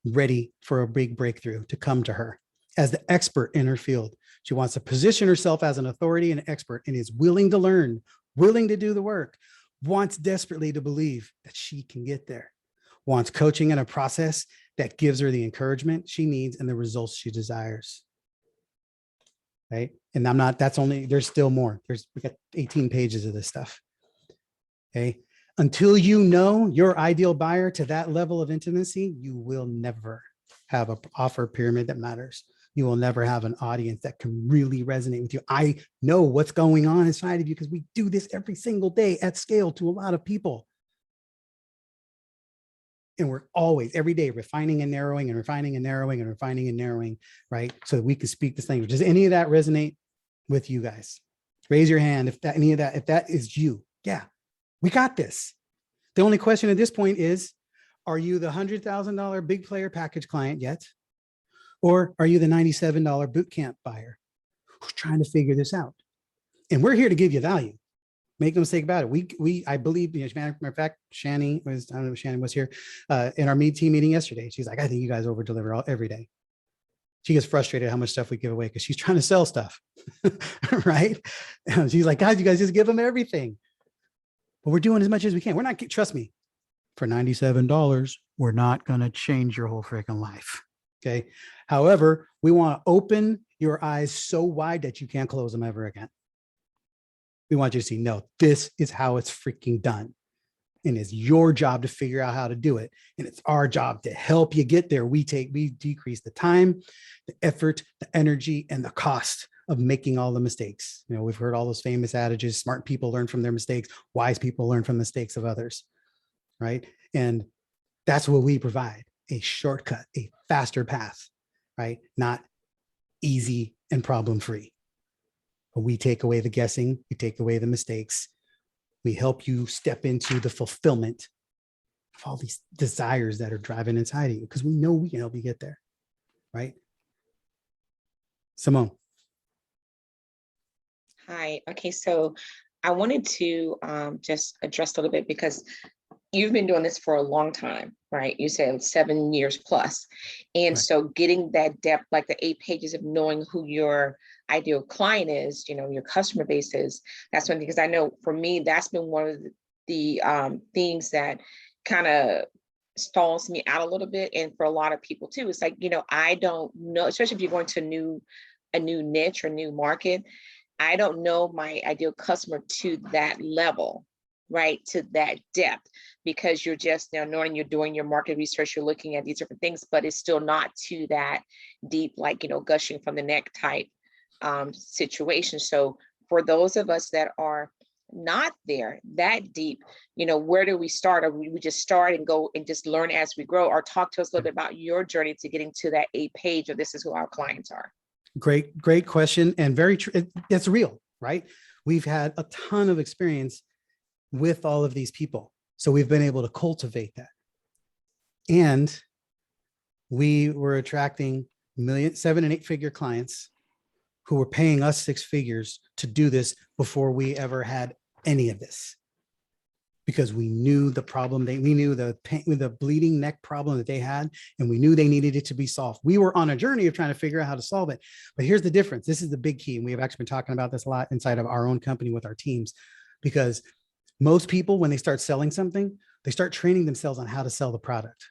ready for a big breakthrough to come to her as the expert in her field. She wants to position herself as an authority and expert and is willing to learn, willing to do the work, wants desperately to believe that she can get there, wants coaching and a process that gives her the encouragement she needs and the results she desires. Right. And there's still more. We got 18 pages of this stuff. Okay. Until you know your ideal buyer to that level of intimacy, you will never have an offer pyramid that matters. You will never have an audience that can really resonate with you. I know what's going on inside of you because we do this every single day at scale to a lot of people. And we're always, every day, refining and narrowing and refining and narrowing and refining and narrowing, right? So that we can speak this language. Does any of that resonate with you guys? Raise your hand if that is you. Yeah, we got this. The only question at this point is, are you the $100,000 big player package client yet? Or are you the $97 bootcamp buyer who's trying to figure this out? And we're here to give you value. Make no mistake about it. I believe, matter of fact, Shani was, I don't know if Shani was here in our team meeting yesterday. She's like, I think you guys over deliver every day. She gets frustrated how much stuff we give away because she's trying to sell stuff, right? And she's like, guys, you guys just give them everything. But we're doing as much as we can. We're not, trust me, for $97, we're not going to change your whole freaking life. Okay. However, we want to open your eyes so wide that you can't close them ever again. We want you to see, no, this is how it's freaking done. And it's your job to figure out how to do it. And it's our job to help you get there. We decrease the time, the effort, the energy, and the cost of making all the mistakes. We've heard all those famous adages, smart people learn from their mistakes, wise people learn from mistakes of others, right? And that's what we provide, a shortcut, a faster path, right? Not easy and problem-free. But we take away the guessing, we take away the mistakes. We help you step into the fulfillment of all these desires that are driving inside of you because we know we can help you get there, right? Simone. Hi. Okay, so I wanted to just address a little bit because you've been doing this for a long time, right? You said 7 years plus. And so getting that depth, like the 8 pages of knowing who your ideal client is, your customer base is, that's one thing, because I know for me, that's been one of the things that kind of stalls me out a little bit. And for a lot of people too, it's like, I don't know, especially if you're going to a new niche or new market, I don't know my ideal customer to that level, right? To that depth, because you're just now knowing you're doing your market research, you're looking at these different things, but it's still not to that deep, like, gushing from the neck type situation. So for those of us that are not there that deep, where do we start? Or we just start and go and just learn as we grow? Or talk to us a little bit about your journey to getting to that 8 page of this is who our clients are. Great question. And very true. It's real, right? We've had a ton of experience with all of these people. So we've been able to cultivate that. And we were attracting 7 and 8 figure clients who were paying us 6 figures to do this before we ever had any of this because we knew the problem. We knew the pain, the bleeding neck problem that they had, and we knew they needed it to be solved. We were on a journey of trying to figure out how to solve it. But here's the difference. This is the big key. And we have actually been talking about this a lot inside of our own company with our teams, because most people, when they start selling something, they start training themselves on how to sell the product.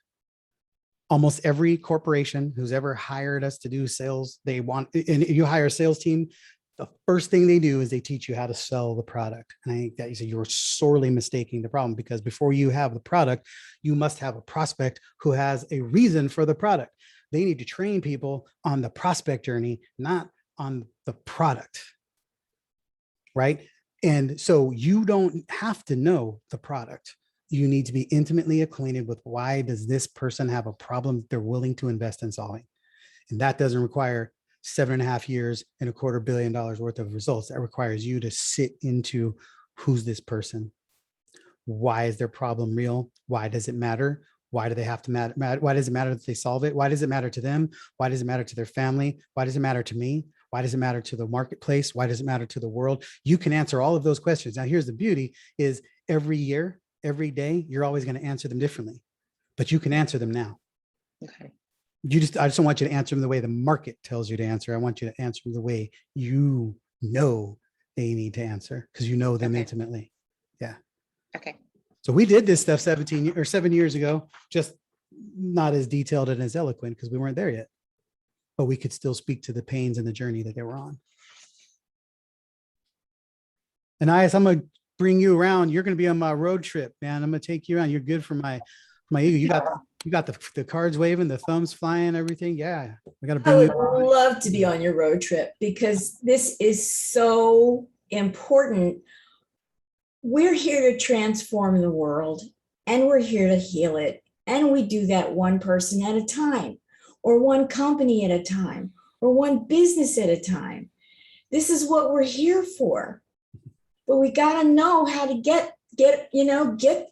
Almost every corporation who's ever hired us to do sales, they want, and you hire a sales team, the first thing they do is they teach you how to sell the product. And I think that you said you're sorely mistaking the problem, because before you have the product, you must have a prospect who has a reason for the product. They need to train people on the prospect journey, not on the product. Right. And so you don't have to know the product. You need to be intimately acquainted with why does this person have a problem they're willing to invest in solving. And that doesn't require 7.5 years and $250 million worth of results. That requires you to sit into who's this person? Why is their problem real? Why does it matter? Why do they have to matter? Why does it matter that they solve it? Why does it matter to them? Why does it matter to their family? Why does it matter to me? Why does it matter to the marketplace? Why does it matter to the world? You can answer all of those questions. Now, here's the beauty is every year, every day, you're always going to answer them differently, but you can answer them now. Okay. I just don't want you to answer them the way the market tells you to answer. I want you to answer them the way you know they need to answer, because you know them intimately. Yeah. Okay. So we did this stuff 7 years ago, just not as detailed and as eloquent because we weren't there yet, but we could still speak to the pains and the journey that they were on. And I'm going to bring you around. You're going to be on my road trip, man. I'm going to take you around. You're good for my ego. You got the cards waving, the thumbs flying, everything. Yeah. We got to bring I you. would love to be on your road trip because this is so important. We're here to transform the world and we're here to heal it. And we do that one person at a time, or one company at a time, or one business at a time. This is what we're here for. But we got to know how to get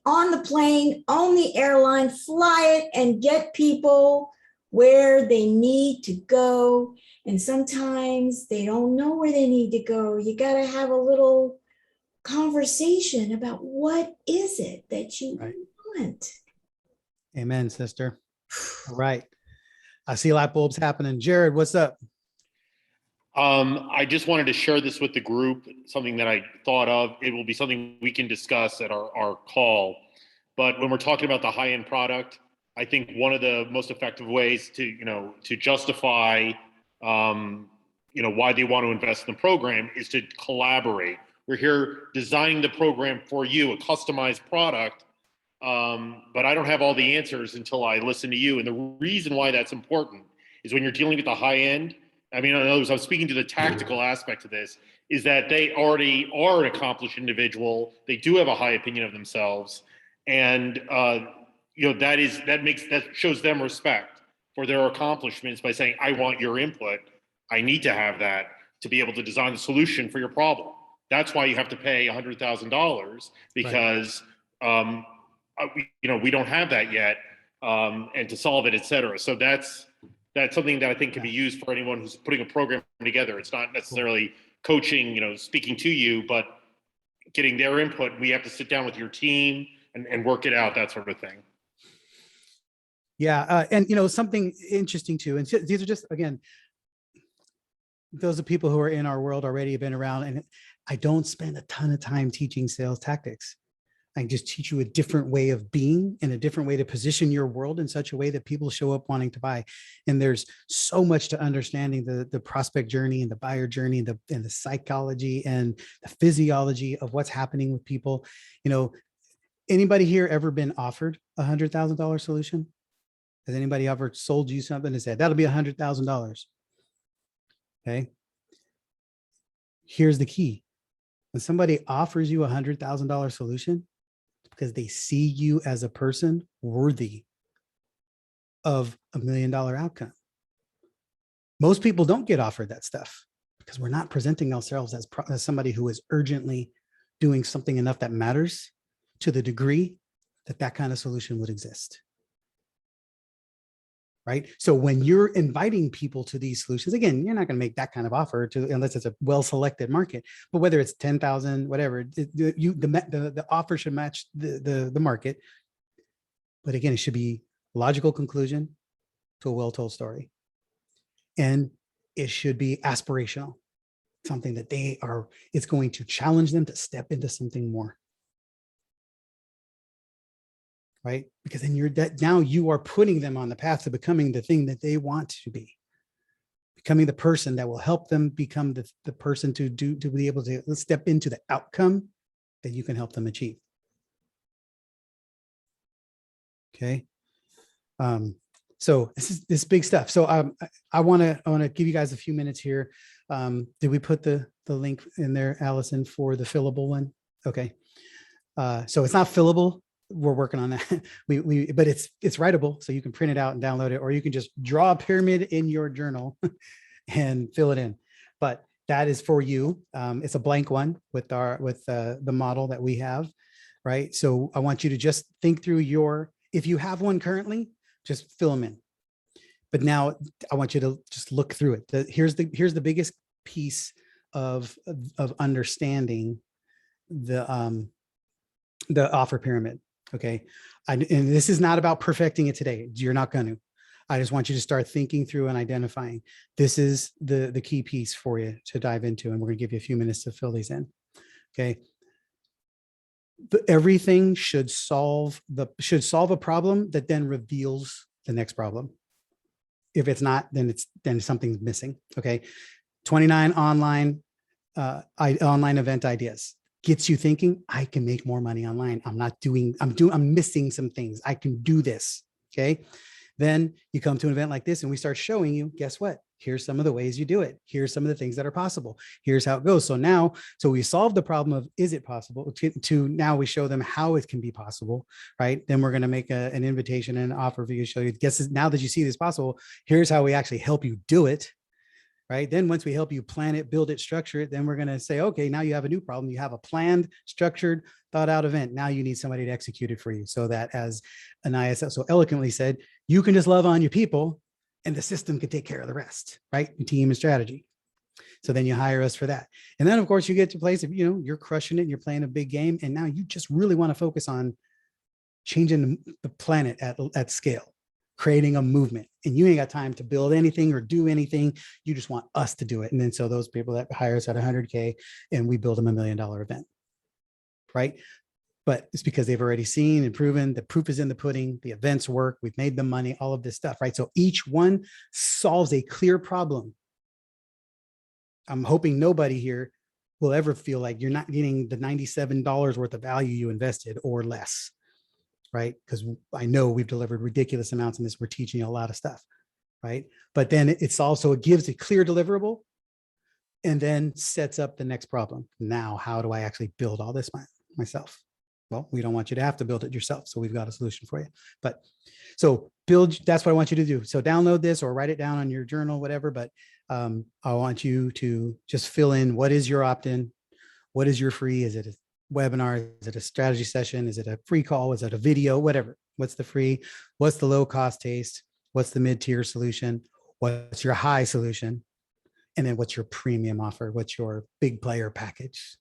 on the plane, on the airline, fly it, and get people where they need to go. And sometimes they don't know where they need to go. You got to have a little conversation about what is it that you want. Amen, sister. All right. I see light bulbs happening. Jared, what's up? I just wanted to share this with the group, something that I thought of. It will be something we can discuss at our call. But when we're talking about the high-end product, I think one of the most effective ways to justify, why they want to invest in the program is to collaborate. We're here designing the program for you, a customized product, but I don't have all the answers until I listen to you. And the reason why that's important is when you're dealing with the high end, I mean, I'm speaking to the tactical aspect of this, is that they already are an accomplished individual. They do have a high opinion of themselves. And, that shows them respect for their accomplishments by saying, I want your input. I need to have that to be able to design the solution for your problem. That's why you have to pay $100,000 because, we don't have that yet, and to solve it, et cetera. So that's something that I think can be used for anyone who's putting a program together. It's not necessarily coaching, speaking to you, but getting their input. We have to sit down with your team and work it out, that sort of thing. Yeah. And, something interesting too, and these are just, again, those are people who are in our world already, have been around, and I don't spend a ton of time teaching sales tactics. I just teach you a different way of being and a different way to position your world in such a way that people show up wanting to buy. And there's so much to understanding the prospect journey and the buyer journey and the psychology and the physiology of what's happening with people. Anybody here ever been offered $100,000 solution? Has anybody ever sold you something and said, that'll be $100,000? Okay. Here's the key. When somebody offers you $100,000 solution, because they see you as a person worthy of $1 million outcome. Most people don't get offered that stuff because we're not presenting ourselves as somebody who is urgently doing something enough that matters to the degree that kind of solution would exist. right? So when you're inviting people to these solutions, again, you're not going to make that kind of offer to unless it's a well-selected market. But whether it's 10,000, whatever, the offer should match the market. But again, it should be logical conclusion to a well-told story, and it should be aspirational, something that it's going to challenge them to step into something more. Right? Because then now you are putting them on the path to becoming the thing that they want to be, becoming the person that will help them become the person to be able to step into the outcome that you can help them achieve. Okay. So this big stuff. So I want to give you guys a few minutes here. Did we put the link in there, Allison, for the fillable one? Okay. So it's not fillable. We're working on that. But it's writable, so you can print it out and download it, or you can just draw a pyramid in your journal and fill it in. But that is for you. It's a blank one with the model that we have, right? So I want you to just think through if you have one currently, just fill them in. But now I want you to just look through it. Here's the biggest piece of understanding the offer pyramid. Okay. And this is not about perfecting it today. You're not going to. I just want you to start thinking through and identifying. This is the key piece for you to dive into. And we're going to give you a few minutes to fill these in. Okay. Everything should solve a problem that then reveals the next problem. If it's not, then something's missing. Okay. 29 online event ideas. Gets you thinking, I can make more money online. I'm missing some things. I can do this. Okay. Then you come to an event like this and we start showing you, guess what? Here's some of the ways you do it. Here's some of the things that are possible. Here's how it goes. So we solve the problem of, is it possible, to now we show them how it can be possible, right? Then we're going to make an invitation and an offer for you to show you, now that you see this possible, here's how we actually help you do it. Right. Then once we help you plan it, build it, structure it, then we're going to say, okay, now you have a new problem. You have a planned, structured, thought out event. Now you need somebody to execute it for you, so that, as Anaya so eloquently said, you can just love on your people and the system can take care of the rest, right? Team and strategy. So then you hire us for that. And then of course you get to a place of, you're crushing it and you're playing a big game. And now you just really want to focus on changing the planet at scale, creating a movement, and you ain't got time to build anything or do anything. You just want us to do it. And then so those people that hire us at 100K and we build them $1 million event, right? But it's because they've already seen and proven the proof is in the pudding, the events work, we've made them money, all of this stuff, right? So each one solves a clear problem. I'm hoping nobody here will ever feel like you're not getting the $97 worth of value you invested or less, right? Because I know we've delivered ridiculous amounts in this. We're teaching you a lot of stuff, right? But then it gives a clear deliverable and then sets up the next problem. Now, how do I actually build all this myself? Well, we don't want you to have to build it yourself. So we've got a solution for you. But so that's what I want you to do. So download this or write it down on your journal, whatever. But I want you to just fill in, what is your opt-in? What is your free? Is it a webinar? Is it a strategy session? Is it a free call? Is it a video? Whatever. What's the free? What's the low cost taste? What's the mid-tier solution? What's your high solution? And then what's your premium offer? What's your big player package?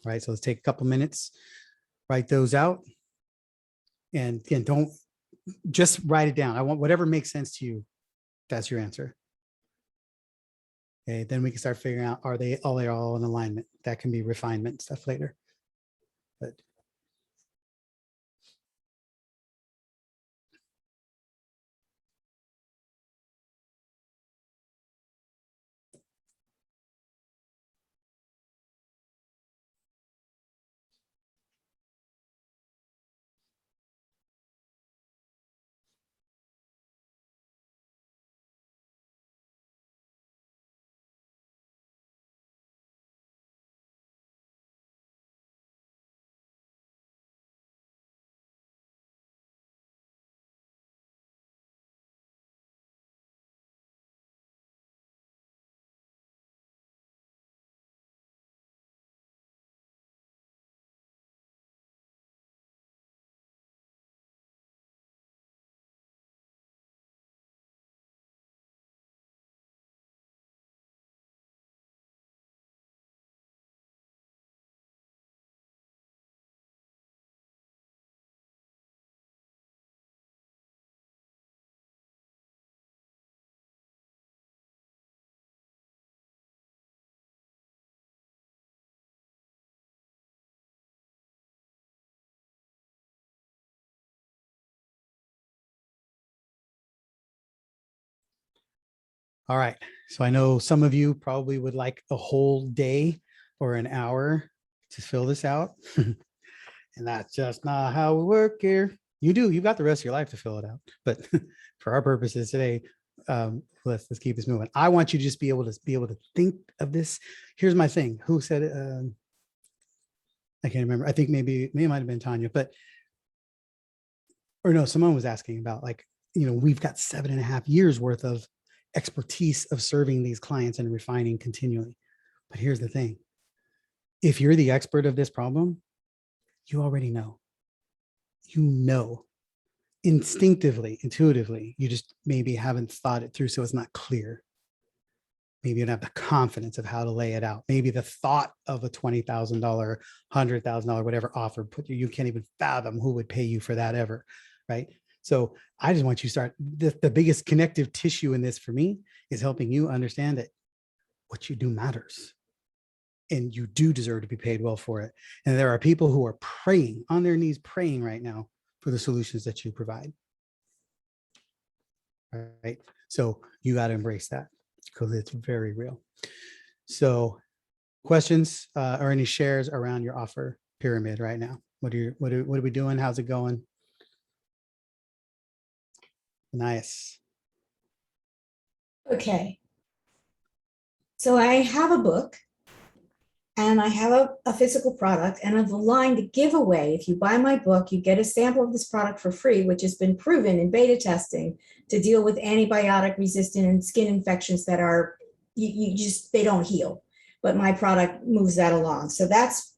Right. So let's take a couple minutes, write those out, and don't just write it down. I want whatever makes sense to you. That's your answer. Okay. Then we can start figuring out, are they all in alignment? That can be refinement stuff later. But All right. So I know some of you probably would like a whole day or an hour to fill this out. And that's just not how we work here. You do, you've got the rest of your life to fill it out. But for our purposes today, let's keep this moving. I want you to just be able to think of this. Here's my thing. Who said it? I can't remember. I think maybe it might have been Tanya, or no, someone was asking about, like, we've got 7.5 years worth of expertise of serving these clients and refining continually. But here's the thing. If you're the expert of this problem, you already know. Instinctively, intuitively, you just maybe haven't thought it through, so it's not clear. Maybe you don't have the confidence of how to lay it out. Maybe the thought of a $20,000, $100,000, whatever offer you can't even fathom who would pay you for that ever, right? So I just want you to start. The biggest connective tissue in this for me is helping you understand that what you do matters. And you do deserve to be paid well for it. And there are people who are praying on their knees, praying right now for the solutions that you provide. All right. So you got to embrace that because it's very real. So questions or any shares around your offer pyramid right now? What are we doing? How's it going? Nice. Okay. So I have a book and I have a physical product and I've aligned a giveaway. If you buy my book, you get a sample of this product for free, which has been proven in beta testing to deal with antibiotic resistant and skin infections that are, they don't heal. But my product moves that along. So that's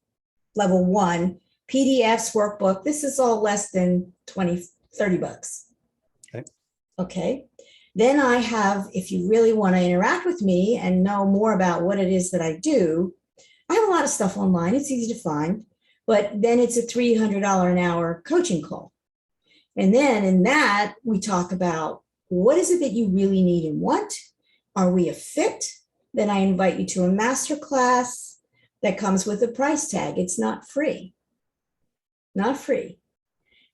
level 1. PDFs, workbook. This is all less than 20, 30 bucks. Okay. Okay. Then I have, if you really want to interact with me and know more about what it is that I do, I have a lot of stuff online. It's easy to find, but then it's a $300 an hour coaching call. And then in that, we talk about what is it that you really need and want? Are we a fit? Then I invite you to a masterclass that comes with a price tag. It's not free, not free.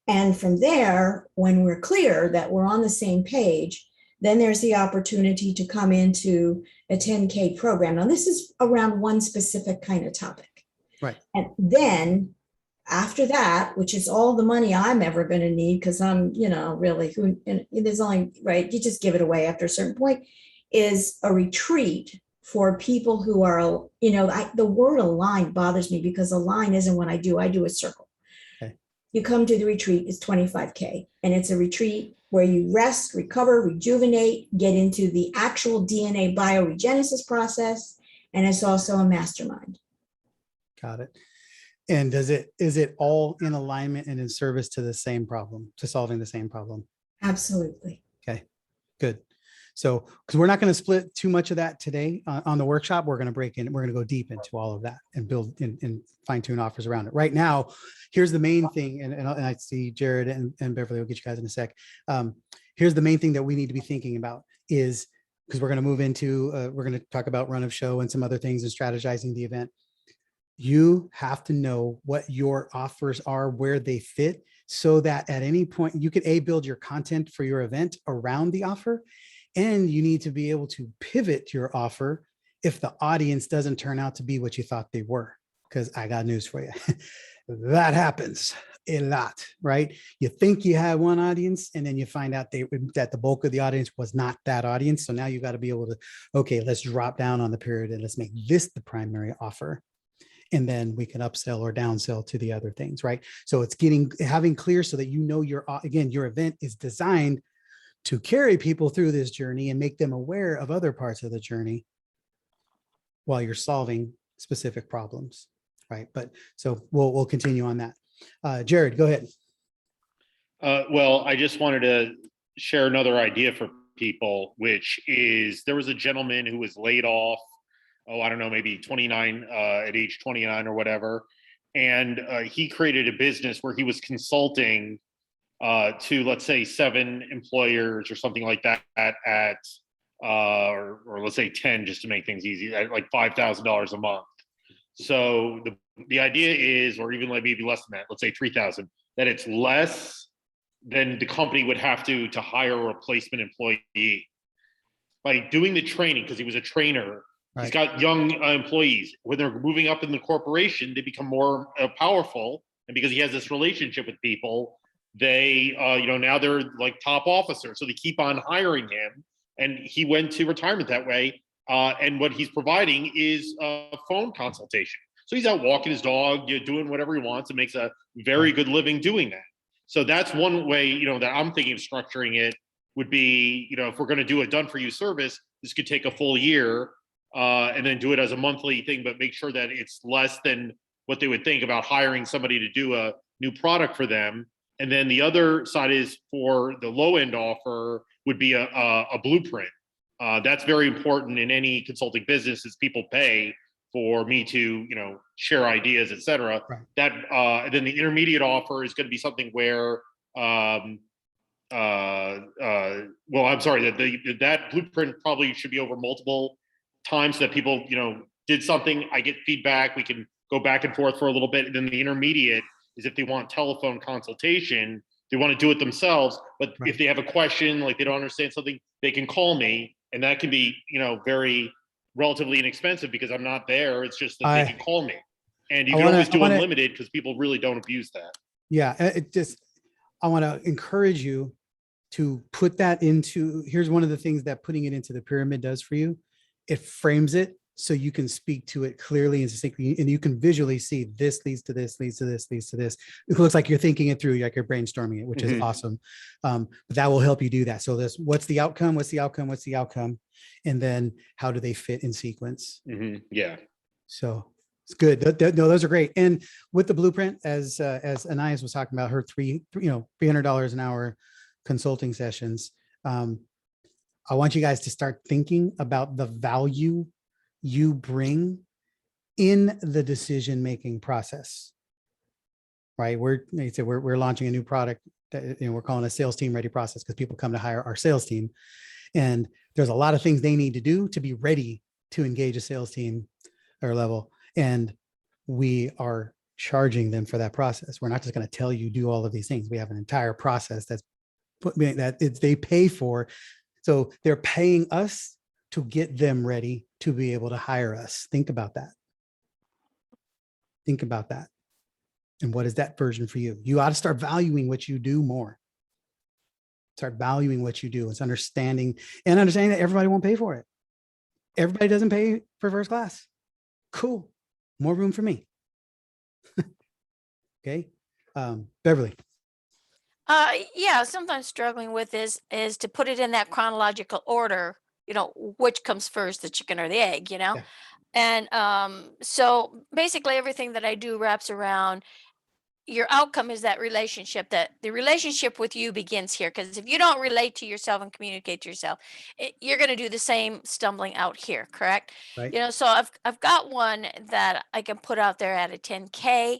And from there, when we're clear that we're on the same page, then there's the opportunity to come into a 10K program. Now, this is around one specific kind of topic. Right. And then after that, which is all the money I'm ever going to need, because I'm, really, there's only, right, you just give it away after a certain point, is a retreat for people who are, the word align bothers me because align isn't what I do a circle. Okay. You come to the retreat, it's 25K, and it's a retreat where you rest, recover, rejuvenate, get into the actual DNA bioregenesis process, and it's also a mastermind. Got it. And is it all in alignment and in service to the same problem, to solving the same problem? Absolutely. Okay, good. So, because we're not going to split too much of that today on the workshop, we're going to break in, we're going to go deep into all of that and build and fine tune offers around it. Right now, here's the main thing, and I see Jared and Beverly will get you guys in a sec. Here's the main thing that we need to be thinking about is, because we're going to move into, we're going to talk about run of show and some other things and strategizing the event. You have to know what your offers are, where they fit, so that at any point you could build your content for your event around the offer. And you need to be able to pivot your offer if the audience doesn't turn out to be what you thought they were. Because I got news for you. That happens a lot, right? You think you had one audience and then you find out that the bulk of the audience was not that audience. So now you got to be able to, okay, let's drop down on the period and let's make this the primary offer. And then we can upsell or downsell to the other things, right? So it's having clear so that your event is designed to carry people through this journey and make them aware of other parts of the journey while you're solving specific problems, right? But so we'll continue on that. Jared, go ahead. Well, I just wanted to share another idea for people, which is there was a gentleman who was laid off, I don't know, maybe 29 at age 29 or whatever. And he created a business where he was consulting to, let's say, 7 employers or something like that at or let's say 10, just to make things easy, at like $5,000 a month. So the idea is, or even like maybe less than that, let's say 3,000, that it's less than the company would have to hire a replacement employee. by doing the training, because he was a trainer, he's Right. got young employees. When they're moving up in the corporation, they become more powerful. And because he has this relationship with people, they, now they're like top officers. So they keep on hiring him. And he went to retirement that way. And what he's providing is a phone consultation. So he's out walking his dog, doing whatever he wants, and makes a very good living doing that. So that's one way, that I'm thinking of structuring it would be, if we're going to do a done for you service, this could take a full year, and then do it as a monthly thing, but make sure that it's less than what they would think about hiring somebody to do a new product for them. And then the other side is for the low end offer would be a blueprint. That's very important in any consulting business, is people pay for me to, share ideas, et cetera. Right. That, and then the intermediate offer is going to be something where, I'm sorry, that blueprint probably should be over multiple times, so that people, did something, I get feedback, we can go back and forth for a little bit. And then the intermediate is if they want telephone consultation, they want to do it themselves, but if they have a question, like they don't understand something, they can call me, and that can be, very relatively inexpensive because I'm not there. It's just that they can call me, and you can always do unlimited because people really don't abuse that. Yeah, I want to encourage you to put that into, here's one of the things that putting it into the pyramid does for you. It frames it so you can speak to it clearly and succinctly, and you can visually see this leads to this, leads to this, leads to this. It looks like you're thinking it through, like you're brainstorming it, which is awesome. But that will help you do that. So what's the outcome? What's the outcome? What's the outcome? And then how do they fit in sequence? Yeah. So it's good. No, those are great. And with the blueprint, as Anais was talking about, her $300 an hour consulting sessions. I want you guys to start thinking about the value you bring in the decision-making process, right? We're launching a new product that we're calling a sales team ready process, because people come to hire our sales team, and there's a lot of things they need to do to be ready to engage a sales team or level. And we are charging them for that process. We're not just going to tell you do all of these things. We have an entire process they pay for. So they're paying us to get them ready to be able to hire us. Think about that. Think about that. And what is that version for you? You ought to start valuing what you do more. Start valuing what you do. It's understanding that everybody won't pay for it. Everybody doesn't pay for first class. Cool. More room for me. Okay. Beverly. Yeah, sometimes struggling with is to put it in that chronological order, which comes first, the chicken or the egg, Yeah. And so basically everything that I do wraps around your outcome is that relationship, that the relationship with you begins here. Because if you don't relate to yourself and communicate to yourself, you're going to do the same stumbling out here, correct? Right. So I've got one that I can put out there at a 10K,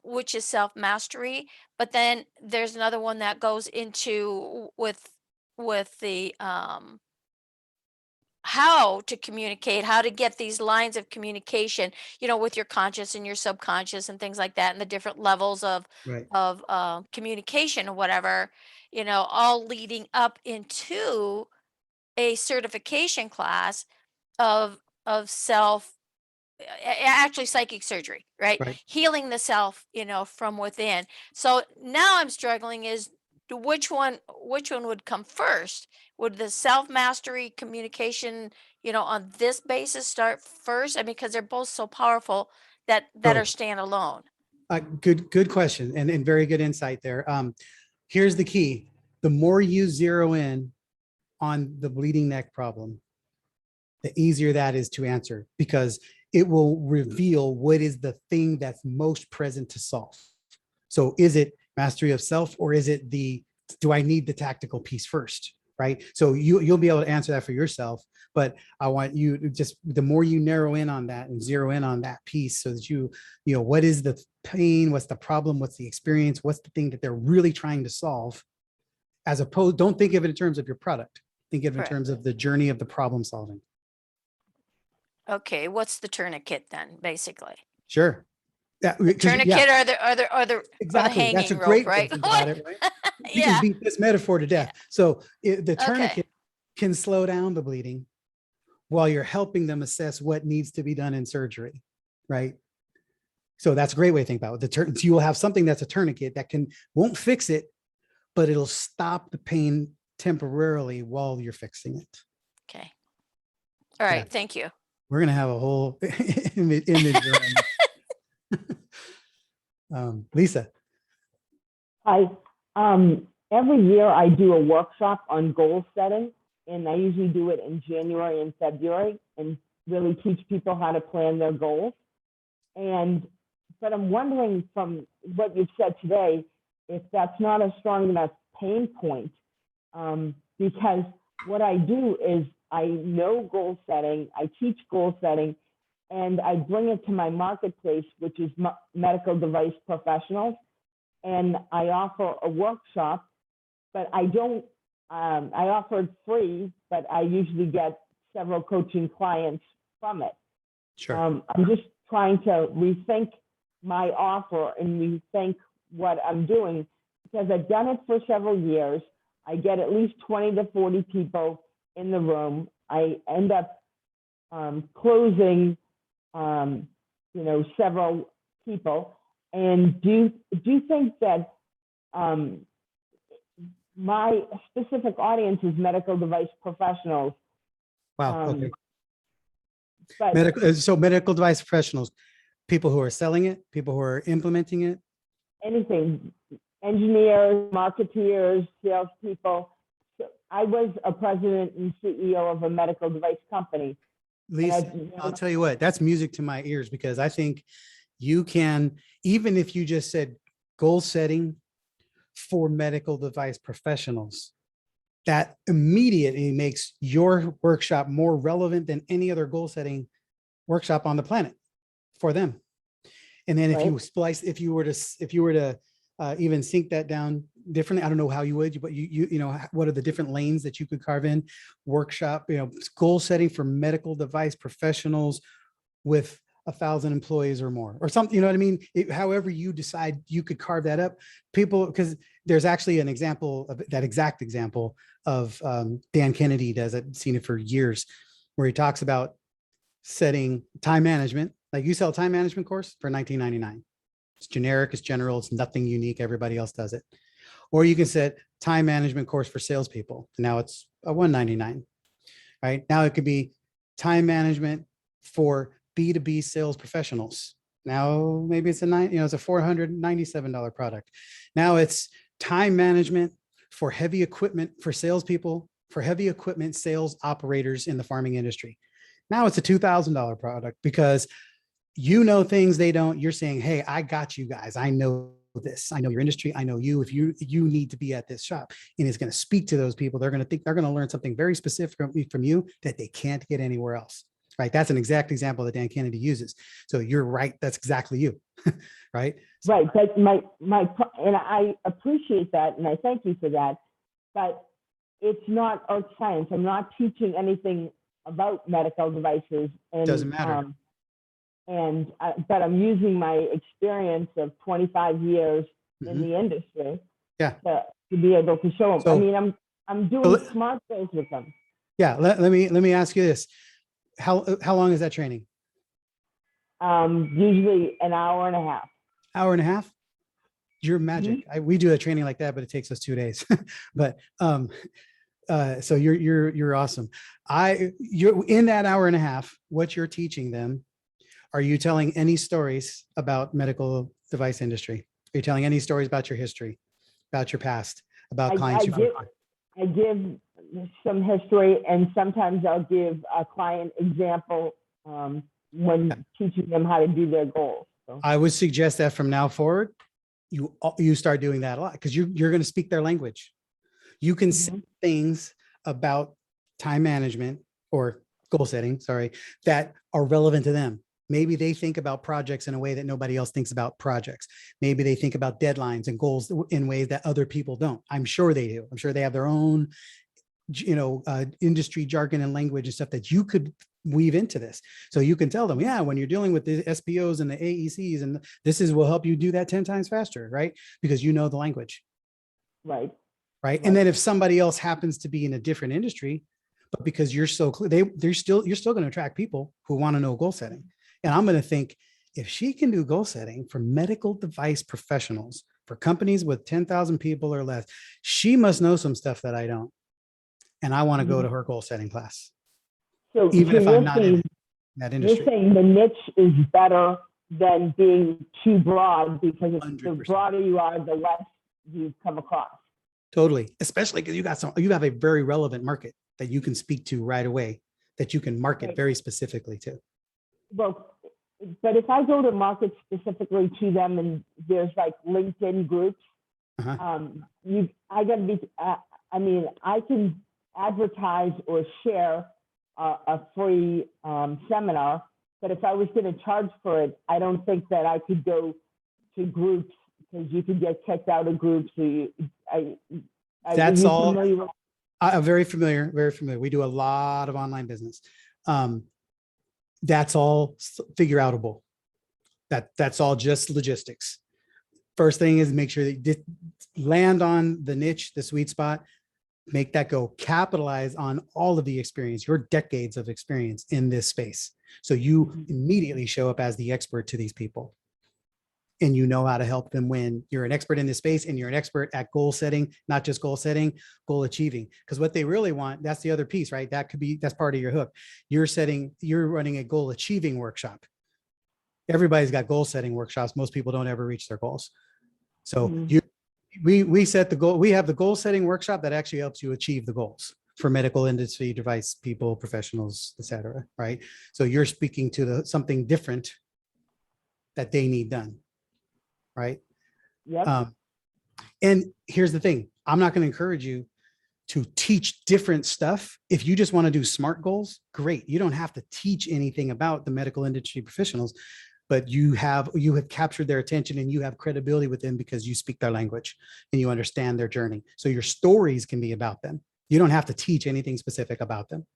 which is self-mastery. But then there's another one that goes into with the how to communicate, how to get these lines of communication, with your conscious and your subconscious and things like that, and the different levels of Right. communication or whatever, all leading up into a certification class of self, actually psychic surgery, right? Right. Healing the self, from within. So now I'm struggling is which one would come first? Would the self mastery communication, on this basis start first? I mean, because they're both so powerful that are standalone. Good question, and very good insight there. Here's the key. The more you zero in on the bleeding neck problem, the easier that is to answer, because it will reveal what is the thing that's most present to solve. So is it mastery of self, or is it do I need the tactical piece first? Right. So you'll be able to answer that for yourself, but I want you to just, the more you narrow in on that and zero in on that piece, so that what is the pain, what's the problem, what's the experience, what's the thing that they're really trying to solve, as opposed, don't think of it in terms of your product. Think of it in terms of the journey of the problem solving. Okay, what's the tourniquet then, basically? Sure. Tourniquet are the exactly. hanging That's a rope, great way right? to think about it, right? You Yeah. can beat this metaphor to death. So the tourniquet can slow down the bleeding while you're helping them assess what needs to be done in surgery, right? So that's a great way to think about it. So you will have something that's a tourniquet that won't fix it, but it'll stop the pain temporarily while you're fixing it. Okay. All right. Yeah. Thank you. We're going to have a whole image. Lisa. Hi. Every year I do a workshop on goal setting, and I usually do it in January and February and really teach people how to plan their goals. But I'm wondering from what you've said today, if that's not a strong enough pain point, because what I do is I know goal setting, I teach goal setting, and I bring it to my marketplace, which is medical device professionals. And I offer a workshop, but I don't, I offer it free, but I usually get several coaching clients from it. Sure. I'm just trying to rethink my offer and rethink what I'm doing, because I've done it for several years. I get at least 20 to 40 people in the room. I end up closing, several people. And do you think that my specific audience is medical device professionals? Wow. Okay. But So medical device professionals, people who are selling it, people who are implementing it. Anything, engineers, marketeers, salespeople. So I was a president and CEO of a medical device company. Lisa, I'll tell you what, that's music to my ears, because I think you can, even if you just said goal setting for medical device professionals, that immediately makes your workshop more relevant than any other goal setting workshop on the planet for them. And then if you splice, if you were to even sync that down differently, I don't know how you would, but you know, what are the different lanes that you could carve in? Workshop, goal setting for medical device professionals with 1,000 employees or more, or something, you know what I mean? However you decide you could carve that up, people, because there's actually an example of that exact example of Dan Kennedy does it, seen it for years, where he talks about setting time management. Like, you sell a time management course for $19.99. It's generic, it's general, it's nothing unique. Everybody else does it. Or you can set time management course for salespeople. Now it's a $199. Right now it could be time management for B2B sales professionals. Now maybe it's it's a $497 product. Now it's time management for heavy equipment for salespeople, for heavy equipment sales operators in the farming industry. Now it's a $2,000 product, because you know things they don't. You're saying, hey, I got you guys. I know this. I know your industry. I know you. If you need to be at this shop, and it's going to speak to those people, they're going to think they're going to learn something very specific from you that they can't get anywhere else. Right. That's an exact example that Dan Kennedy uses. So you're right. That's exactly you. Right. Right. But and I appreciate that, and I thank you for that. But it's not earth science. I'm not teaching anything about medical devices. And doesn't matter. But I'm using my experience of 25 years in the industry to be able to show them. So, I mean, I'm doing smart things with them. Yeah. Let me ask you this. How long is that training? Usually an hour and a half. Hour and a half? You're magic. We do a training like that, but it takes us 2 days. But so you're awesome. You're in that hour and a half, what you're teaching them. Are you telling any stories about medical device industry? Are you telling any stories about your history, about your past, about clients? I give some history, and sometimes I'll give a client example when teaching them how to do their goals. So. I would suggest that from now forward, you start doing that a lot, because you're going to speak their language. You can say things about time management or goal setting, that are relevant to them. Maybe they think about projects in a way that nobody else thinks about projects. Maybe they think about deadlines and goals in ways that other people don't. I'm sure they do. I'm sure they have their own, industry jargon and language and stuff that you could weave into this. So you can tell them, yeah, when you're dealing with the SPOs and the AECs, and will help you do that 10 times faster, right? Because you know the language. Right. Right. And then if somebody else happens to be in a different industry, but because you're so clear, you're still going to attract people who want to know goal setting. And I'm going to think, if she can do goal setting for medical device professionals, for companies with 10,000 people or less, she must know some stuff that I don't. And I want to go to her goal setting class. So, Even so if you're I'm not in saying, that you're industry. saying the niche is better than being too broad, because the 100%. broader you are, the less you come across. Totally. Especially because you have a very relevant market that you can speak to right away, that you can market Right. very specifically to. Well, but if I go to market specifically to them, and there's like LinkedIn groups, I gotta be, I mean, I can advertise or share a free seminar, but if I was gonna charge for it, I don't think that I could go to groups, because you could get kicked out of groups. So That's all. Familiar with? I'm very familiar, very familiar. We do a lot of online business. That's all figure outable. That's all just logistics. First thing is make sure that you land on the niche, the sweet spot, make that go, capitalize on all of the experience, your decades of experience in this space. So you immediately show up as the expert to these people. And you know how to help them win. You're an expert in this space, and you're an expert at goal setting, not just goal setting, goal achieving. Because what they really want, that's the other piece, right? That's part of your hook. You're running a goal achieving workshop. Everybody's got goal setting workshops. Most people don't ever reach their goals. So we set the goal. We have the goal setting workshop that actually helps you achieve the goals for medical industry, device people, professionals, et cetera, right? So you're speaking to something different that they need done. Right. Yep. And here's the thing. I'm not going to encourage you to teach different stuff. If you just want to do SMART goals, great. You don't have to teach anything about the medical industry professionals, but you have captured their attention, and you have credibility with them because you speak their language and you understand their journey. So your stories can be about them. You don't have to teach anything specific about them.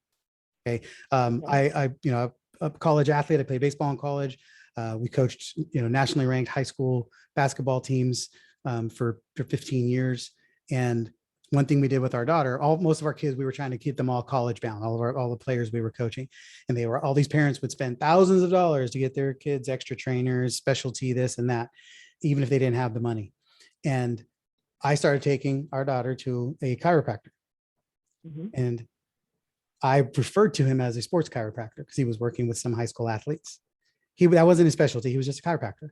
Okay. I'm a college athlete. I played baseball in college. We coached, nationally ranked high school basketball teams for 15 years. And one thing we did with our daughter, most of our kids, we were trying to keep them all college bound, all the players we were coaching. And all these parents would spend thousands of dollars to get their kids extra trainers, specialty, this and that, even if they didn't have the money. And I started taking our daughter to a chiropractor. And I referred to him as a sports chiropractor because he was working with some high school athletes. That wasn't his specialty. He was just a chiropractor,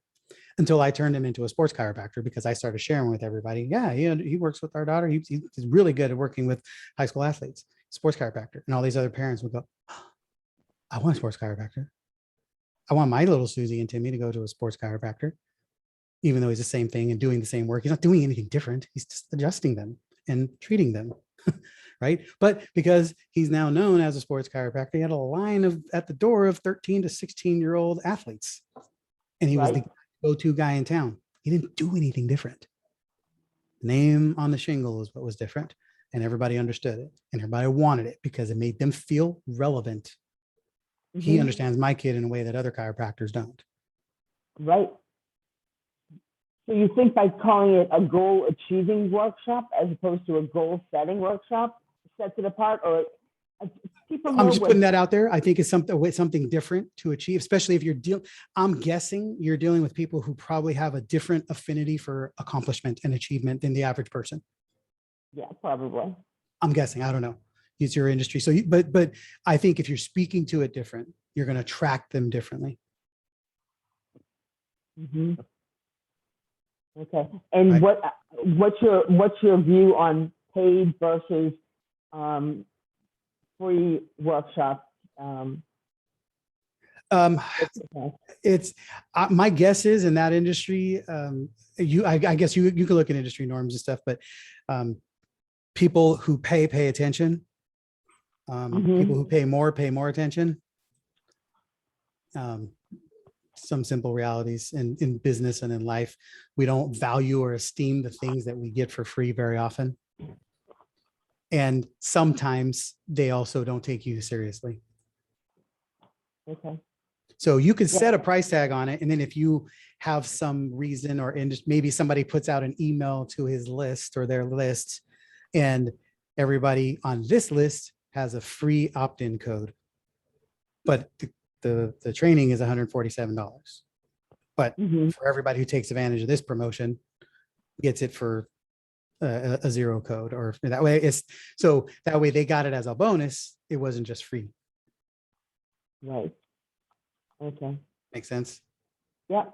until I turned him into a sports chiropractor, because I started sharing with everybody. Yeah, he works with our daughter. He's really good at working with high school athletes, sports chiropractor. And all these other parents would go, I want a sports chiropractor. I want my little Susie and Timmy to go to a sports chiropractor, even though he's the same thing and doing the same work. He's not doing anything different. He's just adjusting them and treating them. Right. But because he's now known as a sports chiropractor, he had a line at the door of 13 to 16-year-old athletes. And he was the go-to guy in town. He didn't do anything different. The name on the shingle is what was different. And everybody understood it. And everybody wanted it because it made them feel relevant. He understands my kid in a way that other chiropractors don't. Right. So you think by calling it a goal achieving workshop as opposed to a goal setting workshop sets it apart? Or I'm just putting that out there. I think it's something different to achieve, especially if I'm guessing you're dealing with people who probably have a different affinity for accomplishment and achievement than the average person. Yeah, probably. I'm guessing. I don't know. It's your industry. So, but I think if you're speaking to it different, you're going to attract them differently. Okay. And what's your view on paid versus free workshops? It's my guess is in that industry, I guess you could look at industry norms and stuff, but people who pay attention. People who pay more attention. Some simple realities in business and in life. We don't value or esteem the things that we get for free very often. And sometimes they also don't take you seriously. Okay. So you could set a price tag on it. And then if you have some reason or maybe somebody puts out an email to his list or their list, and everybody on this list has a free opt-in code, but the training is $147. But for everybody who takes advantage of this promotion, gets it for a zero code, or that way that way they got it as a bonus. It wasn't just free. Right. Okay. Makes sense? Yep.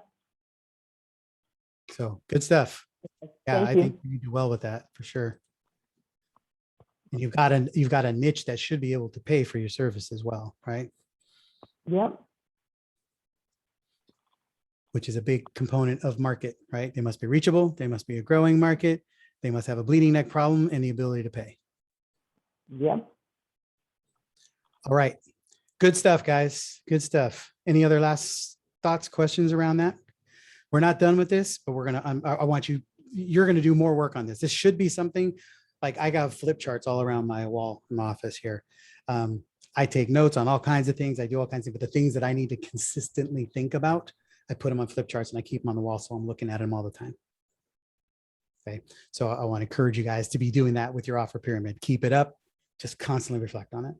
So good stuff. Yeah, Thank I you. think you do well with that for sure. And you've got a niche that should be able to pay for your service as well, right? Yep. Which is a big component of market, right? They must be reachable. They must be a growing market. They must have a bleeding neck problem and the ability to pay. Yep. All right. Good stuff, guys. Good stuff. Any other last thoughts, questions around that? We're not done with this, but I want you're going to do more work on this. This should be something like I got flip charts all around my wall in my office here. I take notes on all kinds of things. I do all kinds of, but the things that I need to consistently think about, I put them on flip charts and I keep them on the wall. So I'm looking at them all the time. Okay. So I want to encourage you guys to be doing that with your offer pyramid. Keep it up. Just constantly reflect on it.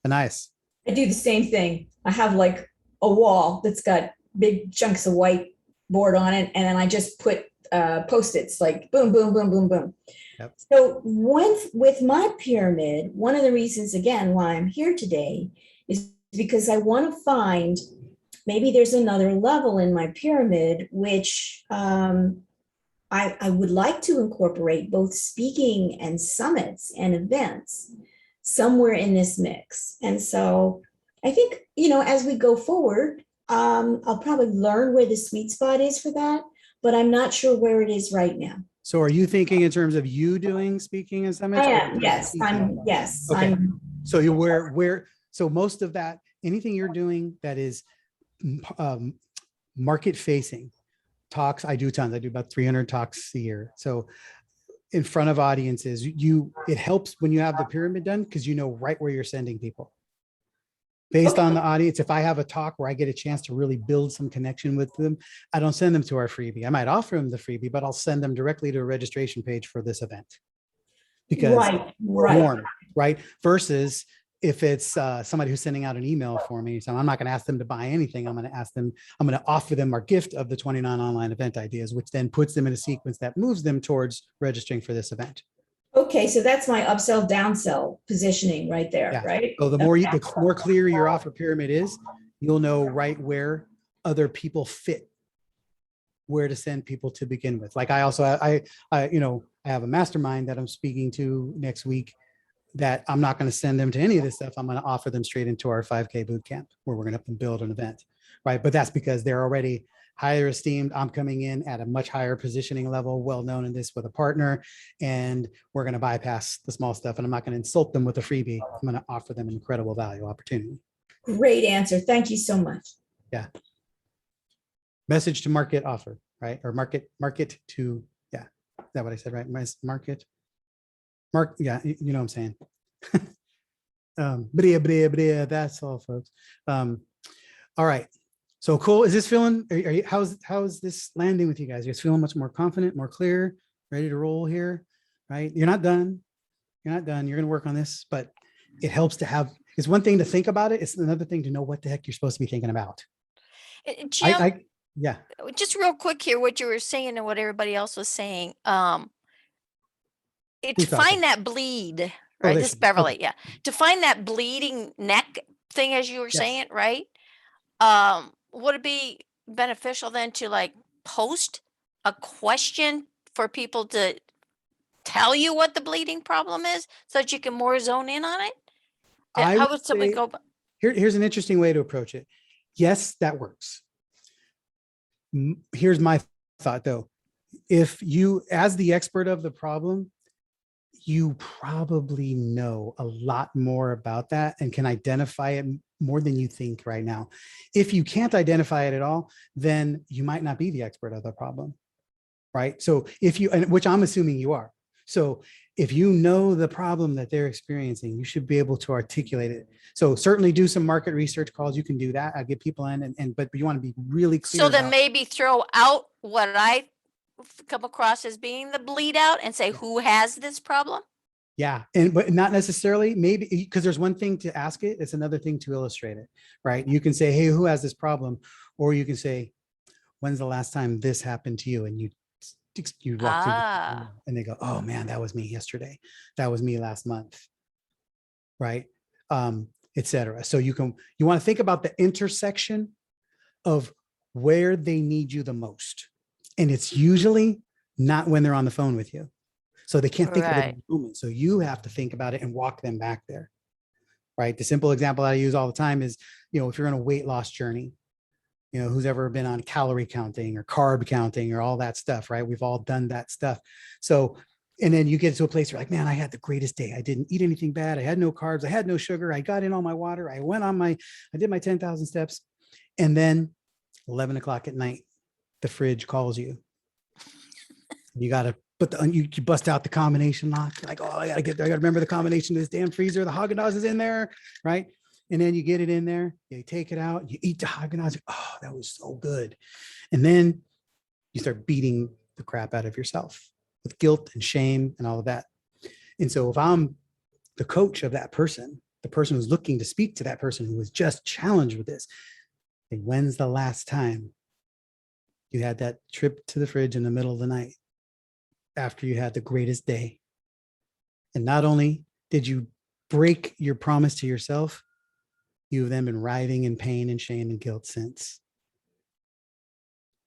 Nice. I do the same thing. I have like a wall that's got big chunks of white board on it, and then I just put Post-its like boom, boom, boom, boom, boom. Yep. So with my pyramid, one of the reasons again why I'm here today is because I want to find maybe there's another level in my pyramid which I would like to incorporate both speaking and summits and events somewhere in this mix. And so I think, as we go forward, I'll probably learn where the sweet spot is for that, but I'm not sure where it is right now. So are you thinking in terms of you doing speaking and summits? I am, yes, yes. Okay. So so most of that, anything you're doing that is market facing talks, I do tons. I do about 300 talks a year. So in front of audiences, it helps when you have the pyramid done because you know right where you're sending people. Based on the audience, if I have a talk where I get a chance to really build some connection with them, I don't send them to our freebie. I might offer them the freebie, but I'll send them directly to a registration page for this event. Because we're warm, right? Versus if it's somebody who's sending out an email for me, so I'm not going to ask them to buy anything. I'm going to offer them our gift of the 29 online event ideas, which then puts them in a sequence that moves them towards registering for this event. Okay, so that's my upsell, downsell positioning right there, Yeah. right? So the more clear your offer pyramid is, you'll know right where other people fit, where to send people to begin with. Like I have a mastermind that I'm speaking to next week that I'm not going to send them to any of this stuff. I'm going to offer them straight into our 5K boot camp where we're going to build an event, right? But that's because they're already higher esteemed. I'm coming in at a much higher positioning level, well-known in this with a partner, and we're going to bypass the small stuff. And I'm not going to insult them with a freebie. I'm going to offer them an incredible value opportunity. Great answer. Thank you so much. Yeah. Message to market offer, right? Or market to, yeah. Is that what I said, right? Yeah, you know what I'm saying. That's all, folks. All right. So cool. Is this feeling, how's this landing with you guys? You're feeling much more confident, more clear, ready to roll here, right? You're not done. You're not done. You're going to work on this, but it helps to have, it's one thing to think about it. It's another thing to know what the heck you're supposed to be thinking about. Jim, yeah. Just real quick here, what you were saying and what everybody else was saying. To find that bleed, right? This is Beverly, okay. Yeah. To find that bleeding neck thing, as you were saying, right? Would it be beneficial then to like post a question for people to tell you what the bleeding problem is so that you can more zone in on it? How would somebody go? Here's an interesting way to approach it. Yes, that works. Here's my thought though. If you, as the expert of the problem, you probably know a lot more about that and can identify it more than you think right now. If you can't identify it at all, then you might not be the expert of the problem, right? So if you, and which I'm assuming you are. So if you know the problem that they're experiencing, you should be able to articulate it. So certainly do some market research calls. You can do that. I get people in, but you want to be really clear. So then maybe throw out what I come across as being the bleed out and say, who has this problem? Yeah, and but not necessarily, maybe because there's one thing to ask it, it's another thing to illustrate it, right? You can say, hey, who has this problem? Or you can say, when's the last time this happened to you? And you walk through Ah, and they go, oh man, that was me yesterday. That was me last month, right? Etc. So you want to think about the intersection of where they need you the most. And it's usually not when they're on the phone with you. So they can't think of it right. in the moment. So you have to think about it and walk them back there, right? The simple example I use all the time is, if you're on a weight loss journey, who's ever been on calorie counting or carb counting or all that stuff, right? We've all done that stuff. So, and then you get to a place where like, man, I had the greatest day. I didn't eat anything bad. I had no carbs. I had no sugar. I got in all my water. I did my 10,000 steps. And then 11 o'clock at night, the fridge calls you. You got to you bust out the combination lock. You're like, oh, I got to remember the combination of this damn freezer. The Haagen-Dazs is in there, right? And then you get it in there, you take it out, you eat the Haagen-Dazs. Oh, that was so good. And then you start beating the crap out of yourself with guilt and shame and all of that. And so if I'm the coach of that person, the person who's looking to speak to that person who was just challenged with this, then when's the last time you had that trip to the fridge in the middle of the night after you had the greatest day? And not only did you break your promise to yourself, you've then been writhing in pain and shame and guilt since.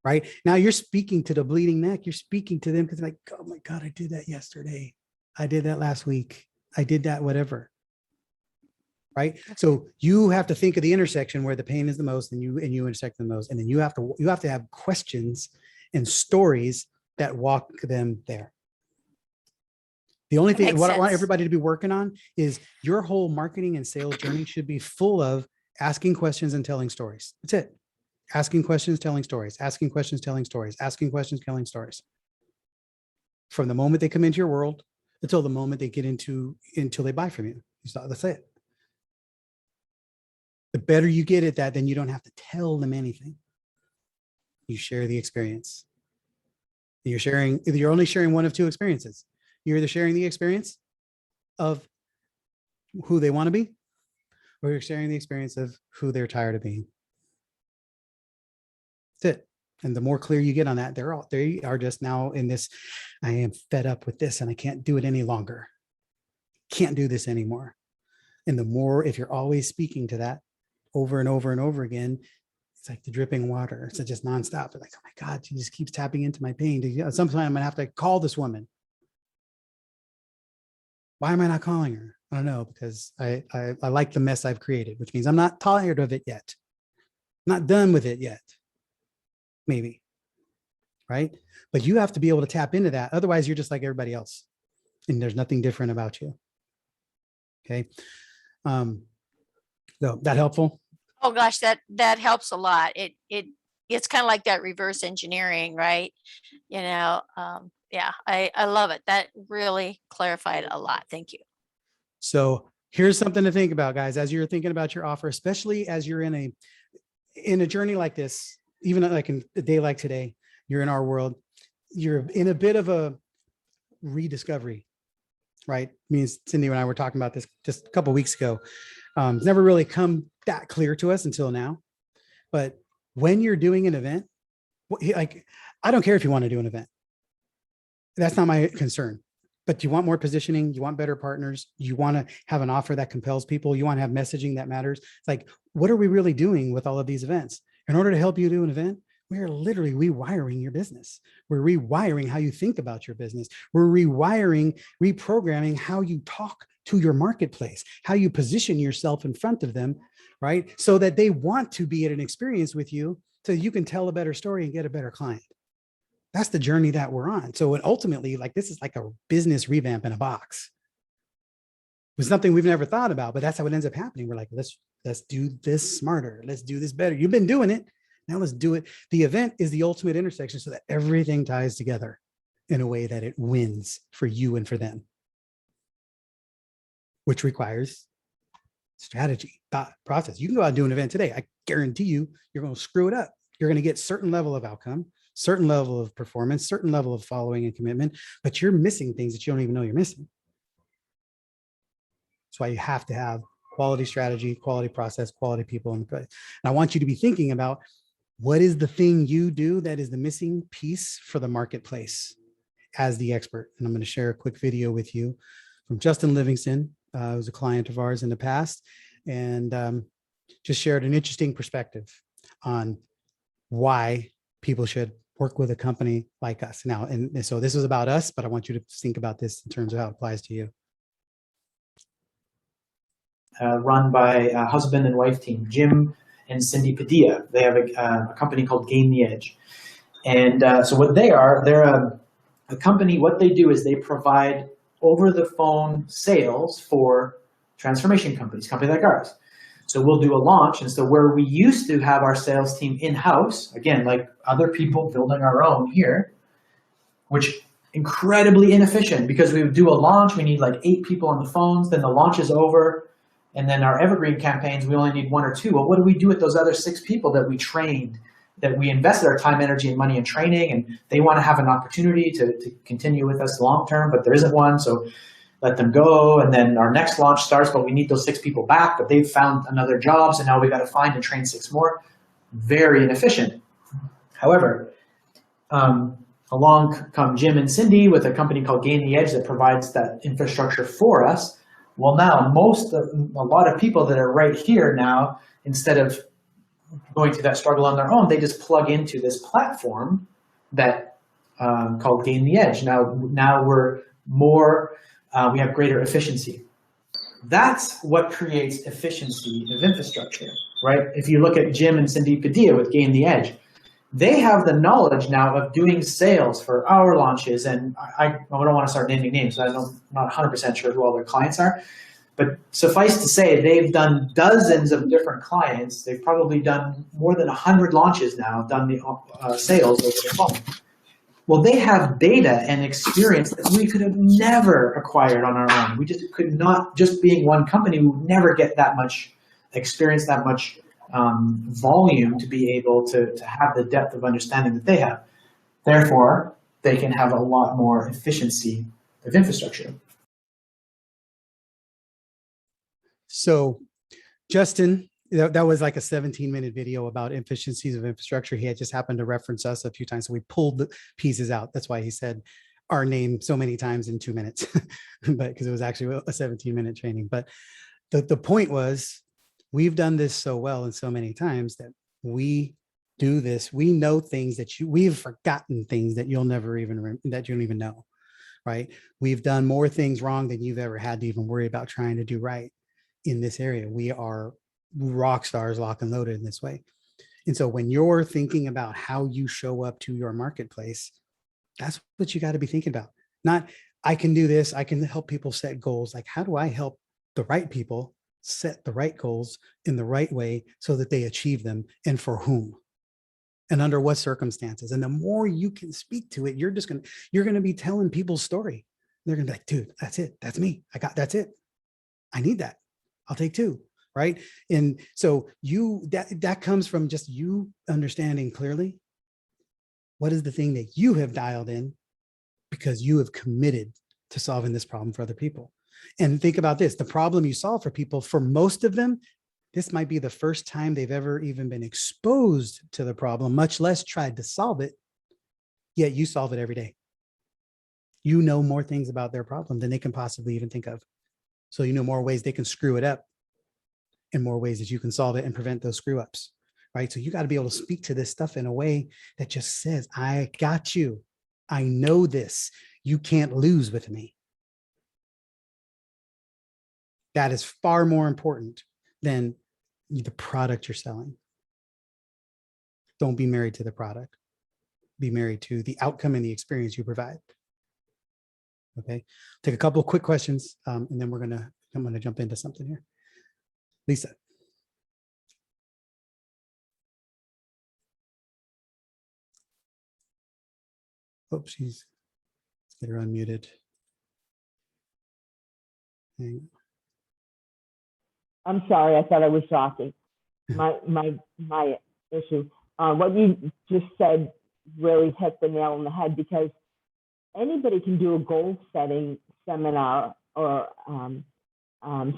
Right now, you're speaking to the bleeding neck. You're speaking to them because like, oh my God, I did that yesterday. I did that last week. I did that, whatever. Right. So you have to think of the intersection where the pain is the most and you intersect the most. And then you have to have questions and stories that walk them there. The only thing what I want everybody to be working on is your whole marketing and sales journey should be full of asking questions and telling stories. That's it. Asking questions, telling stories, asking questions, telling stories, asking questions, telling stories. From the moment they come into your world until the moment they get until they buy from you. That's it. The better you get at that, then you don't have to tell them anything. You share the experience. You're only sharing one of two experiences. You're either sharing the experience of who they want to be, or you're sharing the experience of who they're tired of being. That's it. And the more clear you get on that, they are just now in this, I am fed up with this and I can't do it any longer. Can't do this anymore. And the more, if you're always speaking to that over and over and over again, it's like the dripping water. It's just nonstop. They're like, oh my God, she just keeps tapping into my pain. Sometimes I'm gonna have to call this woman. Why am I not calling her? I don't know, because I like the mess I've created, which means I'm not tired of it yet. I'm not done with it yet. Maybe. Right? But you have to be able to tap into that. Otherwise, you're just like everybody else. And there's nothing different about you. Okay. So that helpful? Oh gosh, that helps a lot. It's kind of like that reverse engineering, right? Yeah, I love it. That really clarified a lot. Thank you. So here's something to think about, guys, as you're thinking about your offer, especially as you're in a journey like this, even like in a day like today, you're in our world, you're in a bit of a rediscovery, right? Me and Cindy and I were talking about this just a couple of weeks ago. It's never really come that clear to us until now. But when you're doing an event, like, I don't care if you want to do an event. That's not my concern. But you want more positioning, you want better partners, you want to have an offer that compels people, you want to have messaging that matters. It's like, what are we really doing with all of these events? In order to help you do an event, we are literally rewiring your business. We're rewiring how you think about your business. We're reprogramming how you talk to your marketplace, how you position yourself in front of them, right? So that they want to be at an experience with you so you can tell a better story and get a better client. That's the journey that we're on. So ultimately, like, this is like a business revamp in a box. It was something we've never thought about, but that's how it ends up happening. We're like, let's do this smarter. Let's do this better. You've been doing it. Now let's do it. The event is the ultimate intersection so that everything ties together in a way that it wins for you and for them, which requires strategy, thought, process. You can go out and do an event today. I guarantee you're going to screw it up. You're going to get certain level of outcome, certain level of performance, certain level of following and commitment, but you're missing things that you don't even know you're missing. That's why you have to have quality strategy, quality process, quality people. And I want you to be thinking about what is the thing you do that is the missing piece for the marketplace as the expert. And I'm going to share a quick video with you from Justin Livingston, who's a client of ours in the past, and just shared an interesting perspective on why people should work with a company like us. Now, and so this is about us, but I want you to think about this in terms of how it applies to you. Run by a husband and wife team, Jim and Cindy Padilla. They have a company called Gain the Edge. And so what they are, they're a company. What they do is they provide over the phone sales for transformation companies like ours. So we'll do a launch. And so where we used to have our sales team in-house, again, like other people building our own here, which incredibly inefficient because we would do a launch, we need like 8 people on the phones, then the launch is over. And then our evergreen campaigns, we only need 1 or 2. Well, what do we do with those other 6 people that we trained, that we invested our time, energy, and money in training, and they want to have an opportunity to continue with us long-term, but there isn't one, so let them go. And then our next launch starts, but we need those 6 people back, but they've found another job, so now we got to find and train 6 more. Very inefficient. However, along come Jim and Cindy with a company called Gain the Edge that provides that infrastructure for us. Well, now a lot of people that are right here now, instead of going through that struggle on their own, they just plug into this platform that called Gain the Edge. Now we're more, we have greater efficiency. That's what creates efficiency of infrastructure, right? If you look at Jim and Cindy Padilla with Gain the Edge, they have the knowledge now of doing sales for our launches. And I don't want to start naming names, so I'm not 100% sure who all their clients are. But suffice to say, they've done dozens of different clients. They've probably done more than 100 launches now, done the sales over the phone. Well, they have data and experience that we could have never acquired on our own. We just could not, just being one company, we would never get that much experience, that much volume to be able to have the depth of understanding that they have. Therefore, they can have a lot more efficiency of infrastructure. So Justin, that was like a 17-minute video about efficiencies of infrastructure. He had just happened to reference us a few times, so we pulled the pieces out. That's why he said our name so many times in 2 minutes, but because it was actually a 17-minute training. But the point was, we've done this so well and so many times that we do this. We know things that we've forgotten things that you'll never even, that you don't even know, right? We've done more things wrong than you've ever had to even worry about trying to do right in this area. We are rock stars, lock and loaded in this way. And so when you're thinking about how you show up to your marketplace, that's what you got to be thinking about. Not, I can do this, I can help people set goals. Like, how do I help the right people set the right goals in the right way so that they achieve them, and for whom and under what circumstances? And the more you can speak to it, you're going to be telling people's story. They're going to be like, dude, that's it. That's me. That's it. I need that. I'll take 2. Right. And so that comes from just you understanding clearly what is the thing that you have dialed in, because you have committed to solving this problem for other people. And think about this, the problem you solve for people, for most of them, this might be the first time they've ever even been exposed to the problem, much less tried to solve it, yet you solve it every day. You know more things about their problem than they can possibly even think of. So you know more ways they can screw it up and more ways that you can solve it and prevent those screw ups, right? So you got to be able to speak to this stuff in a way that just says, I got you. I know this. You can't lose with me. That is far more important than the product you're selling. Don't be married to the product. Be married to the outcome and the experience you provide. Okay, take a couple of quick questions, and then I'm gonna jump into something here. Lisa. Oh, let's get her unmuted. I'm sorry, I thought I was talking. My issue. What you just said really hit the nail on the head, because anybody can do a goal setting seminar or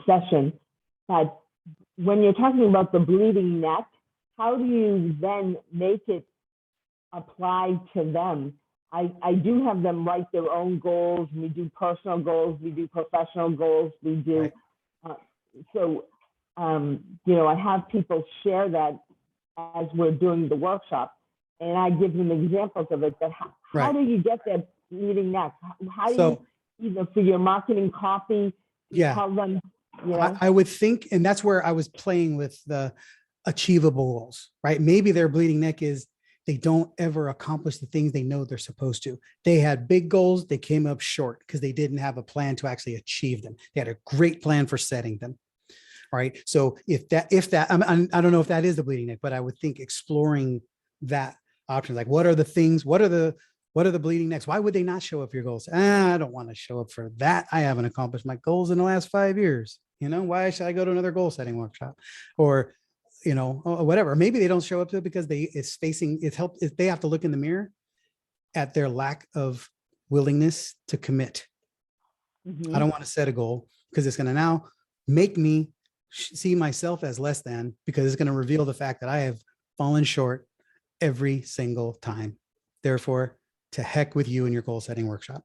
session. But when you're talking about the bleeding neck, how do you then make it apply to them? I do have them write their own goals. We do personal goals. We do professional goals. We do. I have people share that as we're doing the workshop, and I give them examples of it. But how do you get that bleeding neck? How do you, either for your marketing copy, tell them, I would think, and that's where I was playing with the achievable goals, right? Maybe their bleeding neck is they don't ever accomplish the things they know they're supposed to. They had big goals, they came up short because they didn't have a plan to actually achieve them. They had a great plan for setting them, right? So if that, I don't know if that is the bleeding neck, but I would think exploring that option, like what are the things, what are the bleeding necks? Why would they not show up for your goals? I don't want to show up for that. I haven't accomplished my goals in the last 5 years. Why should I go to another goal setting workshop? Or, or whatever. Maybe they don't show up to it because they have to look in the mirror at their lack of willingness to commit. I don't want to set a goal because it's going to now make me see myself as less than, because it's going to reveal the fact that I have fallen short every single time. Therefore, to heck with you and your goal setting workshop.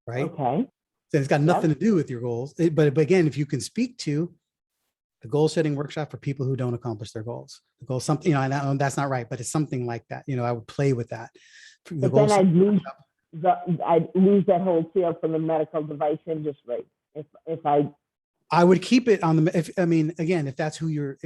Right? Okay. So it's got nothing to do with your goals. But again, if you can speak to the goal setting workshop for people who don't accomplish their goals, the goal, something, that's not right, but it's something like that. I would play with that. But then I'd lose that whole feel for the medical device industry. I would keep it on the, if that's who you're,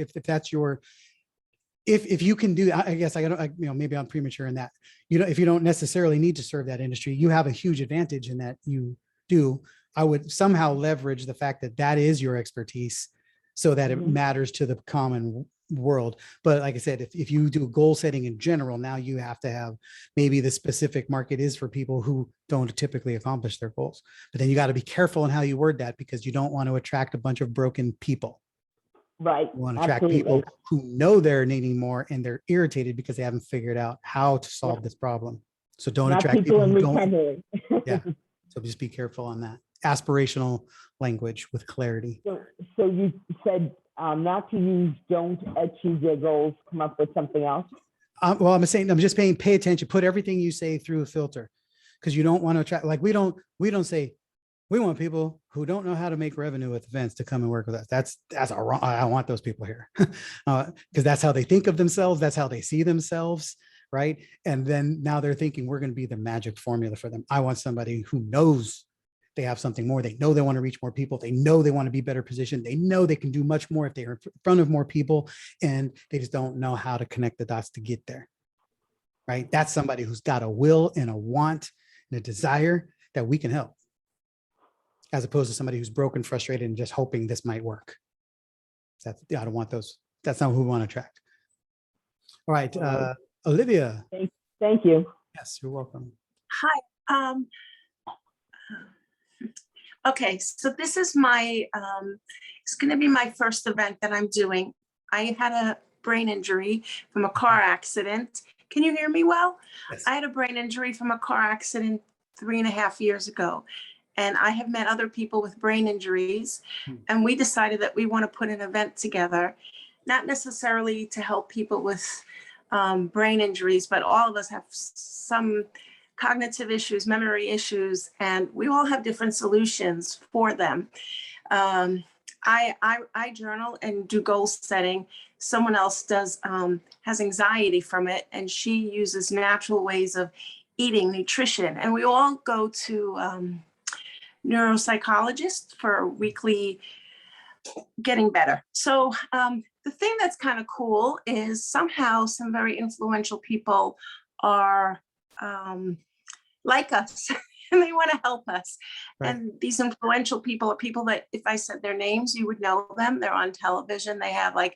if you can do, I guess maybe I'm premature in that, if you don't necessarily need to serve that industry, you have a huge advantage in that you do. I would somehow leverage the fact that that is your expertise so that it matters to the common world. But like I said, if you do goal setting in general, now you have to have, maybe the specific market is for people who don't typically accomplish their goals. But then you got to be careful in how you word that, because you don't want to attract a bunch of broken people. Right. You want to attract people who know they're needing more and they're irritated because they haven't figured out how to solve this problem. So don't attract people who don't. Yeah. So just be careful on that. Aspirational language with clarity. So you said not to use don't achieve your goals, come up with something else? Well, I'm just saying, pay attention, put everything you say through a filter, because you don't want to attract, like we don't say, we want people who don't know how to make revenue with events to come and work with us. That's wrong. I want those people here because that's how they think of themselves. That's how they see themselves. Right. And then now they're thinking we're going to be the magic formula for them. I want somebody who knows they have something more. They know they want to reach more people. They know they want to be better positioned. They know they can do much more if they're in front of more people, and they just don't know how to connect the dots to get there. Right. That's somebody who's got a will and a want and a desire that we can help, as opposed to somebody who's broken, frustrated, and just hoping this might work. I don't want those. That's not who we want to attract. All right. Olivia. Thank you. Yes, you're welcome. Hi. Okay, so this is my, it's going to be my first event that I'm doing. I had a brain injury from a car accident. Can you hear me well? Yes. I had a brain injury from a car accident 3.5 years ago. And I have met other people with brain injuries, and we decided that we want to put an event together, not necessarily to help people with brain injuries, but all of us have some cognitive issues, memory issues, and we all have different solutions for them. I journal and do goal setting. Someone else has anxiety from it, and she uses natural ways of eating, nutrition, and we all go to neuropsychologists for weekly getting better. So the thing that's kind of cool is somehow some very influential people are like us and they want to help us. Right. And these influential people are people that if I said their names, you would know them. They're on television. They have like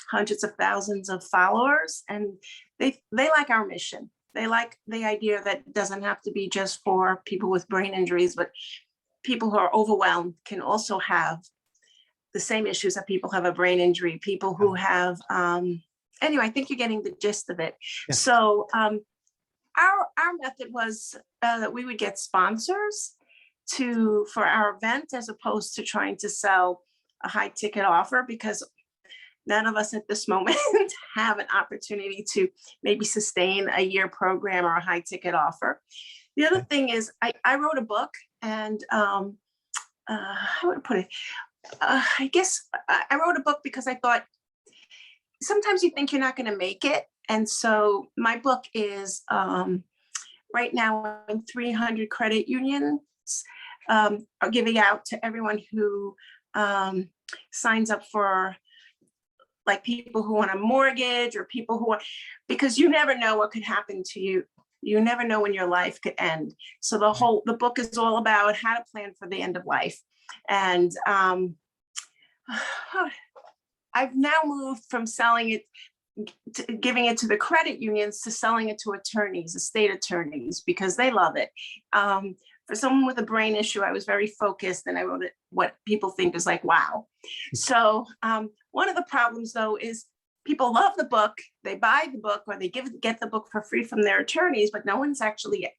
hundreds of thousands of followers, and they like our mission. They like the idea that it doesn't have to be just for people with brain injuries, but people who are overwhelmed can also have the same issues that people have a brain injury, people who have, anyway, I think you're getting the gist of it. Yeah. So our method was that we would get sponsors for our event as opposed to trying to sell a high ticket offer, because none of us at this moment have an opportunity to maybe sustain a year program or a high ticket offer. The other thing is I wrote a book, and how would I put it? I guess I wrote a book because I thought sometimes you think you're not going to make it. And so my book is right now in 300 credit unions are giving out to everyone who signs up for, like, people who want a mortgage or people who want, because you never know what could happen to you. You never know when your life could end. So the book is all about how to plan for the end of life. And I've now moved from selling it, giving it to the credit unions, to selling it to attorneys, estate attorneys, because they love it. For someone with a brain issue, I was very focused, and I wrote it what people think is like, wow. So one of the problems, though, is people love the book, they buy the book, or they get the book for free from their attorneys, but no one's actually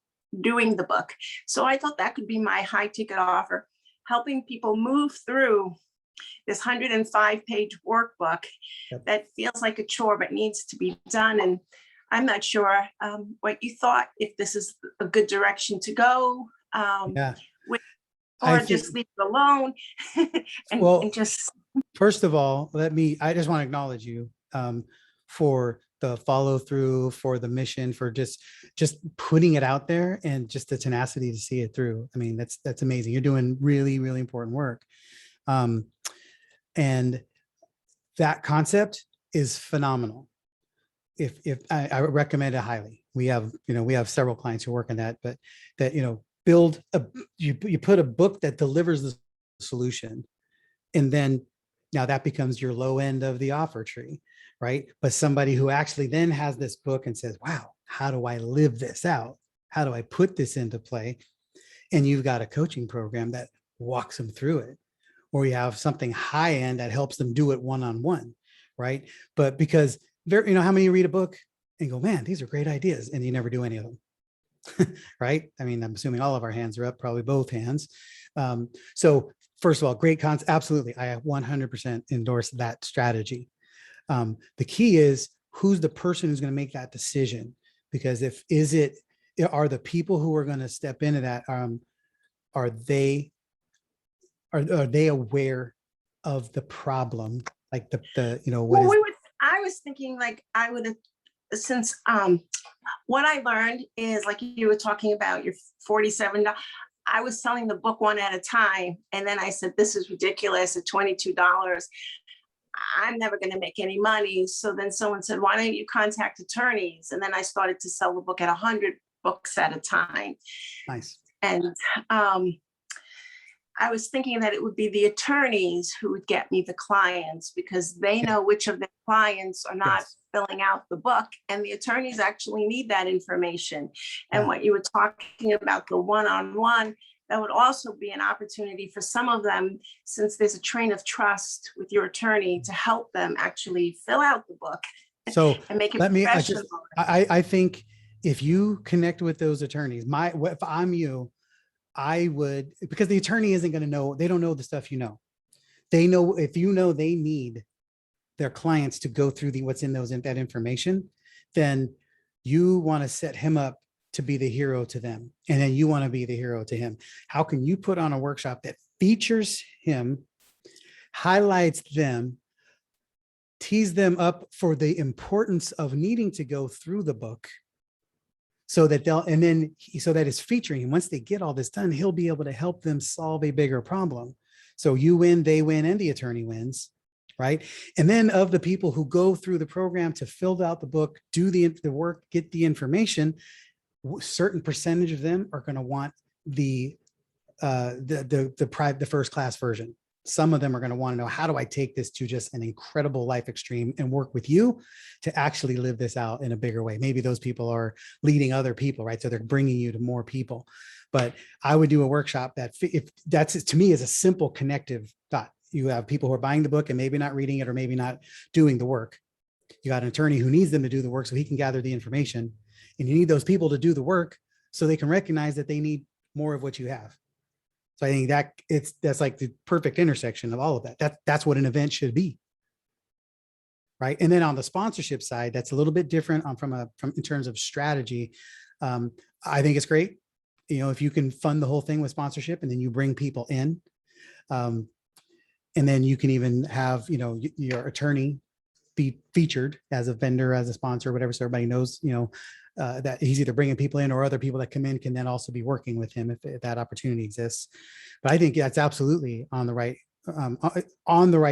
doing the book. So I thought that could be my high ticket offer, helping people move through this 105-page workbook that feels like a chore but needs to be done. And I'm not sure what you thought, if this is a good direction to go, or just leave it alone and just. First of all, I just want to acknowledge you for the follow through, for the mission, for just putting it out there, and just the tenacity to see it through. I mean, that's amazing. You're doing really, really important work. And that concept is phenomenal. If I recommend it highly. We have several clients who work on that, but build you put a book that delivers the solution, and then now that becomes your low end of the offer tree, right? But somebody who actually then has this book and says, wow, how do I live this out? How do I put this into play? And you've got a coaching program that walks them through it, or you have something high end that helps them do it one-on-one, right? But because how many read a book and go, man, these are great ideas, and you never do any of them, right? I mean, I'm assuming all of our hands are up, probably both hands. So first of all, great concept. Absolutely. I 100% endorse that strategy. The key is, who's the person who's going to make that decision? Because are the people who are going to step into that, are they aware of the problem? Like I was thinking, like, I would have, since what I learned is, like you were talking about your $47, I was selling the book one at a time. And then I said, this is ridiculous at $22. I'm never going to make any money. So then someone said, why don't you contact attorneys? And then I started to sell the book at 100 books at a time. Nice. And I was thinking that it would be the attorneys who would get me the clients, because they know which of their clients are not filling out the book, and the attorneys actually need that information. And what you were talking about, the one-on-one, that would also be an opportunity for some of them, since there's a train of trust with your attorney, to help them actually fill out the book. So and make it professional. I think if you connect with those attorneys, if I'm you, I would, because the attorney isn't going to know, they don't know the stuff you know. They know, if you know they need their clients to go through what's in that information, then you want to set him up to be the hero to them. And then you want to be the hero to him. How can you put on a workshop that features him, highlights them, tease them up for the importance of needing to go through the book, so that so that it's featuring him. Once they get all this done, he'll be able to help them solve a bigger problem. So you win, they win, and the attorney wins, right? And then of the people who go through the program to fill out the book, do the work, get the information, certain percentage of them are going to want the first class version. Some of them are going to want to know, how do I take this to just an incredible life extreme and work with you to actually live this out in a bigger way? Maybe those people are leading other people, right? So they're bringing you to more people. But I would do a workshop to me, is a simple connective dot. You have people who are buying the book and maybe not reading it, or maybe not doing the work. You got an attorney who needs them to do the work so he can gather the information. And you need those people to do the work so they can recognize that they need more of what you have. So I think that's like the perfect intersection of all of that. That's what an event should be. Right. And then on the sponsorship side, that's a little bit different from in terms of strategy. I think it's great, if you can fund the whole thing with sponsorship and then you bring people in, and then you can even have, your attorney be featured as a vendor, as a sponsor, whatever. So everybody knows, that he's either bringing people in, or other people that come in can then also be working with him if that opportunity exists. But I think that's absolutely on the right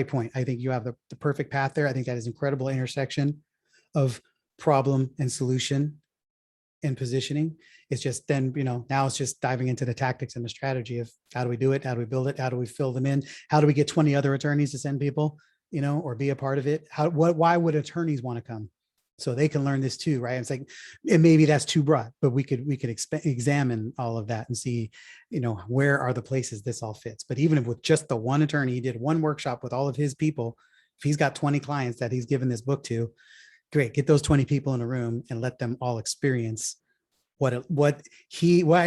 point. I think you have the perfect path there. I think that is incredible intersection of problem and solution and positioning. It's just then, now it's just diving into the tactics and the strategy of how do we do it? How do we build it? How do we fill them in? How do we get 20 other attorneys to send people, or be a part of it? Why would attorneys want to come? So they can learn this too, right? It's like, and maybe that's too broad, but we could examine all of that and see, where are the places this all fits. But even if with just the one attorney, he did one workshop with all of his people, if he's got 20 clients that he's given this book to, great, get those 20 people in a room and let them all experience why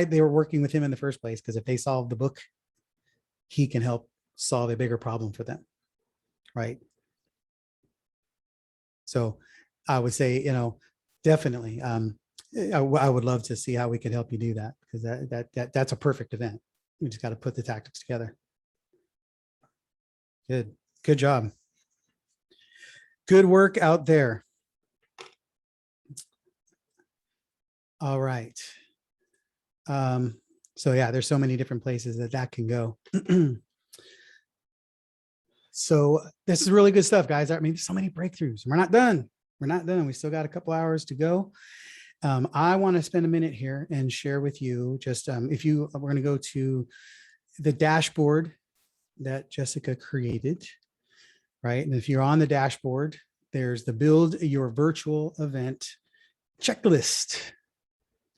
they were working with him in the first place. Because if they solve the book, he can help solve a bigger problem for them, right? So I would say, definitely, I would love to see how we could help you do that, because that's a perfect event. We just got to put the tactics together. Good job. Good work out there. All right. So yeah, there's so many different places that can go. So this is really good stuff, guys. I mean, so many breakthroughs. We're not done. We still got a couple hours to go. I want to spend a minute here and share with you just we're going to go to the dashboard that Jessica created, right? And if you're on the dashboard, there's the Build Your Virtual Event checklist,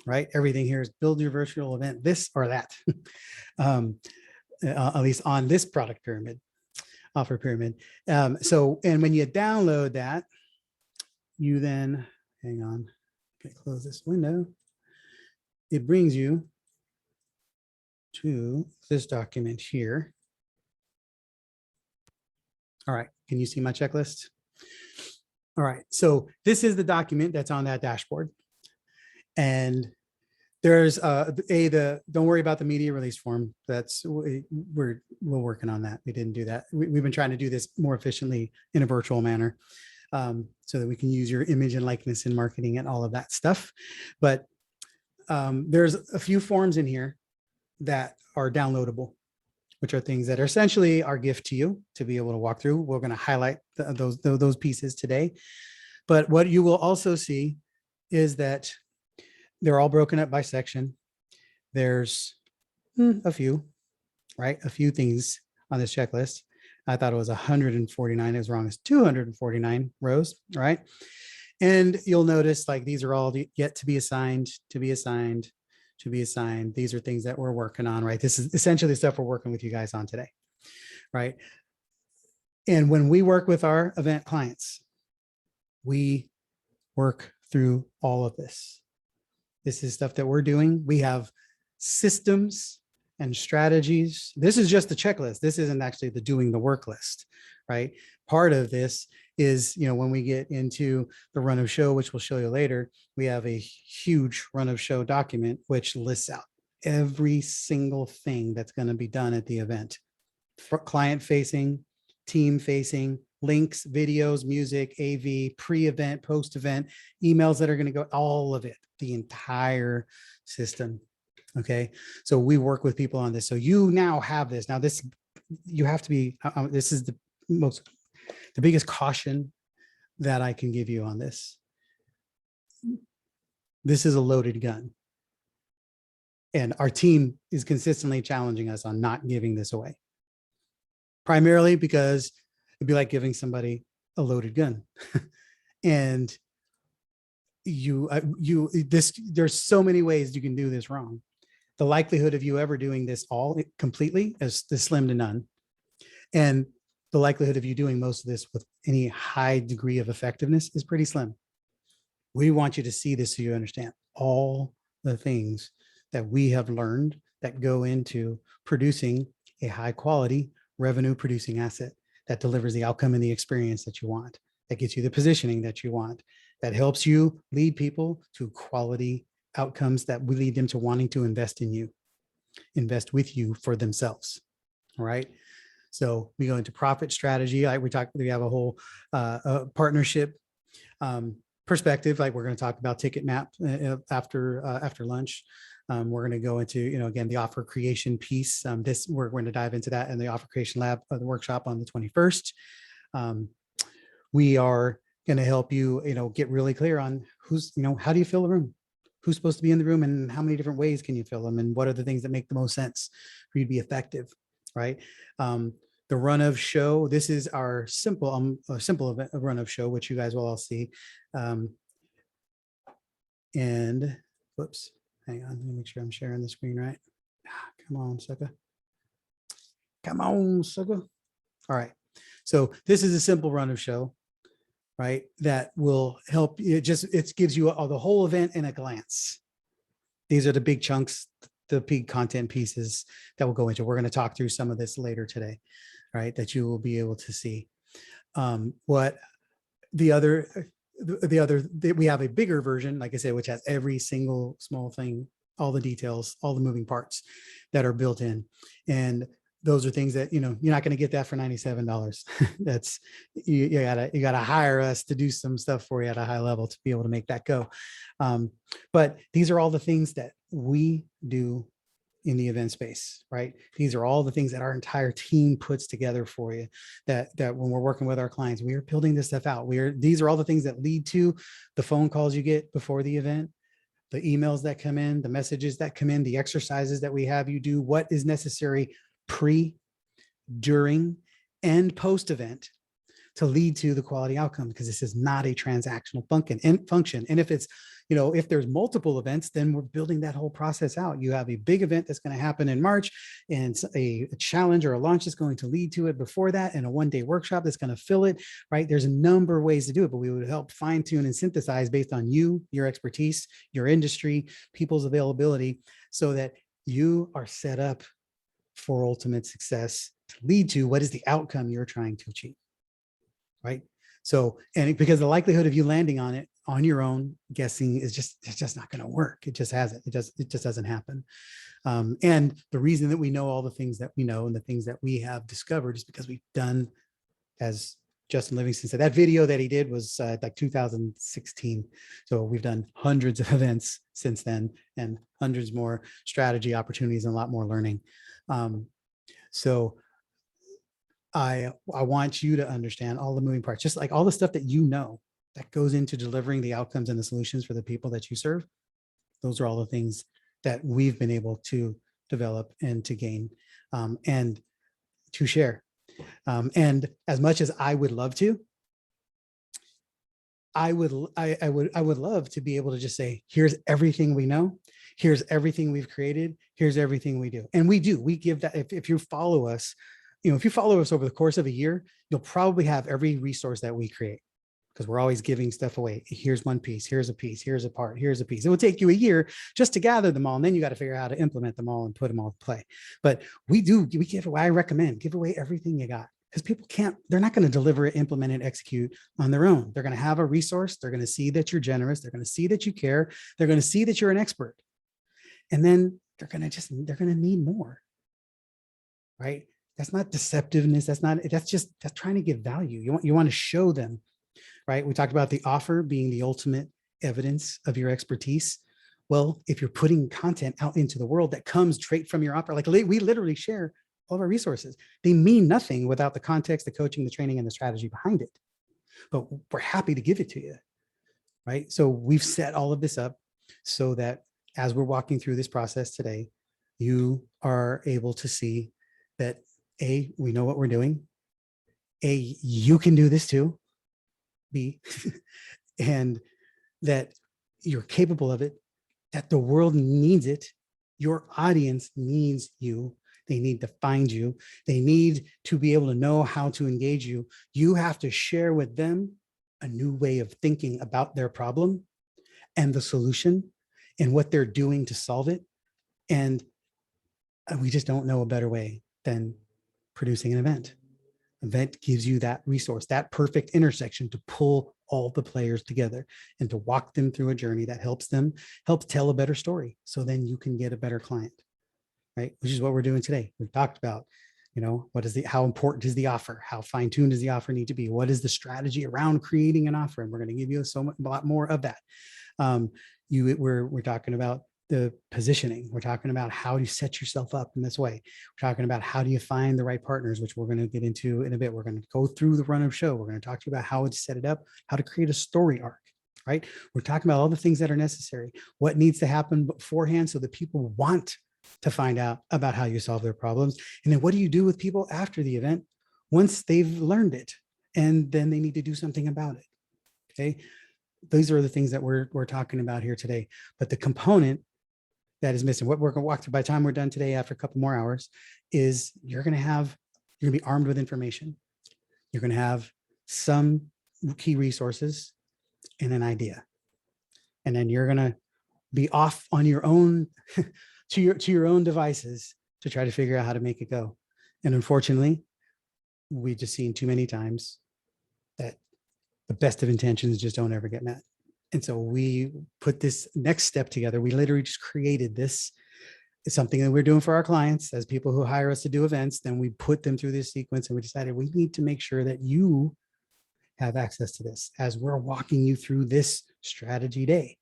right? Everything here is build your virtual event, this or that, at least on this product pyramid, offer pyramid. And when you download that, you then, hang on, okay, close this window. It brings you to this document here. All right, can you see my checklist? All right, so this is the document that's on that dashboard. And there's don't worry about the media release form. We're working on that. We didn't do that. We've been trying to do this more efficiently in a virtual manner, so that we can use your image and likeness in marketing and all of that stuff. But there's a few forms in here that are downloadable, which are things that are essentially our gift to you to be able to walk through. We're going to highlight those pieces today. But what you will also see is that they're all broken up by section. There's a few, right? A few things on this checklist. I thought it was 149. It was wrong. It's 249 rows, right? And you'll notice like these are all yet to be assigned, to be assigned, to be assigned. These are things that we're working on, right? This is essentially the stuff we're working with you guys on today, right? And when we work with our event clients, we work through all of this. This is stuff that we're doing. We have systems and strategies. This is just the checklist. This isn't actually the doing the work list, right? Part of this is, when we get into the run of show, which we'll show you later, we have a huge run of show document, which lists out every single thing that's going to be done at the event. For client facing, team facing, links, videos, music, AV, pre-event, post-event, emails that are going to go, all of it, the entire system. Okay. So we work with people on this. So you now have this. Now this, you have to be, this is the biggest caution that I can give you on this. This is a loaded gun. And our team is consistently challenging us on not giving this away. Primarily because it'd be like giving somebody a loaded gun. And there's so many ways you can do this wrong. The likelihood of you ever doing this all completely is slim to none. And the likelihood of you doing most of this with any high degree of effectiveness is pretty slim. We want you to see this so you understand all the things that we have learned that go into producing a high quality revenue producing asset that delivers the outcome and the experience that you want, that gets you the positioning that you want, that helps you lead people to quality outcomes that will lead them to wanting to invest in you, invest with you for themselves. All right. So we go into profit strategy. Like we have a whole partnership perspective. Like we're going to talk about ticket map after lunch. We're going to go into, again, the offer creation piece. We're going to dive into that in the offer creation lab of the workshop on the 21st. We are going to help you, get really clear on who's, how do you fill the room? Who's supposed to be in the room and how many different ways can you fill them? And what are the things that make the most sense for you to be effective, right? The run of show, this is our simple event, a run of show, which you guys will all see. And whoops, hang on, let me make sure I'm sharing the screen right. Come on, sucker. Come on, sucker. All right. So this is a simple run of show, right? That will help you. It gives you the whole event in a glance. These are the big chunks, the big content pieces that we'll go into. We're going to talk through some of this later today, right? That you will be able to see. What we have a bigger version, like I said, which has every single small thing, all the details, all the moving parts that are built in. And those are things that, you're not going to get that for $97. That's, you gotta hire us to do some stuff for you at a high level to be able to make that go. But these are all the things that we do in the event space, right? These are all the things that our entire team puts together for you, that when we're working with our clients, we are building this stuff out. These are all the things that lead to the phone calls you get before the event, the emails that come in, the messages that come in, the exercises that we have you do, what is necessary pre, during, and post event to lead to the quality outcome, because this is not a transactional function. And if it's, if there's multiple events, then we're building that whole process out. You have a big event that's going to happen in March, and a challenge or a launch that's going to lead to it before that, and a one-day workshop that's going to fill it, right? There's a number of ways to do it, but we would help fine tune and synthesize based on you, your expertise, your industry, people's availability, so that you are set up for ultimate success to lead to what is the outcome you're trying to achieve, right? So, because the likelihood of you landing on it on your own, guessing it's just not going to work. It just hasn't. It just doesn't happen. And the reason that we know all the things that we know and the things that we have discovered is because we've done, as Justin Livingston said, that video that he did was like 2016. So we've done hundreds of events since then, and hundreds more strategy opportunities and a lot more learning. So I want you to understand all the moving parts, just like all the stuff that that goes into delivering the outcomes and the solutions for the people that you serve. Those are all the things that we've been able to develop and to gain and to share. And as much as I would love to, I would love to be able to just say, here's everything we know. Here's everything we've created. Here's everything we do. And we give that. If you follow us, if you follow us over the course of a year, you'll probably have every resource that we create, because we're always giving stuff away. Here's one piece, here's a piece, here's a part, here's a piece. It will take you a year just to gather them all. And then you got to figure out how to implement them all and put them all to play. But we give away, I recommend, give away everything you got, because people they're not going to deliver it, implement it, execute on their own. They're going to have a resource. They're going to see that you're generous. They're going to see that you care. They're going to see that you're an expert. And then they're going to need more, right? That's not deceptiveness. That's trying to give value. You want to show them, right? We talked about the offer being the ultimate evidence of your expertise. Well, if you're putting content out into the world that comes straight from your offer, like we literally share all of our resources. They mean nothing without the context, the coaching, the training, and the strategy behind it. But we're happy to give it to you, right? So we've set all of this up so that as we're walking through this process today, you are able to see that A, we know what we're doing. A, you can do this too. B, and that you're capable of it, that the world needs it. Your audience needs you. They need to find you. They need to be able to know how to engage you. You have to share with them a new way of thinking about their problem and the solution and what they're doing to solve it. And we just don't know a better way than producing an event. Event gives you that resource, that perfect intersection to pull all the players together and to walk them through a journey that helps tell a better story. So then you can get a better client, right? Which is what we're doing today. We've talked about, how important is the offer? How fine-tuned does the offer need to be? What is the strategy around creating an offer? And we're going to give you a lot more of that. We're talking about the positioning. We're talking about how to set yourself up in this way. We're talking about how do you find the right partners, which we're going to get into in a bit. We're going to go through the run of show. We're going to talk to you about how to set it up, how to create a story arc, right? We're talking about all the things that are necessary, what needs to happen beforehand so that people want to find out about how you solve their problems. And then what do you do with people after the event once they've learned it and then they need to do something about it, okay? These are the things that we're talking about here today. But the component that is missing, what we're going to walk through by the time we're done today after a couple more hours, is you're going to be armed with information. You're going to have some key resources and an idea. And then you're going to be off on your own to your own devices to try to figure out how to make it go. And unfortunately, we've just seen too many times that the best of intentions just don't ever get met. And so we put this next step together. We literally just created this. It's something that we're doing for our clients as people who hire us to do events. Then we put them through this sequence and we decided we need to make sure that you have access to this as we're walking you through this strategy day.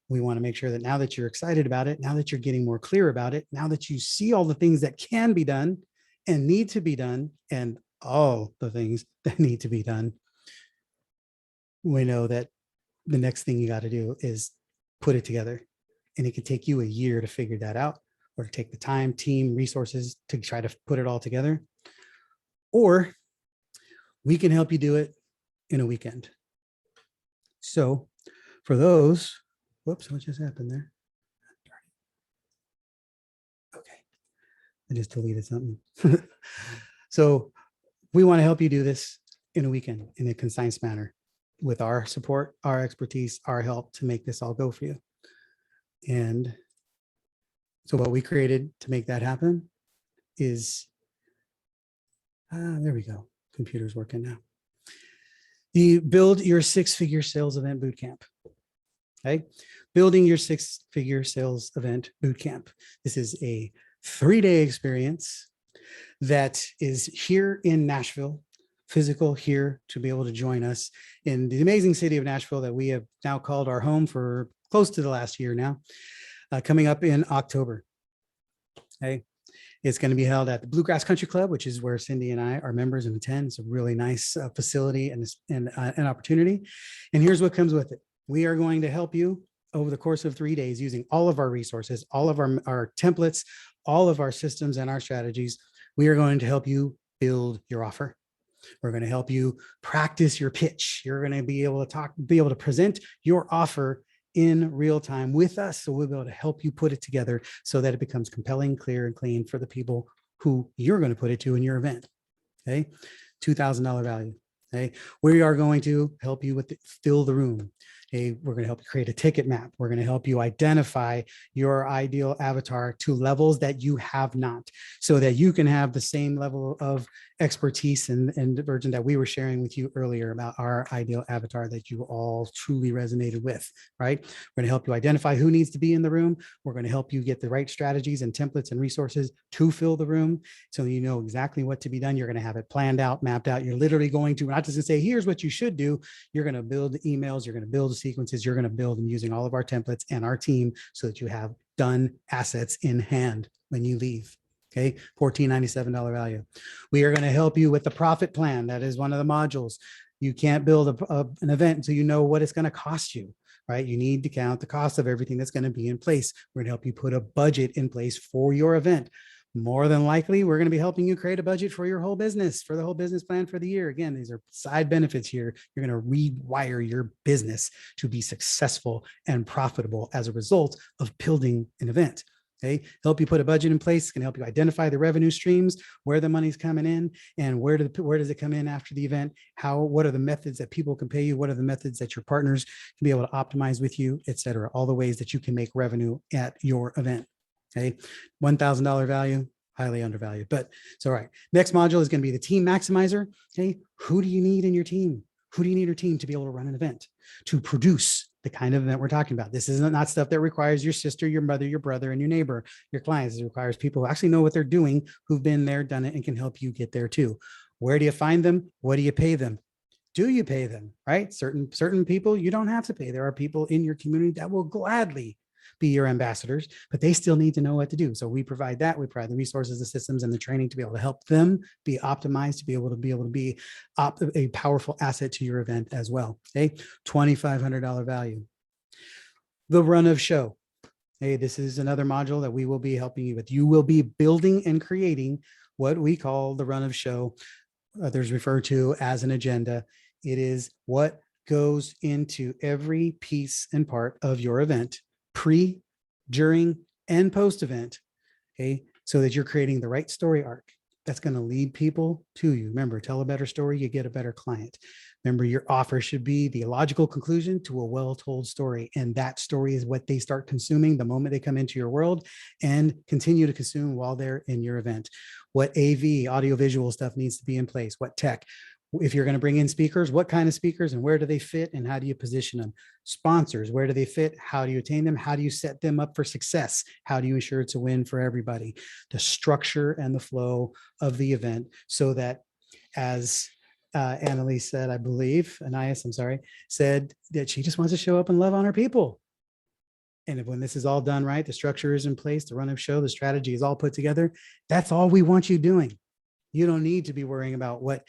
We want to make sure that now that you're excited about it, now that you're getting more clear about it, now that you see all the things that can be done and need to be done and all the things that need to be done, we know that the next thing you got to do is put it together. And it could take you a year to figure that out, or to take the time, team, resources to try to put it all together. Or we can help you do it in a weekend. So for those, whoops, what just happened there? Okay, I just deleted something. So we want to help you do this in a weekend in a concise manner, with our support, our expertise, our help to make this all go for you. And so what we created to make that happen is, there we go. Computer's working now. The Build Your Six-Figure Sales Event Bootcamp. Okay, Building Your Six-Figure Sales Event Bootcamp. This is a 3-day experience that is here in Nashville, physical here to be able to join us in the amazing city of Nashville that we have now called our home for close to the last year now, coming up in October. Okay, it's going to be held at the Bluegrass Country Club, which is where Cindy and I are members and attend. It's a really nice facility and an opportunity. And here's what comes with it. We are going to help you over the course of 3 days using all of our resources, all of our templates, all of our systems and our strategies. We are going to help you build your offer. We're going to help you practice your pitch. You're going to be able to present your offer in real time with us. So we'll be able to help you put it together so that it becomes compelling, clear, and clean for the people who you're going to put it to in your event. Okay, $2,000 value. Okay, we are going to help you with fill the room. Okay, we're going to help you create a ticket map. We're going to help you identify your ideal avatar to levels that you have not, so that you can have the same level of expertise and divergent that we were sharing with you earlier about our ideal avatar that you all truly resonated with, right? We're going to help you identify who needs to be in the room. We're going to help you get the right strategies and templates and resources to fill the room so you know exactly what to be done. You're going to have it planned out, mapped out. You're literally going to, not just to say, here's what you should do. You're going to build the emails. You're going to build the sequences. You're going to build them using all of our templates and our team so that you have done assets in hand when you leave. Okay, $1,497 value. We are going to help you with the profit plan. That is one of the modules. You can't build an event until you know what it's going to cost you, right? You need to count the cost of everything that's going to be in place. We're going to help you put a budget in place for your event. More than likely, we're going to be helping you create a budget for your whole business, for the whole business plan for the year. Again, these are side benefits here. You're going to rewire your business to be successful and profitable as a result of building an event. Okay, help you put a budget in place. It's going to help you identify the revenue streams, where the money's coming in, and where does it come in after the event? What are the methods that people can pay you? What are the methods that your partners can be able to optimize with you, et cetera? All the ways that you can make revenue at your event. Okay, $1,000 value, highly undervalued. But it's all right. Next module is going to be the team maximizer. Okay, who do you need in your team? Who do you need your team to be able to run an event, to produce the kind of event we're talking about? This isn't not stuff that requires your sister, your mother, your brother, and your neighbor, your clients. It requires people who actually know what they're doing, who've been there, done it, and can help you get there too. Where do you find them? What do you pay them? Do you pay them? Right? Certain people you don't have to pay. There are people in your community that will gladly be your ambassadors, but they still need to know what to do. So we provide that. We provide the resources, the systems, and the training to be able to help them be optimized, to be able to be a powerful asset to your event as well. Okay, $2,500 value. The run of show. Hey, this is another module that we will be helping you with. You will be building and creating what we call the run of show. Others refer to as an agenda. It is what goes into every piece and part of your event, pre, during, and post event. Okay, so that you're creating the right story arc that's going to lead people to you. Remember, tell a better story, you get a better client. Remember, your offer should be the logical conclusion to a well-told story. And that story is what they start consuming the moment they come into your world and continue to consume while they're in your event. What AV, audiovisual stuff needs to be in place, what tech. If you're going to bring in speakers, what kind of speakers and where do they fit and how do you position them? Sponsors, where do they fit? How do you attain them? How do you set them up for success? How do you ensure it's a win for everybody? The structure and the flow of the event so that, as Annalise said, I believe, Anais, I'm sorry, said that she just wants to show up and love on her people. And when this is all done right, the structure is in place, the run of show, the strategy is all put together. That's all we want you doing. You don't need to be worrying about what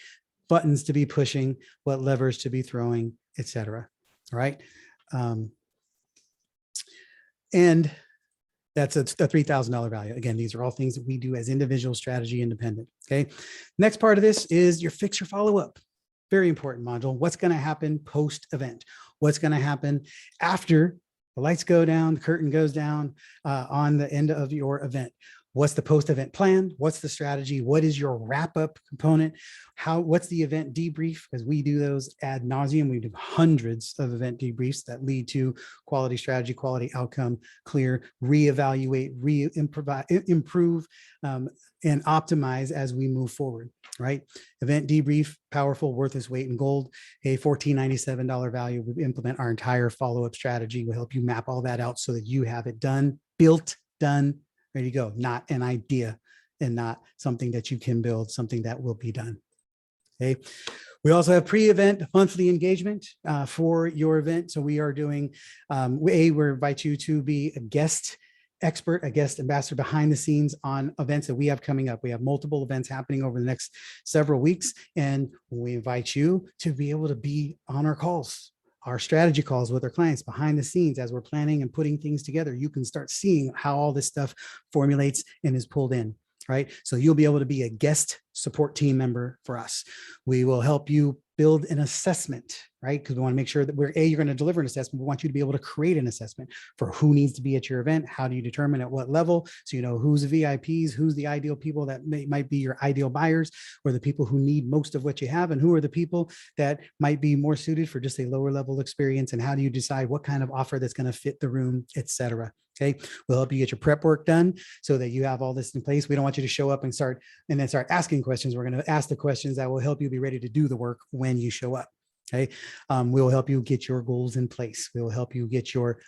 buttons to be pushing, what levers to be throwing, etc. All right. And that's a $3,000 value. Again, these are all things that we do as individual strategy independent. Okay. Next part of this is your fix or follow up. Very important module. What's going to happen post event? What's going to happen after the lights go down, the curtain goes down on the end of your event? What's the post-event plan? What's the strategy? What is your wrap-up component? What's the event debrief? Because we do those ad nauseum. We do hundreds of event debriefs that lead to quality strategy, quality outcome, clear, reevaluate, improve, and optimize as we move forward, right? Event debrief, powerful, worth its weight in gold, a $1,497 value. We implement our entire follow-up strategy. We'll help you map all that out so that you have it done, built, done, ready to go, not an idea and not something that you can build, something that will be done. Okay. We also have pre-event monthly engagement for your event. So we are doing, we invite you to be a guest expert, a guest ambassador behind the scenes on events that we have coming up. We have multiple events happening over the next several weeks. And we invite you to be able to be on our calls, our strategy calls with our clients behind the scenes as we're planning and putting things together. You can start seeing how all this stuff formulates and is pulled in, right? So you'll be able to be a guest support team member for us. We will help you build an assessment, right? Because we want to make sure that you're going to deliver an assessment. We want you to be able to create an assessment for who needs to be at your event. How do you determine at what level? So you know who's the VIPs, who's the ideal people that might be your ideal buyers, or the people who need most of what you have, and who are the people that might be more suited for just a lower level experience, and how do you decide what kind of offer that's going to fit the room, etc. Okay, we'll help you get your prep work done so that you have all this in place. We don't want you to show up and start asking questions. We're going to ask the questions that will help you be ready to do the work when you show up. Okay, we will help you get your goals in place. We will help you get your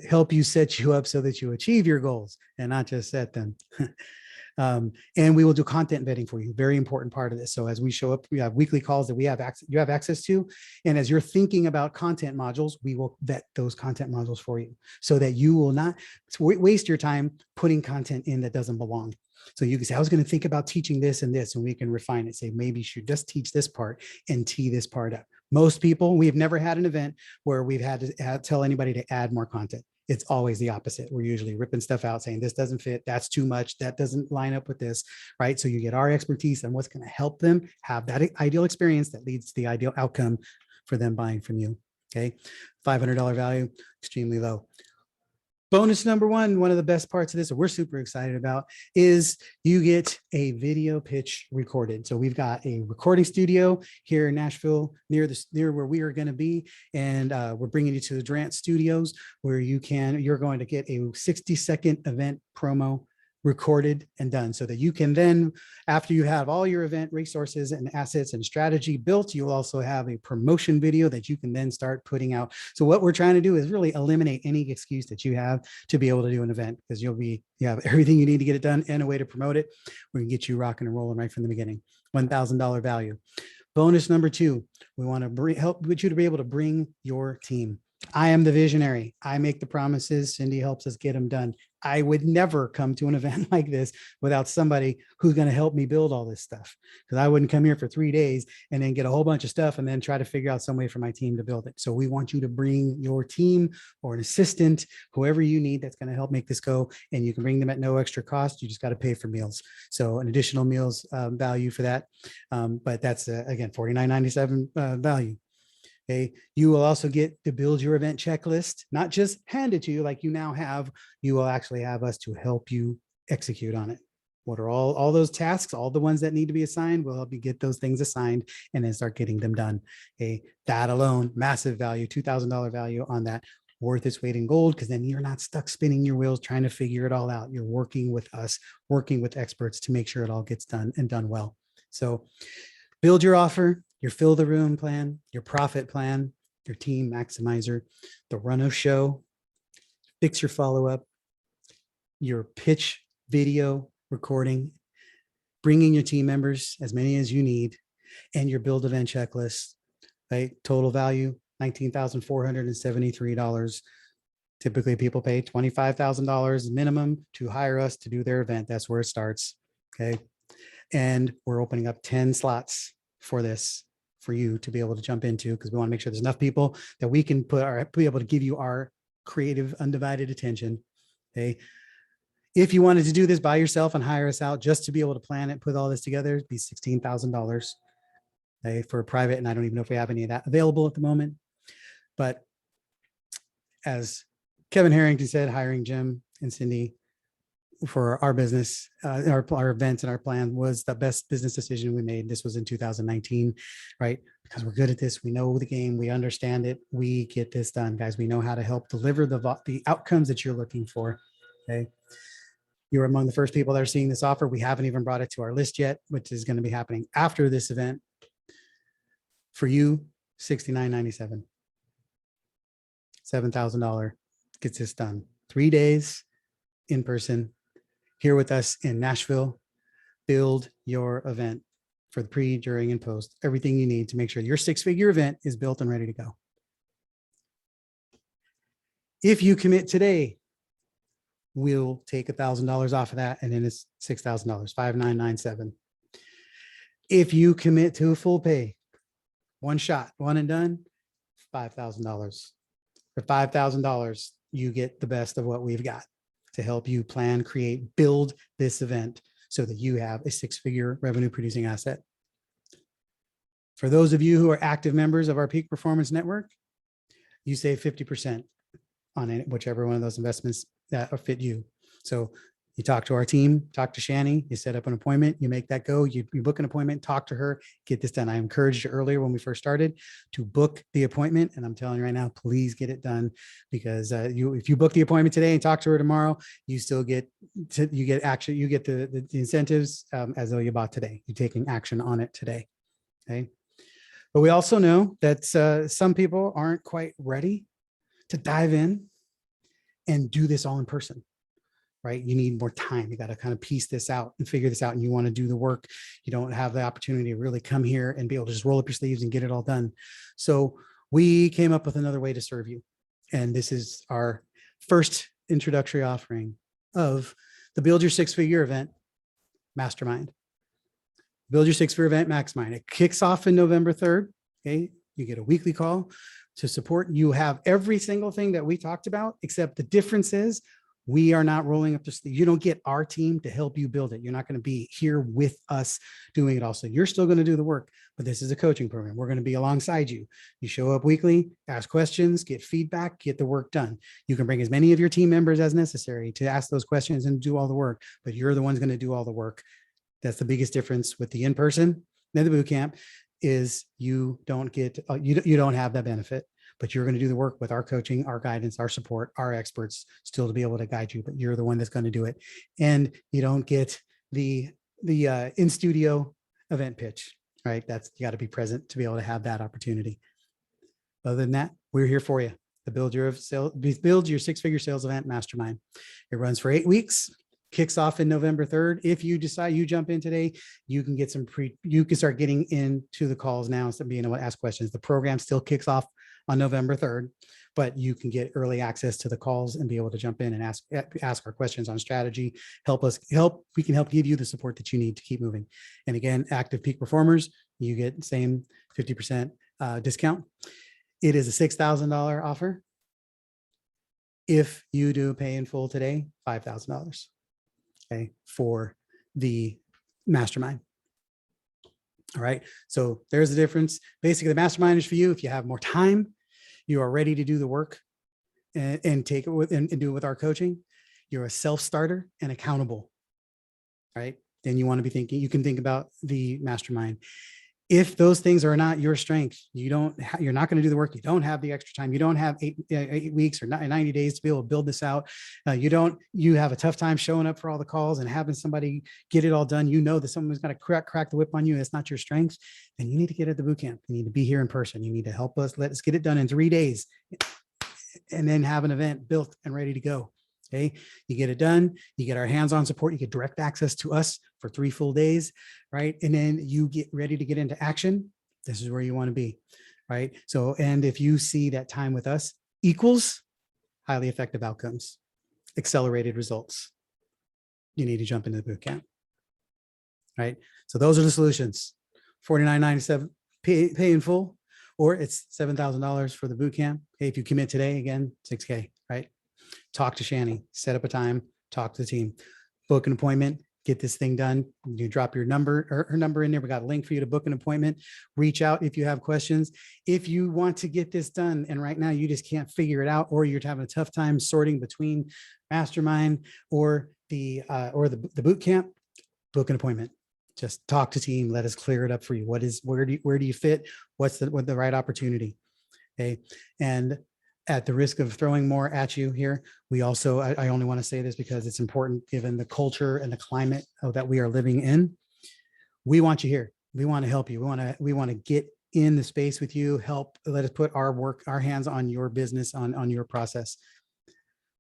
help you set you up so that you achieve your goals and not just set them. And we will do content vetting for you. Very important part of this. So as we show up, we have weekly calls that you have access to. And as you're thinking about content modules, we will vet those content modules for you so that you will not waste your time putting content in that doesn't belong. So you can say, I was going to think about teaching this and this, and we can refine it. Say, maybe you should just teach this part and tee this part up. Most people, we've never had an event where we've had to tell anybody to add more content. It's always the opposite. We're usually ripping stuff out, saying this doesn't fit, that's too much, that doesn't line up with this, right? So you get our expertise and what's going to help them have that ideal experience that leads to the ideal outcome for them buying from you. Okay, $500 value, extremely low. Bonus number one of the best parts of this that we're super excited about is you get a video pitch recorded. So we've got a recording studio here in Nashville near where we are going to be. And we're bringing you to the Durant Studios where you're going to get a 60-second event promo recorded and done so that you can then, after you have all your event resources and assets and strategy built, you'll also have a promotion video that you can then start putting out. So what we're trying to do is really eliminate any excuse that you have to be able to do an event, because you have everything you need to get it done and a way to promote it. We can get you rocking and rolling right from the beginning. $1,000 value. Bonus number two, we want to help you to be able to bring your team. I am the visionary. I make the promises. Cindy helps us get them done. I would never come to an event like this without somebody who's going to help me build all this stuff, because I wouldn't come here for 3 days and then get a whole bunch of stuff and then try to figure out some way for my team to build it. So we want you to bring your team or an assistant, whoever you need that's going to help make this go, and you can bring them at no extra cost. You just got to pay for meals. So an additional meals value for that. But that's again, $49.97 value. Okay. You will also get to build your event checklist, not just hand it to you like you now have. You will actually have us to help you execute on it. What are all those tasks, all the ones that need to be assigned? We'll help you get those things assigned and then start getting them done. Okay. That alone, massive value, $2,000 value on that. Worth its weight in gold, because then you're not stuck spinning your wheels trying to figure it all out. You're working with us, working with experts to make sure it all gets done and done well. So build your offer, your fill the room plan, your profit plan, your team maximizer, the run of show, fix your follow-up, your pitch video recording, bringing your team members, as many as you need, and your build event checklist, right? Total value, $19,473. Typically people pay $25,000 minimum to hire us to do their event. That's where it starts. Okay. And we're opening up 10 slots for this, for you to be able to jump into, because we want to make sure there's enough people that we can be able to give you our creative, undivided attention. Okay. If you wanted to do this by yourself and hire us out just to be able to plan it, put all this together, it'd be $16,000. Okay, for a private. And I don't even know if we have any of that available at the moment. But as Kevin Harrington said, hiring Jim and Cindy for our business, our events and our plan was the best business decision we made. This was in 2019, right? Because we're good at this. We know the game. We understand it. We get this done, guys. We know how to help deliver the outcomes that you're looking for. Okay. You're among the first people that are seeing this offer. We haven't even brought it to our list yet, which is going to be happening after this event. For you, $69.97. $7,000 gets this done. 3 days in person here with us in Nashville. Build your event for the pre, during, and post. Everything you need to make sure your six-figure event is built and ready to go. If you commit today, we'll take $1,000 off of that, and then it's $6,000, $5,997. If you commit to a full pay, one shot, one and done, $5,000. For $5,000, you get the best of what we've got to help you plan, create, build this event so that you have a six-figure revenue producing asset. For those of you who are active members of our Peak Performance Network, you save 50% on it, whichever one of those investments that fit you. So you talk to our team, talk to Shani, you set up an appointment, you make that go, you book an appointment, talk to her, get this done. I encouraged you earlier when we first started to book the appointment. And I'm telling you right now, please get it done, because if you book the appointment today and talk to her tomorrow, you still get the incentives as though you bought today. You're taking action on it today. Okay. But we also know that some people aren't quite ready to dive in and do this all in person. Right? You need more time. You got to kind of piece this out and figure this out. And you want to do the work. You don't have the opportunity to really come here and be able to just roll up your sleeves and get it all done. So we came up with another way to serve you. And this is our first introductory offering of the Build Your Six-Figure Event Mastermind. Build Your Six-Figure Event Mastermind. It kicks off in November 3rd. Okay. You get a weekly call to support. You have every single thing that we talked about, except the difference is We are not rolling up this. You don't get our team to help you build it. You're not going to be here with us doing it also. You're still going to do the work, but this is a coaching program. We're going to be alongside you. You show up weekly, ask questions, get feedback, get the work done. You can bring as many of your team members as necessary to ask those questions and do all the work, but you're the ones going to do all the work. That's the biggest difference with the in-person and the boot camp is you don't get, you don't have that benefit, but you're going to do the work with our coaching, our guidance, our support, our experts still to be able to guide you, but you're the one that's going to do it. And you don't get the in-studio event pitch, right? That's, you got to be present to be able to have that opportunity. Other than that, we're here for you. The build your six-figure sales event mastermind. It runs for 8 weeks. Kicks off in November 3rd. If you decide you jump in today, you can get you can start getting into the calls now instead of being able to ask questions. The program still kicks off on November 3rd, but you can get early access to the calls and be able to jump in and ask our questions on strategy, we can help give you the support that you need to keep moving. And again, active peak performers, you get the same 50% discount. It is a $6,000 offer. If you do pay in full today, $5,000. Okay, for the mastermind. All right, so there's the difference. Basically, the mastermind is for you if you have more time, you are ready to do the work and take it with and do it with our coaching. You're a self-starter and accountable. Right, then you want to be thinking. You can think about the mastermind. If those things are not your strength, you're not going to do the work. You don't have the extra time. You don't have 8 weeks or 90 days to be able to build this out. You have a tough time showing up for all the calls and having somebody get it all done. You know that someone's going to crack the whip on you. That's not your strength. Then you need to get at the boot camp. You need to be here in person. You need to help us. Let us get it done in 3 days and then have an event built and ready to go. Okay, you get it done, you get our hands-on support, you get direct access to us for 3 full days, right? And then you get ready to get into action. This is where you want to be, right? So, and if you see that time with us equals highly effective outcomes, accelerated results, you need to jump into the boot camp, right? So those are the solutions. $49.97 pay in full, or it's $7,000 for the boot camp. Okay, if you commit today, again, $6K, right? Talk to Shani, set up a time, talk to the team, book an appointment, get this thing done. You drop your number or her number in there. We got a link for you to book an appointment. Reach out if you have questions. If you want to get this done and right now you just can't figure it out, or you're having a tough time sorting between mastermind or the boot camp, book an appointment. Just talk to team. Let us clear it up for you. Where do you fit? What's the right opportunity? Okay, and at the risk of throwing more at you here, we also, I only want to say this because it's important given the culture and the climate that we are living in. We want you here. We want to help you. We want to get in the space with you, let us put our hands on your business, on your process.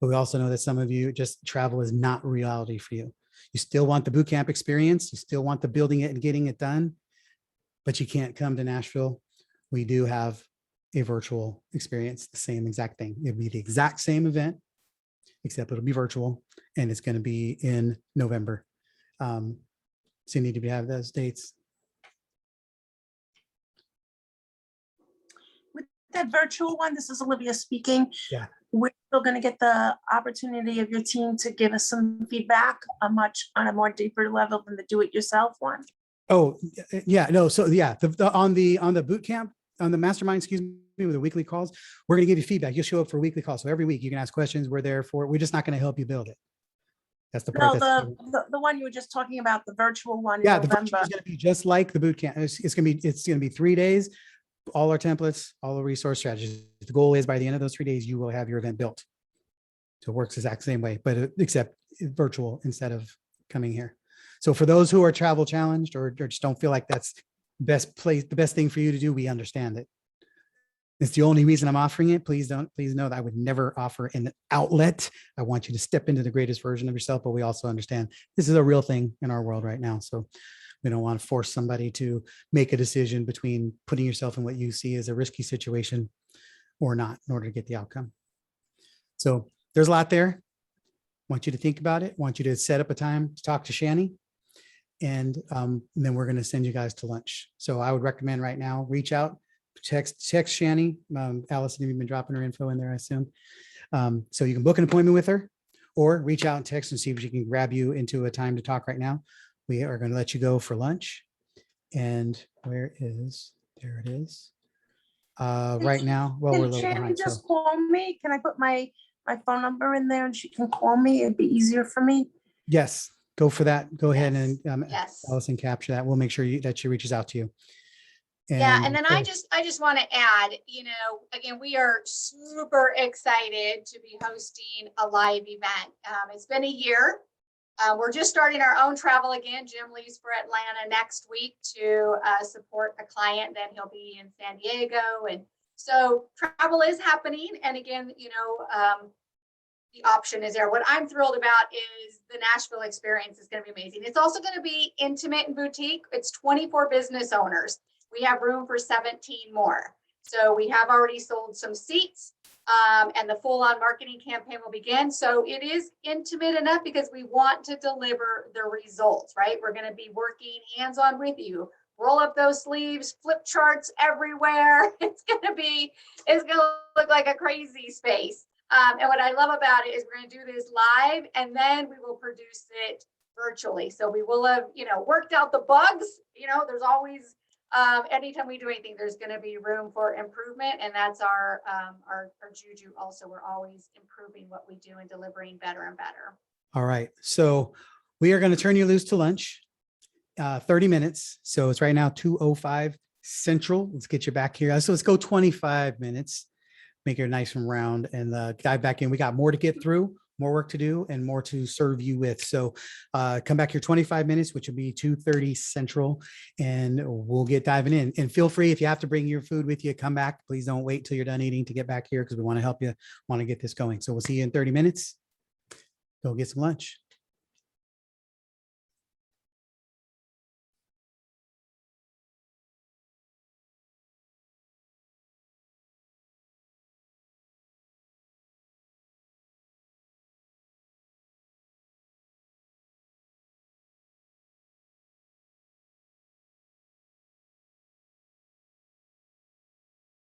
But we also know that some of you, just travel is not reality for you. You still want the bootcamp experience. You still want the building it and getting it done, but you can't come to Nashville. We do have a virtual experience, the same exact thing. It'll be the exact same event, except it'll be virtual, and it's going to be in November. Cindy, do we have those dates? With that virtual one, this is Olivia speaking. Yeah. We're still going to get the opportunity of your team to give us some feedback on a more deeper level than the do-it-yourself one. Oh, yeah, no. So yeah, on the boot camp, on the mastermind, excuse me, with the weekly calls, we're going to give you feedback. You'll show up for weekly calls. So every week you can ask questions. We're there for it. We're just not going to help you build it. That's the part. No, the one you were just talking about, the virtual one. Yeah, the virtual is going to be just like the boot camp. It's going to be 3 days, all our templates, all the resource strategies. The goal is by the end of those 3 days, you will have your event built. So it works the exact same way, but except virtual instead of coming here. So for those who are travel challenged or just don't feel like that's the best thing for you to do, we understand it. It's the only reason I'm offering it. Please know that I would never offer an outlet. I want you to step into the greatest version of yourself, but we also understand this is a real thing in our world right now. So we don't want to force somebody to make a decision between putting yourself in what you see as a risky situation or not in order to get the outcome. So there's a lot there. I want you to think about it. I want you to set up a time to talk to Shani. And then we're going to send you guys to lunch. So I would recommend right now, reach out, text Shani. Allison, you've been dropping her info in there, I assume. So you can book an appointment with her, or reach out and text and see if she can grab you into a time to talk right now. We are going to let you go for lunch. And there it is. Right now, well, we're a Can little Shannon behind. So just call me? Can I put my phone number in there and she can call me? It'd be easier for me. yes, go for that. Go ahead and Yes. Allison, capture that. We'll make sure that she reaches out to you. Yeah, and then I just want to add, again, we are super excited to be hosting a live event. It's been a year. We're just starting our own travel again. Jim leaves for Atlanta next week to support a client. Then he'll be in San Diego. And so travel is happening. And again, the option is there. What I'm thrilled about is the Nashville experience is going to be amazing. It's also going to be intimate and boutique. It's 24 business owners. We have room for 17 more. So we have already sold some seats, and the full-on marketing campaign will begin. So it is intimate enough because we want to deliver the results, right? We're going to be working hands-on with you. Roll up those sleeves, flip charts everywhere. It's going to look like a crazy space. And what I love about it is we're going to do this live, and then we will produce it virtually. So we will have, worked out the bugs. There's always, anytime we do anything, there's going to be room for improvement, and that's our juju. Also, we're always improving what we do and delivering better and better. All right. So we are going to turn you loose to lunch. 30 minutes. So it's right now 2:05 Central. Let's get you back here. So let's go 25 minutes. Make it nice and round and dive back in. We got more to get through, more work to do, and more to serve you with. So come back here 25 minutes, which will be 2:30 Central, and we'll get diving in. And feel free, if you have to bring your food with you, come back. Please don't wait till you're done eating to get back here because we want to help you, want to get this going. So we'll see you in 30 minutes. Go get some lunch.